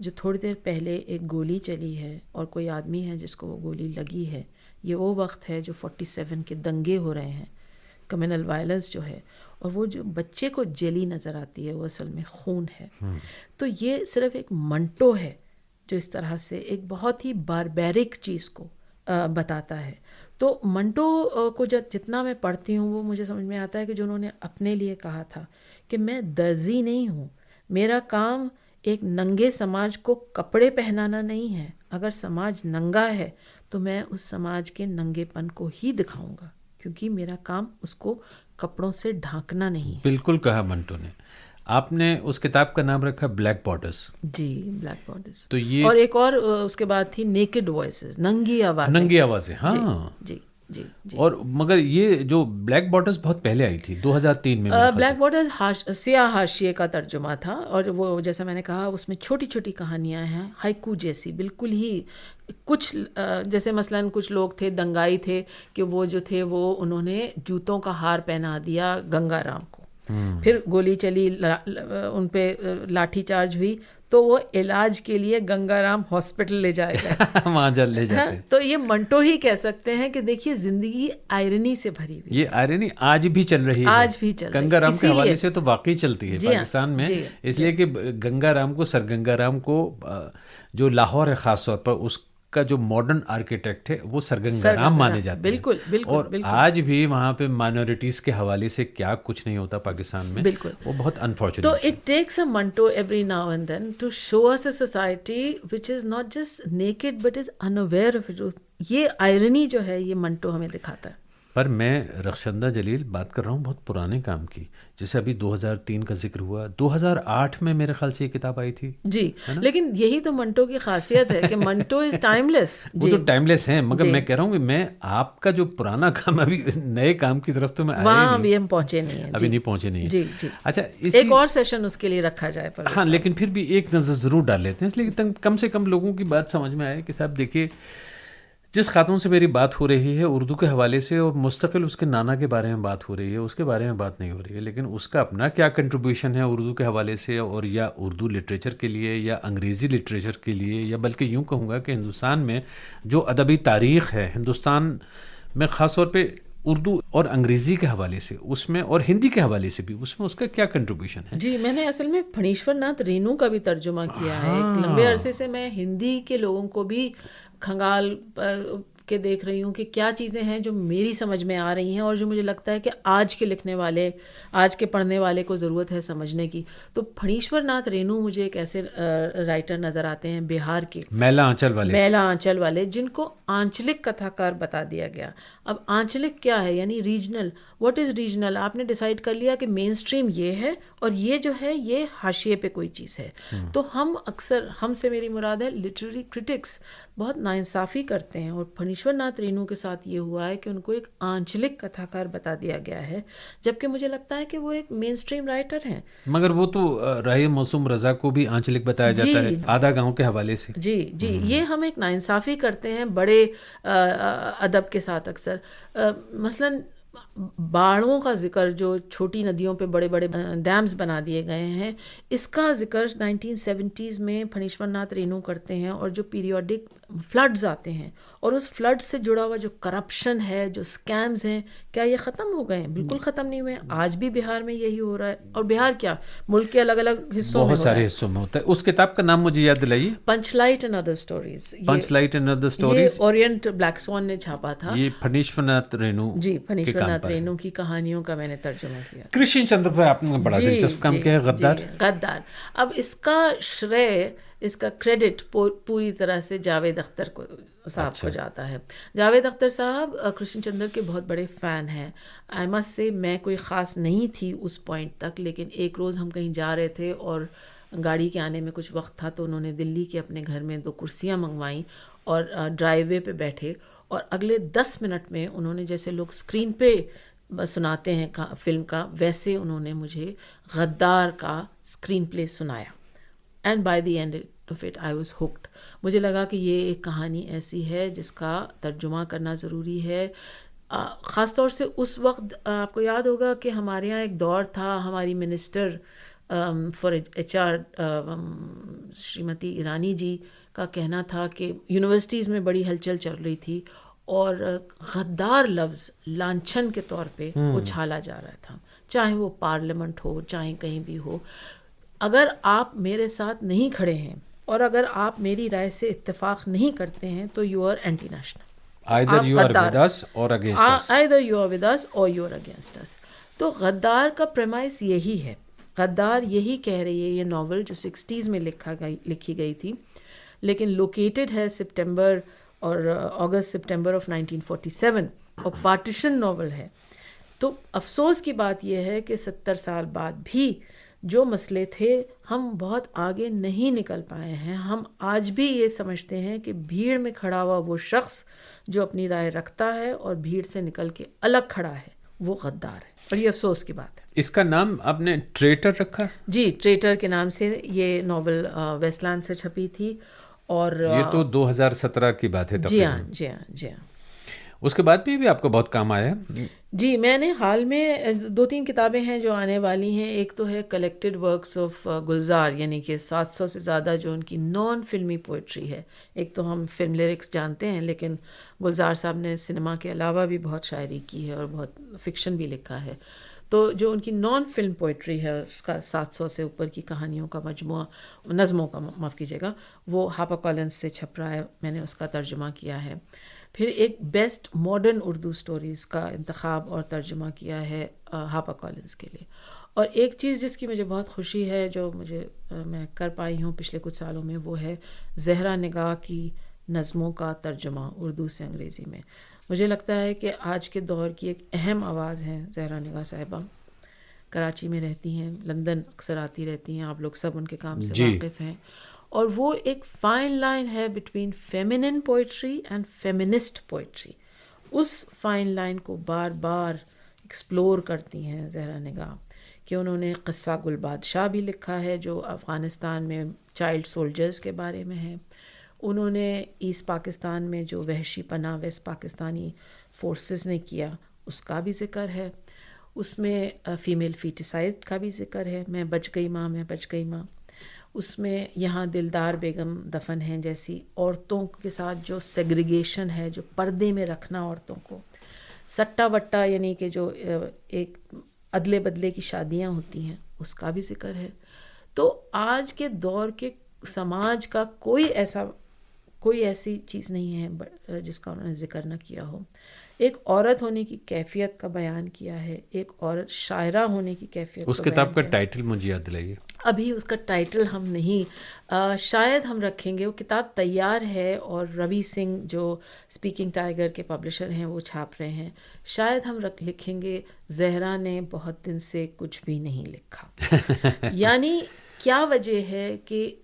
جو تھوڑی دیر پہلے ایک گولی چلی ہے اور کوئی آدمی ہے جس کو وہ گولی لگی ہے. یہ وہ وقت ہے جو 47 کے دنگے ہو رہے ہیں, کمیونل وائلنس جو ہے, اور وہ جو بچے کو جیلی نظر آتی ہے وہ اصل میں خون ہے. تو یہ صرف ایک منٹو ہے جو اس طرح سے ایک بہت ہی باربیرک چیز کو بتاتا ہے. تو منٹو کو جتنا میں پڑھتی ہوں وہ مجھے سمجھ میں آتا ہے کہ جو انہوں نے اپنے لیے کہا تھا کہ میں درزی نہیں ہوں, میرا کام ایک ننگے سماج کو کپڑے پہنانا نہیں ہے. اگر سماج ننگا ہے تو میں اس سماج کے ننگے پن کو ہی دکھاؤں گا, کیونکہ میرا کام اس کو کپڑوں سے ڈھانکنا نہیں ہے. بالکل کہا منٹو نے. آپ نے اس کتاب کا نام رکھا بلیک بارڈرز. جی, بلیک بارڈرز. تو یہ اور ایک اور اس کے بعد تھی نیکڈ وائسز, ننگی آوازیں. ہاں جی. اور مگر یہ جو بلیک بارڈرز بہت پہلے آئی تھی 2003 میں. بلیک بارڈرز سیاہ حاشیے کا ترجمہ تھا, اور وہ جیسا میں نے کہا اس میں چھوٹی چھوٹی کہانیاں ہیں, ہائکو جیسی بالکل ہی. کچھ جیسے مثلاً کچھ لوگ تھے دنگائی تھے کہ وہ جو تھے وہ انہوں نے جوتوں کا ہار پہنا دیا گنگا رام کو, پھر گولی چلی, ان پہ لاٹھی چارج ہوئی تو وہ علاج کے لیے گنگا رام ہاسپٹل لے جائے گا وہاں لے جاتے ہیں. تو یہ منٹو ہی کہہ سکتے ہیں کہ دیکھیے زندگی آئرنی سے بھری ہوئی. یہ آئرنی آج بھی چل رہی ہے, آج بھی چل رہی ہے. گنگا رام کے حوالے سے تو واقعی چلتی ہے پاکستان میں, اس لیے کہ گنگا رام کو, سر گنگا رام کو, جو لاہور ہے خاص طور پر, اس کا جو ماڈرن آرکیٹیکٹ ہے وہ سر گنگا رام مانے جاتے ہیں. بالکل بالکل. اور آج بھی وہاں پہ مائنورٹیز کے حوالے سے کیا کچھ نہیں ہوتا پاکستان میں, بالکل, وہ بہت انفارچونیٹ. تو it takes a Manto every now and then to show us a society which is not just naked but is unaware of it. یہ آئرنی جو ہے یہ منٹو ہمیں دکھاتا ہے. پر میں رخشندہ جلیل بات کر رہا ہوں بہت پرانے کام کی, جیسے ابھی 2003 کا ذکر ہوا, 2008 میں میرے خیال سے یہ کتاب آئی تھی. جی, لیکن یہی تو منٹو کی خاصیت ہے کہ منٹو از ٹائم لیس. وہ تو ٹائم لیس ہیں, مگر میں کہہ رہا ہوں کہ میں آپ کا جو پرانا کام, ابھی نئے کام کی طرف تو میں وہاں ابھی ہم پہنچے نہیں ہیں, ابھی نہیں پہنچے نہیں. جی جی. اچھا, ایک اور سیشن اس کے لیے رکھا جائے. ہاں, لیکن پھر بھی ایک نظر ضرور ڈال لیتے ہیں, اس لیے کم سے کم لوگوں کی بات سمجھ میں آئے کہ صاحب دیکھیے, جس خاتون سے میری بات ہو رہی ہے اردو کے حوالے سے, اور مستقل اس کے نانا کے بارے میں بات ہو رہی ہے, اس کے بارے میں بات نہیں ہو رہی ہے, لیکن اس کا اپنا کیا کنٹریبیوشن ہے اردو کے حوالے سے, اور یا اردو لٹریچر کے لیے یا انگریزی لٹریچر کے لیے, یا بلکہ یوں کہوں گا کہ ہندوستان میں جو ادبی تاریخ ہے, ہندوستان میں خاص طور پہ اردو اور انگریزی کے حوالے سے اس میں, اور ہندی کے حوالے سے بھی اس میں, اس کا کیا کنٹریبیوشن ہے. جی, میں نے اصل میں پھنیشور ناتھ رینو کا بھی ترجمہ کیا ہے. ایک لمبے عرصے سے میں ہندی کے لوگوں کو بھی کھنگال کے دیکھ رہی ہوں کہ کیا چیزیں ہیں جو میری سمجھ میں آ رہی ہیں اور جو مجھے لگتا ہے کہ آج کے لکھنے والے, آج کے پڑھنے والے کو ضرورت ہے سمجھنے کی. تو پھنیشور ناتھ رینو مجھے ایک ایسے رائٹر نظر آتے ہیں بہار کے, میلا آنچل والے, جن کو آنچلک کتھاکار بتا دیا گیا. اب آنچلک کیا ہے, یعنی ریجنل. What is regional? آپ نے ڈیسائیڈ کر لیا کہ مین اسٹریم یہ ہے اور یہ جو ہے یہ حاشیے پہ کوئی چیز ہے. تو ہم اکثر, ہم سے میری مراد ہے لٹریری کرٹکس, بہت ناانصافی کرتے ہیں. اور پھنیشور ناتھ رینو کے ساتھ یہ ہوا ہے کہ ان کو ایک آنچلک کتھاکار بتا دیا گیا ہے, جبکہ مجھے لگتا ہے کہ وہ ایک مین اسٹریم رائٹر ہیں. مگر وہ تو راہی موسم رضا کو بھی آنچلک بتایا جاتا ہے آدھا گاؤں کے حوالے سے. جی جی, یہ ہم ایک ناانصافی کرتے ہیں بڑے ادب کے ساتھ اکثر. مثلاً باڑوں کا ذکر, جو چھوٹی ندیوں پہ بڑے بڑے ڈیمز بنا دیے گئے ہیں, اس کا ذکر 1970s میں پھنیشور ناتھ رینو کرتے ہیں. اور جو پیریوڈک فلڈز آتے ہیں اور اس فلڈ سے جڑا ہوا جو کرپشن ہے, جو سکیمز ہیں, کیا یہ ختم ہو گئے ہیں؟ بالکل ختم نہیں ہوئے. آج بھی بہار میں یہی ہو رہا ہے. اور بہار کیا, ملک کے الگ الگ حصوں میں, بہت سارے حصوں میں ہوتا ہے. اس کتاب کا نام مجھے یاد دلائیے. Punch light and other stories. Punch light and other stories, یہ اورینٹ بلیک سوان نے چھاپا تھا. یہ پھنیشور ناتھ رینو. جی, پھنیشور ناتھ رینو کی کہانیوں کا میں نے ترجمہ کیا. کرشن چندر پہ آپ نے بڑا دلچسپ کام کیا ہے, غدار. اب اس کا شرے, اس کا کریڈٹ پوری طرح سے جاوید اختر کو صاحب کو جاتا ہے. جاوید اختر صاحب کرشن چندر کے بہت بڑے فین ہیں. آئی مسٹ سے میں کوئی خاص نہیں تھی اس پوائنٹ تک, لیکن ایک روز ہم کہیں جا رہے تھے اور گاڑی کے آنے میں کچھ وقت تھا, تو انہوں نے دلی کے اپنے گھر میں 2 کرسیاں منگوائیں اور ڈرائیو وے پہ بیٹھے, اور اگلے 10 منٹ میں انہوں نے, جیسے لوگ اسکرین پہ سناتے ہیں فلم کا, ویسے انہوں نے مجھے غدار کا اسکرین پلے سنایا. And by the end of it I was hooked. مجھے لگا کہ یہ ایک کہانی ایسی ہے جس کا ترجمہ کرنا ضروری ہے. خاص طور سے اس وقت آپ کو یاد ہوگا کہ ہمارے یہاں ایک دور تھا, ہماری منسٹر فار HR شریمتی ایرانی جی کا کہنا تھا کہ یونیورسٹیز میں بڑی ہلچل چل رہی تھی اور غدار لفظ لانچھن کے طور پہ اچھالا جا رہا تھا, چاہے وہ پارلیمنٹ ہو, چاہے کہیں بھی ہو. اگر آپ میرے ساتھ نہیں کھڑے ہیں اور اگر آپ میری رائے سے اتفاق نہیں کرتے ہیں تو you are anti national. Either you are with us or against us. Either you are with us or you are against us. تو غدار کا پریمائس یہی ہے. غدار یہی کہہ رہی ہے, یہ ناول جو 60s میں لکھی گئی تھی, لیکن لوکیٹڈ ہے سپٹمبر اور اگست سپٹمبر آف 1947, اور پارٹیشن ناول ہے. تو افسوس کی بات یہ ہے کہ 70 سال بعد بھی جو مسئلے تھے ہم بہت آگے نہیں نکل پائے ہیں. ہم آج بھی یہ سمجھتے ہیں کہ بھیڑ میں کھڑا ہوا وہ شخص جو اپنی رائے رکھتا ہے اور بھیڑ سے نکل کے الگ کھڑا ہے, وہ غدار ہے. اور یہ افسوس کی بات ہے. اس کا نام آپ نے ٹریٹر رکھا؟ جی, ٹریٹر کے نام سے یہ ناول ویسٹ لینڈ سے چھپی تھی. اور یہ تو 2017 کی بات ہے جی ہاں جی ہاں جی ہاں. اس کے بعد بھی آپ کو بہت کام آیا ہے. جی میں نے حال میں 2-3 کتابیں ہیں جو آنے والی ہیں. ایک تو ہے کلیکٹڈ ورکس آف گلزار، یعنی کہ 700 سے زیادہ جو ان کی نان فلمی پوئٹری ہے. ایک تو ہم فلم لیرکس جانتے ہیں، لیکن گلزار صاحب نے سنیما کے علاوہ بھی بہت شاعری کی ہے اور بہت فکشن بھی لکھا ہے. تو جو ان کی نان فلم پوئٹری ہے اس کا 700 سے اوپر کی کہانیوں کا مجموعہ، نظموں کا معاف کیجیے گا، وہ ہاپر کالنس سے چھپ رہا ہے. میں نے اس کا ترجمہ کیا ہے. پھر ایک بیسٹ ماڈرن اردو سٹوریز کا انتخاب اور ترجمہ کیا ہے ہاپر کالنس کے لیے. اور ایک چیز جس کی مجھے بہت خوشی ہے، جو میں کر پائی ہوں پچھلے کچھ سالوں میں، وہ ہے زہرا نگاہ کی نظموں کا ترجمہ اردو سے انگریزی میں. مجھے لگتا ہے کہ آج کے دور کی ایک اہم آواز ہیں زہرا نگاہ صاحبہ. کراچی میں رہتی ہیں، لندن اکثر آتی رہتی ہیں، آپ لوگ سب ان کے کام سے واقف ہیں. اور وہ ایک فائن لائن ہے between feminine poetry and feminist poetry. اس فائن لائن کو بار بار ایکسپلور کرتی ہیں زہرا نگاہ، کہ انہوں نے قصہ گل بادشاہ بھی لکھا ہے جو افغانستان میں چائلڈ سولجرز کے بارے میں ہے. انہوں نے ایسٹ پاکستان میں جو وحشی پناہ ویسٹ پاکستانی فورسز نے کیا اس کا بھی ذکر ہے. اس میں فیمیل فیٹیسائڈ کا بھی ذکر ہے، میں بچ گئی ماں. اس میں یہاں دلدار بیگم دفن ہیں جیسی عورتوں کے ساتھ جو سیگریگیشن ہے، جو پردے میں رکھنا عورتوں کو، سٹا وٹا یعنی کہ جو ایک ادلے بدلے کی شادیاں ہوتی ہیں اس کا بھی ذکر ہے. تو آج کے دور کے سماج کا کوئی ایسی چیز نہیں ہے جس کا انہوں نے ذکر نہ کیا ہو. ایک عورت ہونے کی کیفیت کا بیان کیا ہے، ایک عورت شاعرہ ہونے کی کیفیت. اس کتاب کا ٹائٹل مجھے یاد دلائیے. ابھی اس کا ٹائٹل ہم نہیں، شاید ہم رکھیں گے. وہ کتاب تیار ہے اور روی سنگھ جو اسپیکنگ ٹائیگر کے پبلشر ہیں وہ چھاپ رہے ہیں. شاید ہم لکھیں گے زہرا نے بہت دن سے کچھ بھی نہیں لکھا. یعنی کیا وجہ ہے کہ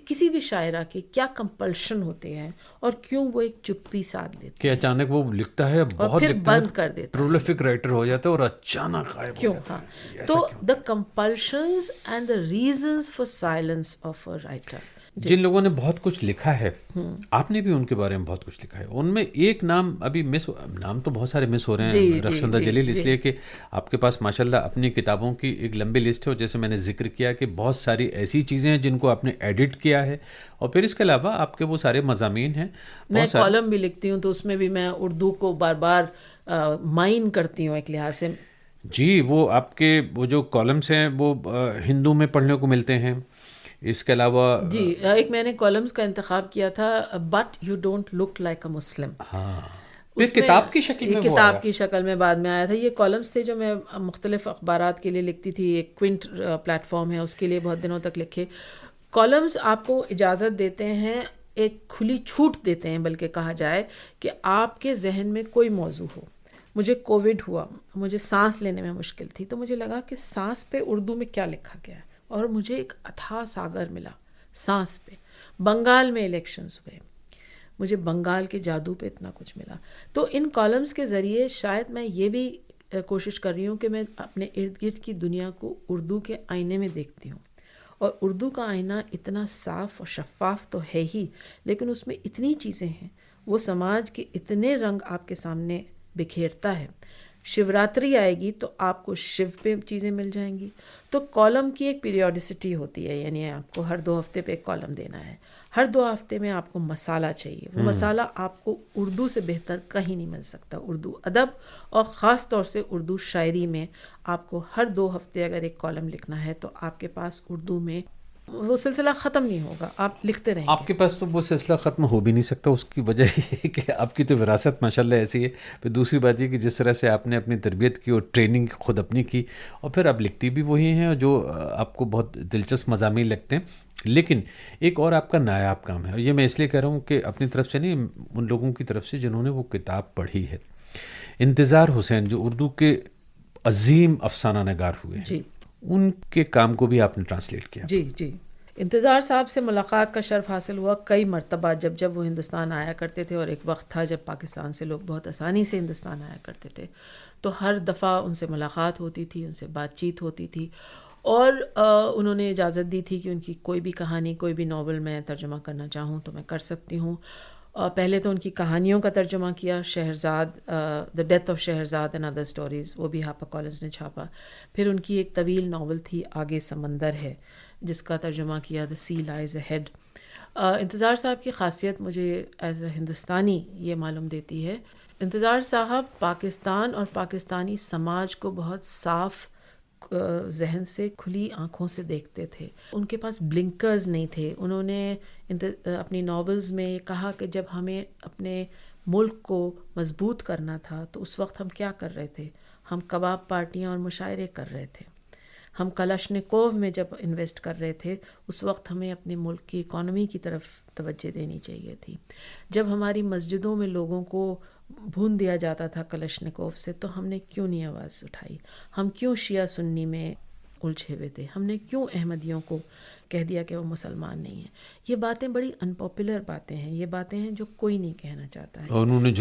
کسی بھی شاعرہ کے کیا کمپلشن ہوتے ہیں اور کیوں وہ ایک چپی ساتھ لیتے کہ اچانک وہ لکھتا ہے اور پھر بند کر دیتا ہے، پرولیفک رائٹر ہو جاتا ہے اور اچانک غائب کیوں؟ ہاں، تو the compulsions and the reasons for silence of a writer. جن لوگوں نے بہت کچھ لکھا ہے، آپ نے بھی ان کے بارے میں بہت کچھ لکھا ہے. ان میں ایک نام ابھی نام تو بہت سارے مس ہو رہے ہیں، رخشندہ جلیل، اس لیے کہ آپ کے پاس ماشاءاللہ اپنی کتابوں کی ایک لمبی لسٹ ہے. اور جیسے میں نے ذکر کیا کہ بہت ساری ایسی چیزیں ہیں جن کو آپ نے ایڈٹ کیا ہے، اور پھر اس کے علاوہ آپ کے وہ سارے مضامین ہیں. میں کالم بھی لکھتی ہوں تو اس میں بھی میں اردو کو بار بار مائن کرتی ہوں ایک لحاظ سے. جی، وہ آپ کے وہ جو کالمس ہیں وہ ہندو میں پڑھنے کو ملتے ہیں. اس کے علاوہ جی ایک میں نے کالمز کا انتخاب کیا تھا، but you don't look like a Muslim. ہاں، پھر کتاب کی شکل میں کتاب کی شکل میں بعد میں آیا تھا. یہ کالمز تھے جو میں مختلف اخبارات کے لیے لکھتی تھی. ایک کوئنٹ پلیٹ فارم ہے، اس کے لیے بہت دنوں تک لکھے. کالمز آپ کو اجازت دیتے ہیں، ایک کھلی چھوٹ دیتے ہیں بلکہ کہا جائے، کہ آپ کے ذہن میں کوئی موضوع ہو. مجھے کووڈ ہوا، مجھے سانس لینے میں مشکل تھی، تو مجھے لگا کہ سانس پہ اردو میں کیا لکھا گیا ہے، اور مجھے ایک اتھاہ ساگر ملا سانس پہ. بنگال میں الیکشنز ہوئے، مجھے بنگال کے جادو پہ اتنا کچھ ملا. تو ان کالمز کے ذریعے شاید میں یہ بھی کوشش کر رہی ہوں کہ میں اپنے ارد گرد کی دنیا کو اردو کے آئینے میں دیکھتی ہوں. اور اردو کا آئینہ اتنا صاف اور شفاف تو ہے ہی، لیکن اس میں اتنی چیزیں ہیں، وہ سماج کے اتنے رنگ آپ کے سامنے بکھیرتا ہے. شیوراتری آئے گی تو آپ کو شیو پہ چیزیں مل جائیں گی. تو کالم کی ایک پیریوڈیسٹی ہوتی ہے، یعنی آپ کو ہر 2 ہفتے پہ ایک کالم دینا ہے. ہر 2 ہفتے میں آپ کو مسالہ چاہیے. وہ مسالہ آپ کو اردو سے بہتر کہیں نہیں مل سکتا. اردو ادب اور خاص طور سے اردو شاعری میں آپ کو ہر 2 ہفتے اگر ایک کالم لکھنا ہے تو آپ کے پاس اردو میں وہ سلسلہ ختم نہیں ہوگا، آپ لکھتے رہیں گے. آپ کے پاس تو وہ سلسلہ ختم ہو بھی نہیں سکتا. اس کی وجہ یہ کہ آپ کی تو وراثت ماشاءاللہ ایسی ہے. پھر دوسری بات یہ کہ جس طرح سے آپ نے اپنی تربیت کی اور ٹریننگ خود اپنی کی، اور پھر آپ لکھتی بھی وہی ہیں جو آپ کو بہت دلچسپ مضامین لگتے ہیں. لیکن ایک اور آپ کا نایاب کام ہے، اور یہ میں اس لیے کہہ رہا ہوں کہ اپنی طرف سے نہیں، ان لوگوں کی طرف سے جنہوں نے وہ کتاب پڑھی ہے. انتظار حسین جو اردو کے عظیم افسانہ نگار ہوئے ہیں، جی، ان کے کام کو بھی آپ نے ٹرانسلیٹ کیا. جی انتظار صاحب سے ملاقات کا شرف حاصل ہوا کئی مرتبہ جب وہ ہندوستان آیا کرتے تھے. اور ایک وقت تھا جب پاکستان سے لوگ بہت آسانی سے ہندوستان آیا کرتے تھے، تو ہر دفعہ ان سے ملاقات ہوتی تھی، ان سے بات چیت ہوتی تھی. اور انہوں نے اجازت دی تھی کہ ان کی کوئی بھی کہانی، کوئی بھی ناول میں ترجمہ کرنا چاہوں تو میں کر سکتی ہوں. پہلے تو ان کی کہانیوں کا ترجمہ کیا، Shahrzad, the death of Shahrzad and other stories, وہ بھی ہارپر کالنز نے چھاپا. پھر ان کی ایک طویل ناول تھی آگے سمندر ہے، جس کا ترجمہ کیا دا سی لائز اہیڈ. انتظار صاحب کی خاصیت مجھے ایز اے ہندوستانی یہ معلوم دیتی ہے. انتظار صاحب پاکستان اور پاکستانی سماج کو بہت صاف ذہن سے، کھلی آنکھوں سے دیکھتے تھے. ان کے پاس بلنکرز نہیں تھے. انہوں نے اپنی ناولز میں یہ کہا کہ جب ہمیں اپنے ملک کو مضبوط کرنا تھا تو اس وقت ہم کیا کر رہے تھے؟ ہم کباب پارٹیاں اور مشاعرے کر رہے تھے. ہم کلاشنکوو میں جب انویسٹ کر رہے تھے اس وقت ہمیں اپنے ملک کی اکانومی کی طرف توجہ دینی چاہیے تھی. جب ہماری مسجدوں میں لوگوں کو بھون دیا جاتا تھا کلاشنکوو سے تو ہم نے کیوں نہیں آواز اٹھائی؟ ہم کیوں شیعہ سنی میں الجھے ہوئے تھے؟ ہم نے کیوں احمدیوں کو کہہ دیا کہ وہ مسلمان نہیں ہیں؟ یہ باتیں بڑی ان پاپولر باتیں ہیں، یہ باتیں ہیں جو کوئی نہیں کہنا چاہتا ہے. اور انہوں نے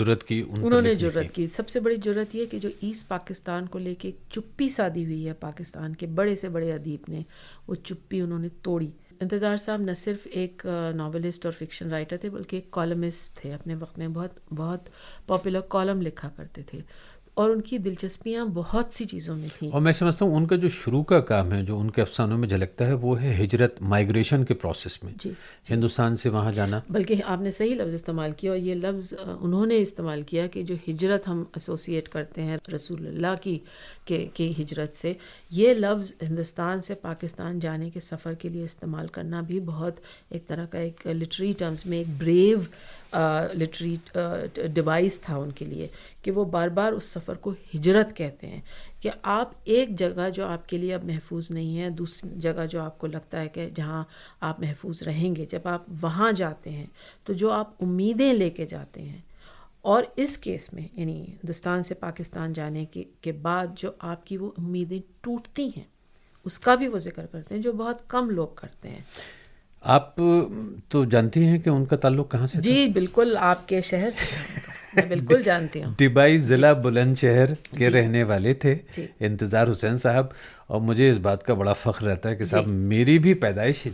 جرت کی. سب سے بڑی جرت یہ کہ جو ایسٹ پاکستان کو لے کے چپی سادی ہوئی ہے پاکستان کے بڑے سے بڑے ادیب نے، وہ چپی انہوں نے توڑی. انتظار صاحب نہ صرف ایک ناولسٹ اور فکشن رائٹر تھے بلکہ ایک کالمسٹ تھے. اپنے وقت میں بہت پاپولر کالم لکھا کرتے تھے اور ان کی دلچسپیاں بہت سی چیزوں میں تھیں. اور میں سمجھتا ہوں ان کا جو شروع کا کام ہے جو ان کے افسانوں میں جھلکتا ہے وہ ہے ہجرت، مائگریشن کے پروسیس میں ہندوستان سے وہاں جانا. بلکہ آپ نے صحیح لفظ استعمال کیا، اور یہ لفظ انہوں نے استعمال کیا کہ جو ہجرت ہم ایسوسیٹ کرتے ہیں رسول اللہ کی ہجرت سے، یہ لفظ ہندوستان سے پاکستان جانے کے سفر کے لیے استعمال کرنا بھی بہت ایک طرح کا ایک لٹری ٹرمز میں ایک بریو لٹری ڈیوائس تھا ان کے لیے کہ وہ بار بار اس سفر کو ہجرت کہتے ہیں. کہ آپ ایک جگہ جو آپ کے لیے اب محفوظ نہیں ہے، دوسری جگہ جو آپ کو لگتا ہے کہ جہاں آپ محفوظ رہیں گے، جب آپ وہاں جاتے ہیں تو جو آپ امیدیں لے کے جاتے ہیں، اور اس کیس میں یعنی ہندوستان سے پاکستان جانے کے بعد جو آپ کی وہ امیدیں ٹوٹتی ہیں، اس کا بھی وہ ذکر کرتے ہیں جو بہت کم لوگ کرتے ہیں. آپ تو جانتی ہیں کہ ان کا تعلق کہاں سے تھا؟ جی بالکل، آپ کے شہر سے میں بالکل جانتی ہوں. ڈبائی ضلع بلند شہر کے رہنے والے تھے انتظار حسین صاحب. اور مجھے اس بات کا بڑا فخر رہتا ہے کہ صاحب میری بھی پیدائش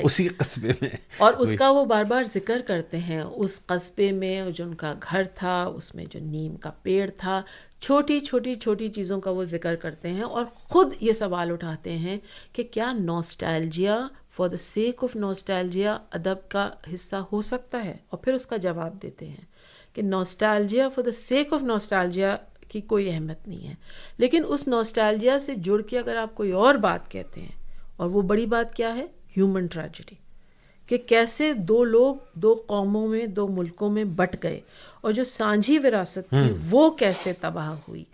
اسی قصبے میں. اور اس کا وہ بار بار ذکر کرتے ہیں. اس قصبے میں جو ان کا گھر تھا، اس میں جو نیم کا پیڑ تھا، چھوٹی چیزوں کا وہ ذکر کرتے ہیں اور خود یہ سوال اٹھاتے ہیں کہ کیا نوسٹیلجیا فار دا سیک آف نوسٹیلجیا ادب کا حصہ ہو سکتا ہے؟ اور پھر اس کا جواب دیتے ہیں کہ نوسٹیلجیا فار دا سیک آف نوسٹیلجیا کی کوئی اہمیت نہیں ہے، لیکن اس نوسٹیلجیا سے جڑ کے اگر آپ کوئی اور بات کہتے ہیں، اور وہ بڑی بات کیا ہے؟ ہیومن ٹریجڈی، کہ کیسے دو لوگ دو قوموں میں، دو ملکوں میں بٹ گئے، اور جو سانجھی وراثت تھی وہ کیسے تباہ ہوئی.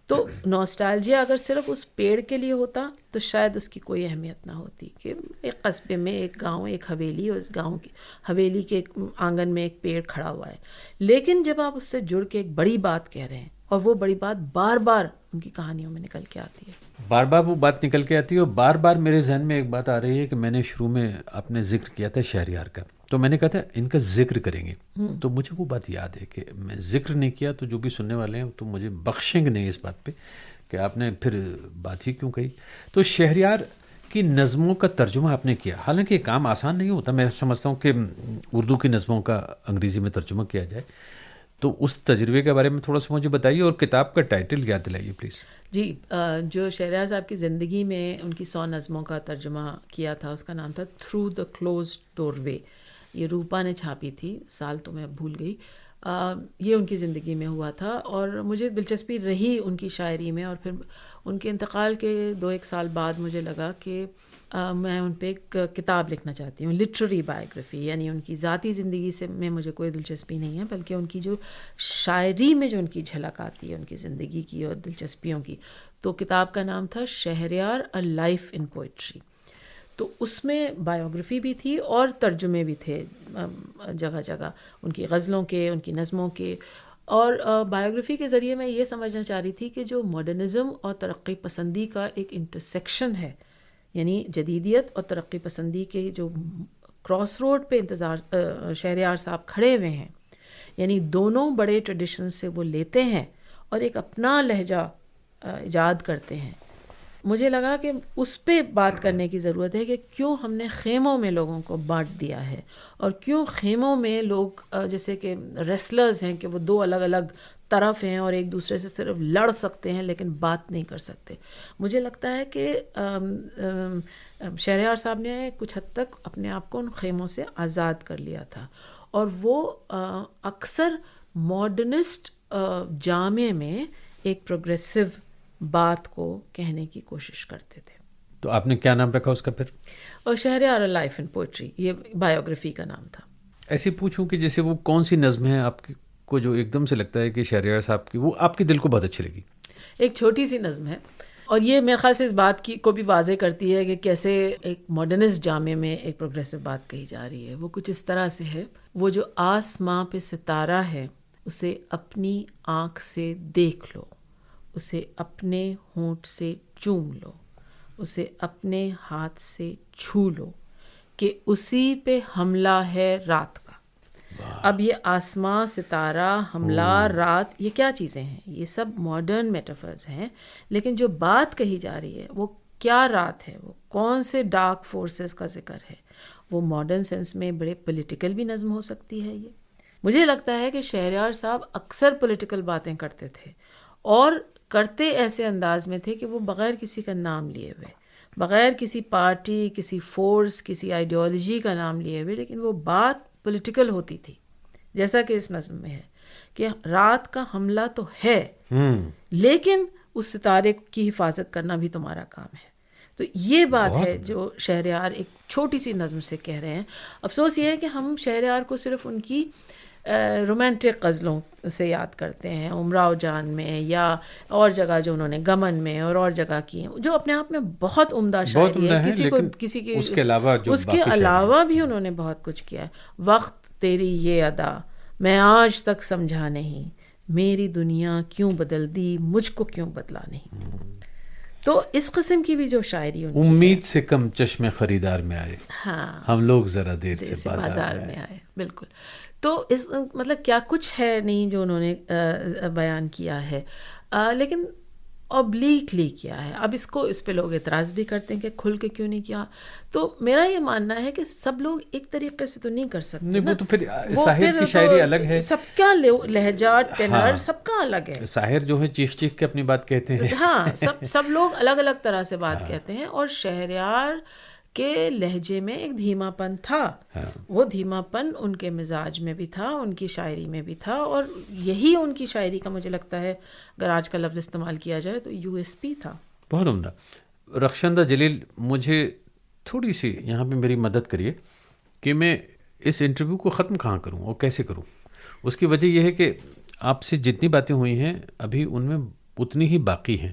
تو نوسٹالجیا اگر صرف اس پیڑ کے لیے ہوتا تو شاید اس کی کوئی اہمیت نہ ہوتی کہ ایک قصبے میں ایک گاؤں، ایک حویلی، اور اس گاؤں کی حویلی کے آنگن میں ایک پیڑ کھڑا ہوا ہے. لیکن جب آپ اس سے جڑ کے ایک بڑی بات کہہ رہے ہیں، اور وہ بڑی بات بار بار ان کی کہانیوں میں نکل کے آتی ہے، بار بار وہ بات نکل کے آتی ہے. اور بار بار میرے ذہن میں ایک بات آ رہی ہے کہ میں نے شروع میں آپ نے ذکر کیا تھا شہریار کا، تو میں نے کہا تھا ان کا ذکر کریں گے، تو مجھے وہ بات یاد ہے کہ میں ذکر نہیں کیا، تو جو بھی سننے والے ہیں تو مجھے بخشیں گے نہیں اس بات پہ کہ آپ نے پھر بات ہی کیوں کہی. تو شہریار کی نظموں کا ترجمہ آپ نے کیا، حالانکہ یہ کام آسان نہیں ہوتا. میں سمجھتا ہوں کہ اردو کی نظموں کا انگریزی میں ترجمہ کیا جائے، تو اس تجربے کے بارے میں تھوڑا سا مجھے بتائیے، اور کتاب کا ٹائٹل یاد دلائیے پلیز. جی، جو شہریار صاحب کی زندگی میں ان کی 100 نظموں کا ترجمہ کیا تھا، اس کا نام تھا تھرو دا کلوزڈ ڈور وے. یہ روپا نے چھاپی تھی، سال تو میں بھول گئی. یہ ان کی زندگی میں ہوا تھا، اور مجھے دلچسپی رہی ان کی شاعری میں. اور پھر ان کے انتقال کے 2-1 سال بعد مجھے لگا کہ میں ان پہ ایک کتاب لکھنا چاہتی ہوں، لٹریری بایوگرافی. یعنی ان کی ذاتی زندگی سے میں مجھے کوئی دلچسپی نہیں ہے، بلکہ ان کی جو شاعری میں جو ان کی جھلک آتی ہے ان کی زندگی کی اور دلچسپیوں کی. تو کتاب کا نام تھا Shahryar a life in poetry. تو اس میں بایوگرافی بھی تھی اور ترجمے بھی تھے جگہ جگہ، ان کی غزلوں کے، ان کی نظموں کے. اور بایوگرافی کے ذریعے میں یہ سمجھنا چاہ رہی تھی کہ جو ماڈرنزم اور ترقی پسندی کا ایک انٹرسیکشن ہے، یعنی جدیدیت اور ترقی پسندی کے جو کراس روڈ پہ شہریار صاحب کھڑے ہوئے ہیں، یعنی دونوں بڑے ٹریڈیشن سے وہ لیتے ہیں اور ایک اپنا لہجہ ایجاد کرتے ہیں. مجھے لگا کہ اس پہ بات کرنے کی ضرورت ہے کہ کیوں ہم نے خیموں میں لوگوں کو بانٹ دیا ہے، اور کیوں خیموں میں لوگ جیسے کہ ریسلرز ہیں کہ وہ دو الگ الگ طرف ہیں اور ایک دوسرے سے صرف لڑ سکتے ہیں لیکن بات نہیں کر سکتے. مجھے لگتا ہے کہ شہریار صاحب نے کچھ حد تک اپنے آپ کو ان خیموں سے آزاد کر لیا تھا، اور وہ اکثر ماڈرنسٹ جامع میں ایک پروگریسو بات کو کہنے کی کوشش کرتے تھے. تو آپ نے کیا نام رکھا اس کا پھر؟ اور شہریار لائف اینڈ پوئٹری، یہ بایوگرافی کا نام تھا. ایسے پوچھوں کہ جیسے وہ کون سی نظم ہے آپ کو جو ایک دم سے لگتا ہے کہ شہریار صاحب کی وہ آپ کے دل کو بہت اچھی لگی؟ ایک چھوٹی سی نظم ہے، اور یہ میرے خیال سے اس بات کی کو بھی واضح کرتی ہے کہ کیسے ایک ماڈرنسٹ جامع میں ایک پروگریسو بات کہی جا رہی ہے. وہ کچھ اس طرح سے ہے: وہ جو آسماں پہ ستارہ ہے اسے اپنی آنکھ سے دیکھ لو، اسے اپنے ہونٹ سے چوم لو، اسے اپنے ہاتھ سے چھو لو کہ اسی پہ حملہ ہے رات کا. اب یہ آسماں، ستارہ، حملہ، رات، یہ کیا چیزیں ہیں؟ یہ سب ماڈرن میٹافرز ہیں، لیکن جو بات کہی جا رہی ہے وہ کیا رات ہے، وہ کون سے ڈارک فورسز کا ذکر ہے. وہ ماڈرن سینس میں بڑے پولیٹیکل بھی نظم ہو سکتی ہے. یہ مجھے لگتا ہے کہ شہریار صاحب اکثر پولیٹیکل باتیں کرتے تھے، اور کرتے ایسے انداز میں تھے کہ وہ بغیر کسی کا نام لیے ہوئے، بغیر کسی پارٹی، کسی فورس، کسی آئیڈیالوجی کا نام لیے ہوئے، لیکن وہ بات پولیٹیکل ہوتی تھی. جیسا کہ اس نظم میں ہے کہ رات کا حملہ تو ہے، لیکن اس ستارے کی حفاظت کرنا بھی تمہارا کام ہے. تو یہ بات ہے جو شہریار ایک چھوٹی سی نظم سے کہہ رہے ہیں. افسوس یہ ہے کہ ہم شہریار کو صرف ان کی رومانٹک غزلوں سے یاد کرتے ہیں، امراؤ جان میں یا اور جگہ جو انہوں نے گمن میں اور جگہ کی ہیں، جو اپنے آپ میں بہت عمدہ شاعری ہے. کسی کے اس کے علاوہ بھی انہوں نے بہت کچھ کیا ہے. وقت تیری یہ ادا میں آج تک سمجھا نہیں، میری دنیا کیوں بدل دی، مجھ کو کیوں بدلا نہیں. تو اس قسم کی بھی جو شاعری ان کی امید سے کم چشم خریدار میں آئے، ہاں ہم لوگ ذرا دیر سے بازار میں آئے. بالکل. تو اس مطلب کیا کچھ ہے نہیں جو انہوں نے بیان کیا ہے، لیکن اوبلیکلی کیا ہے. اب اس پہ لوگ اعتراض بھی کرتے ہیں کہ کھل کے کیوں نہیں کیا. تو میرا یہ ماننا ہے کہ سب لوگ ایک طریقے سے تو نہیں کر سکتے. وہ تو پھر ساحر کی شاعری الگ ہے، سب کا لہجہ، ٹینر سب کا الگ ہے. ساحر جو ہے چیخ چیخ کے اپنی بات کہتے ہیں. ہاں سب لوگ الگ الگ طرح سے بات کہتے ہیں، اور شہریار کے لہجے میں ایک دھیما پن تھا. وہ دھیما پن ان کے مزاج میں بھی تھا، ان کی شاعری میں بھی تھا، اور یہی ان کی شاعری کا مجھے لگتا ہے اگر آج کا لفظ استعمال کیا جائے تو USP تھا. بہت عمدہ. رخشندہ جلیل، مجھے تھوڑی سی یہاں پہ میری مدد کریے کہ میں اس انٹرویو کو ختم کہاں کروں اور کیسے کروں. اس کی وجہ یہ ہے کہ آپ سے جتنی باتیں ہوئی ہیں ابھی ان میں اتنی ہی باقی ہیں.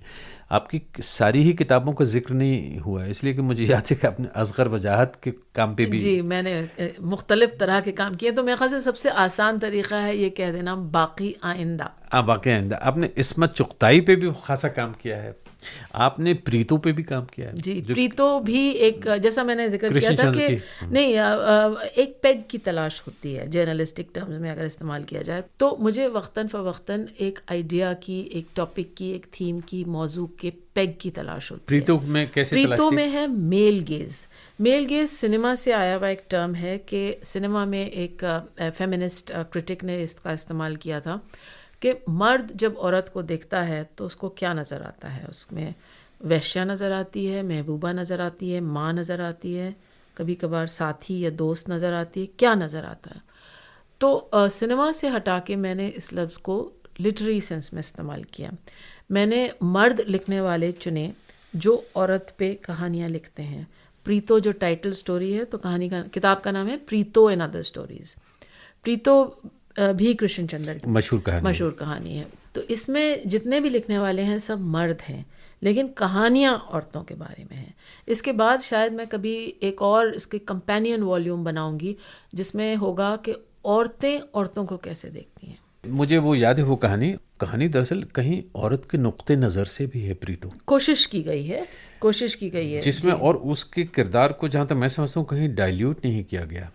آپ کی ساری ہی کتابوں کا ذکر نہیں ہوا ہے، اس لیے کہ مجھے یاد ہے کہ آپ نے اصغر وجاہت کے کام پہ بھی جی میں نے مختلف طرح کے کام کیے. تو میرے خیال سے سب سے آسان طریقہ ہے یہ کہہ دینا باقی آئندہ. باقی آئندہ. آپ نے عصمت چغتائی پہ بھی خاصا کام کیا ہے، آپ نے پریتو پہ بھی کام کیا ہے. جی پریتو بھی ایک، جیسا میں نے ذکر کیا تھا کہ نہیں ایک پیگ کی تلاش ہوتی ہے جرنلسٹک ٹرمز میں اگر استعمال کیا جائے. تو مجھے وقتاً فوقتاً ایک آئیڈیا کی، ایک ٹاپک کی، ایک تھیم کی، موضوع کے پیگ کی تلاش ہوتی ہے. پریتو میں کیسے تلاش؟ پریتو میں ہے male gaze. Male gaze cinema سے آیا ہوا ایک ٹرم ہے کہ سنیما میں ایک فیمنسٹ کرٹک نے اس کا استعمال کیا تھا کہ مرد جب عورت کو دیکھتا ہے تو اس کو کیا نظر آتا ہے. اس میں ویشیا نظر آتی ہے، محبوبہ نظر آتی ہے، ماں نظر آتی ہے، کبھی کبھار ساتھی یا دوست نظر آتی ہے. کیا نظر آتا ہے؟ تو سنیما سے ہٹا کے میں نے اس لفظ کو لٹری سینس میں استعمال کیا. میں نے مرد لکھنے والے چنے جو عورت پہ کہانیاں لکھتے ہیں. پریتو جو ٹائٹل سٹوری ہے، تو کتاب کا نام ہے Preeto and other stories. Preeto بھی کرشن چندر کی مشہور کہانی ہے. تو اس میں جتنے بھی لکھنے والے ہیں سب مرد ہیں، لیکن کہانیاں عورتوں کے بارے میں ہیں. اس کے بعد شاید میں کبھی ایک اور اس کے کمپینین والیوم بناؤں گی جس میں ہوگا کہ عورتیں عورتوں کو کیسے دیکھتی ہیں. مجھے وہ یاد ہے، وہ کہانی دراصل کہیں عورت کے نقطے نظر سے بھی ہے. پریتو کوشش کی گئی ہے، کوشش کی گئی ہے جس میں اور اس کے کردار کو جہاں تک میں سمجھتا ہوں کہیں ڈائلیوٹ نہیں کیا گیا,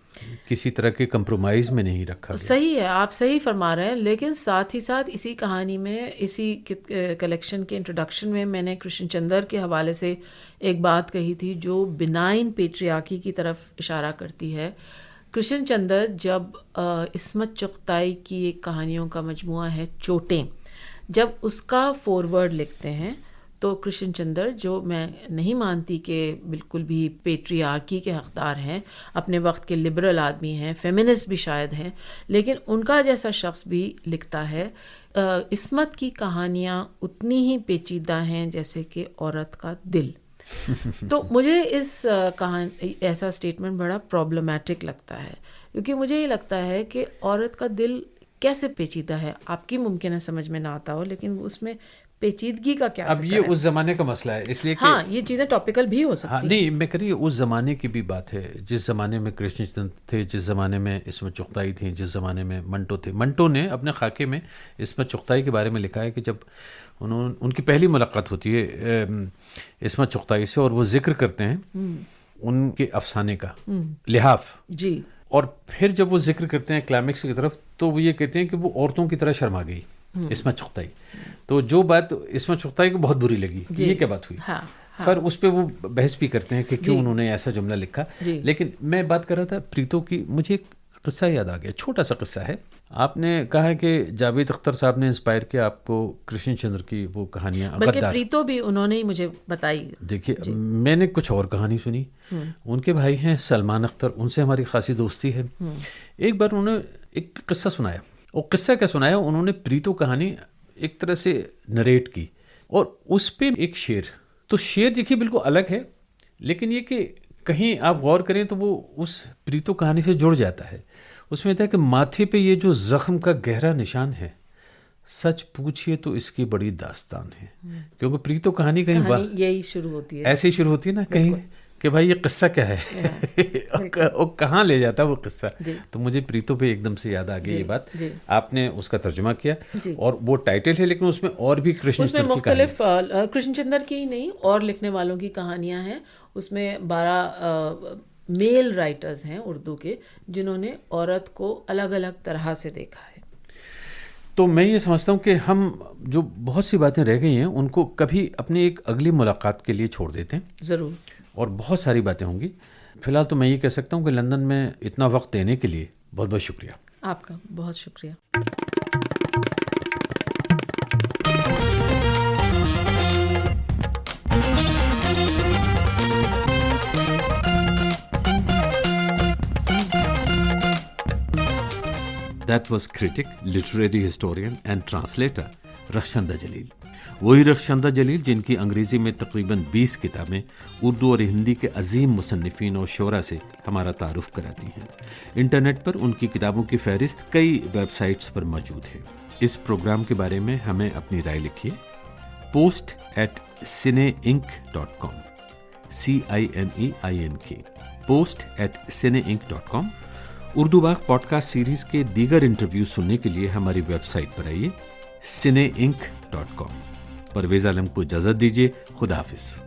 کسی طرح کے کمپرومائز میں نہیں رکھا گیا. صحیح ہے, آپ صحیح فرما رہے ہیں, لیکن ساتھ ہی ساتھ اسی کہانی میں, اسی کلیکشن کے انٹروڈکشن میں نے کرشن چندر کے حوالے سے ایک بات کہی تھی جو بنائن پیٹریارکی کی طرف اشارہ کرتی ہے. کرشن چندر جب عصمت چغتائی کی ایک کہانیوں کا مجموعہ ہے چوٹیں, جب اس کا فورورڈ لکھتے ہیں تو کرشن چندر, جو میں نہیں مانتی کہ بالکل بھی پیٹریارکی کے حقدار ہیں, اپنے وقت کے لبرل آدمی ہیں, فیمنسٹ بھی شاید ہیں, لیکن ان کا جیسا شخص بھی لکھتا ہے عصمت کی کہانیاں اتنی ہی پیچیدہ ہیں جیسے کہ عورت کا دل. تو مجھے اس ایسا اسٹیٹمنٹ بڑا پرابلمیٹک لگتا ہے, کیونکہ مجھے یہ لگتا ہے کہ عورت کا دل کیسے پیچیدہ ہے, آپ کی ممکن ہے سمجھ میں نہ آتا ہو, لیکن اس میں پیچیدگی کا کیا اب یہ اس زمانے کا مسئلہ ہے, اس لیے کہ ہاں یہ چیزیں ٹاپیکل بھی ہو سکتی ہیں. نہیں, میں کہہ رہی ہوں اس زمانے کی بھی بات ہے, جس زمانے میں کرشن چندر تھے, جس زمانے میں عصمت چغتائی تھیں, جس زمانے میں منٹو تھے. منٹو نے اپنے خاکے میں عصمت چغتائی کے بارے میں لکھا ہے کہ جب ان کی پہلی ملاقات ہوتی ہے عصمت چغتائی سے, اور وہ ذکر کرتے ہیں ان کے افسانے کا, لحاف جی, اور پھر جب وہ ذکر کرتے ہیں کلائمیکس کی طرف تو وہ یہ کہتے ہیں کہ وہ عورتوں کی طرح شرما گئی عصمت چغتائی. تو جو بات عصمت چغتائی کو بہت بری لگی کہ یہ کیا بات ہوئی, خیر اس پہ وہ بحث بھی کرتے ہیں کہ کیوں انہوں نے ایسا جملہ لکھا. لیکن میں بات کر رہا تھا پریتو کی, مجھے ایک قصہ یاد آ گیا, چھوٹا سا قصہ ہے. آپ نے کہا ہے کہ جاوید اختر صاحب نے انسپائر کیا آپ کو کرشن چندر کی وہ کہانیاں, بلکہ پریتو بھی انہوں نے ہی مجھے بتائی. دیکھیے میں نے کچھ اور کہانی سنی, ان کے بھائی ہیں سلمان اختر, ان سے ہماری خاصی دوستی ہے. ایک بار انہوں نے ایک قصہ سنایا, اور قصہ کیا سنایا, انہوں نے پریتو کہانی ایک طرح سے نریٹ کی, اور اس پہ ایک شعر, تو شعر دیکھیے بالکل الگ ہے, لیکن یہ کہ کہیں آپ غور کریں تو وہ اس پریتو کہانی سے جڑ جاتا ہے. اس میں ہے کہ ماتھے پہ یہ جو زخم کا گہرا نشان ہے, سچ پوچھئے تو اس کی بڑی داستان ہے. کیونکہ پریتو کہانی کہیں یہی شروع ہوتی ہے, ایسے ہی شروع ہوتی ہے نا کہیں کہ بھائی یہ قصہ کیا ہے, اور کہاں لے جاتا ہے وہ قصہ. تو مجھے پریتو پہ ایک دم سے یاد آ گئی یہ بات. آپ نے اس کا ترجمہ کیا, اور وہ ٹائٹل ہے, لیکن اس میں اور بھی کرشن چندر کی مختلف کرشن چندر کی ہی نہیں اور لکھنے والوں کی کہانیاں ہیں. اس میں 12 میل رائٹرز ہیں اردو کے جنہوں نے عورت کو الگ الگ طرح سے دیکھا ہے. تو میں یہ سمجھتا ہوں کہ ہم جو بہت سی باتیں رہ گئی ہیں ان کو کبھی اپنی ایک اگلی ملاقات کے لیے چھوڑ دیتے ہیں. ضرور, اور بہت ساری باتیں ہوں گی. فی الحال تو میں یہ کہہ سکتا ہوں کہ لندن میں اتنا وقت دینے کے لیے بہت بہت شکریہ. آپ کا بہت شکریہ. That was critic, literary historian and translator Rakhshanda جلیل. وہی رخشندہ جلیل جن کی انگریزی میں تقریباً 20 کتابیں اردو اور ہندی کے عظیم مصنفین اور شعراء سے ہمارا تعارف کراتی ہیں. انٹرنیٹ پر ان کی کتابوں کی فہرست کئی ویب سائٹس پر موجود ہے. اس پروگرام کے بارے میں ہمیں اپنی رائے لکھیے post@cineink.com CINEINK post@cineink.com. اردو باغ پوڈ کاسٹ سیریز کے دیگر انٹرویو سننے کے لیے ہماری ویب سائٹ پر آئیے cineink.com. پرویز عالم کو اجازت دیجیے. خدا حافظ.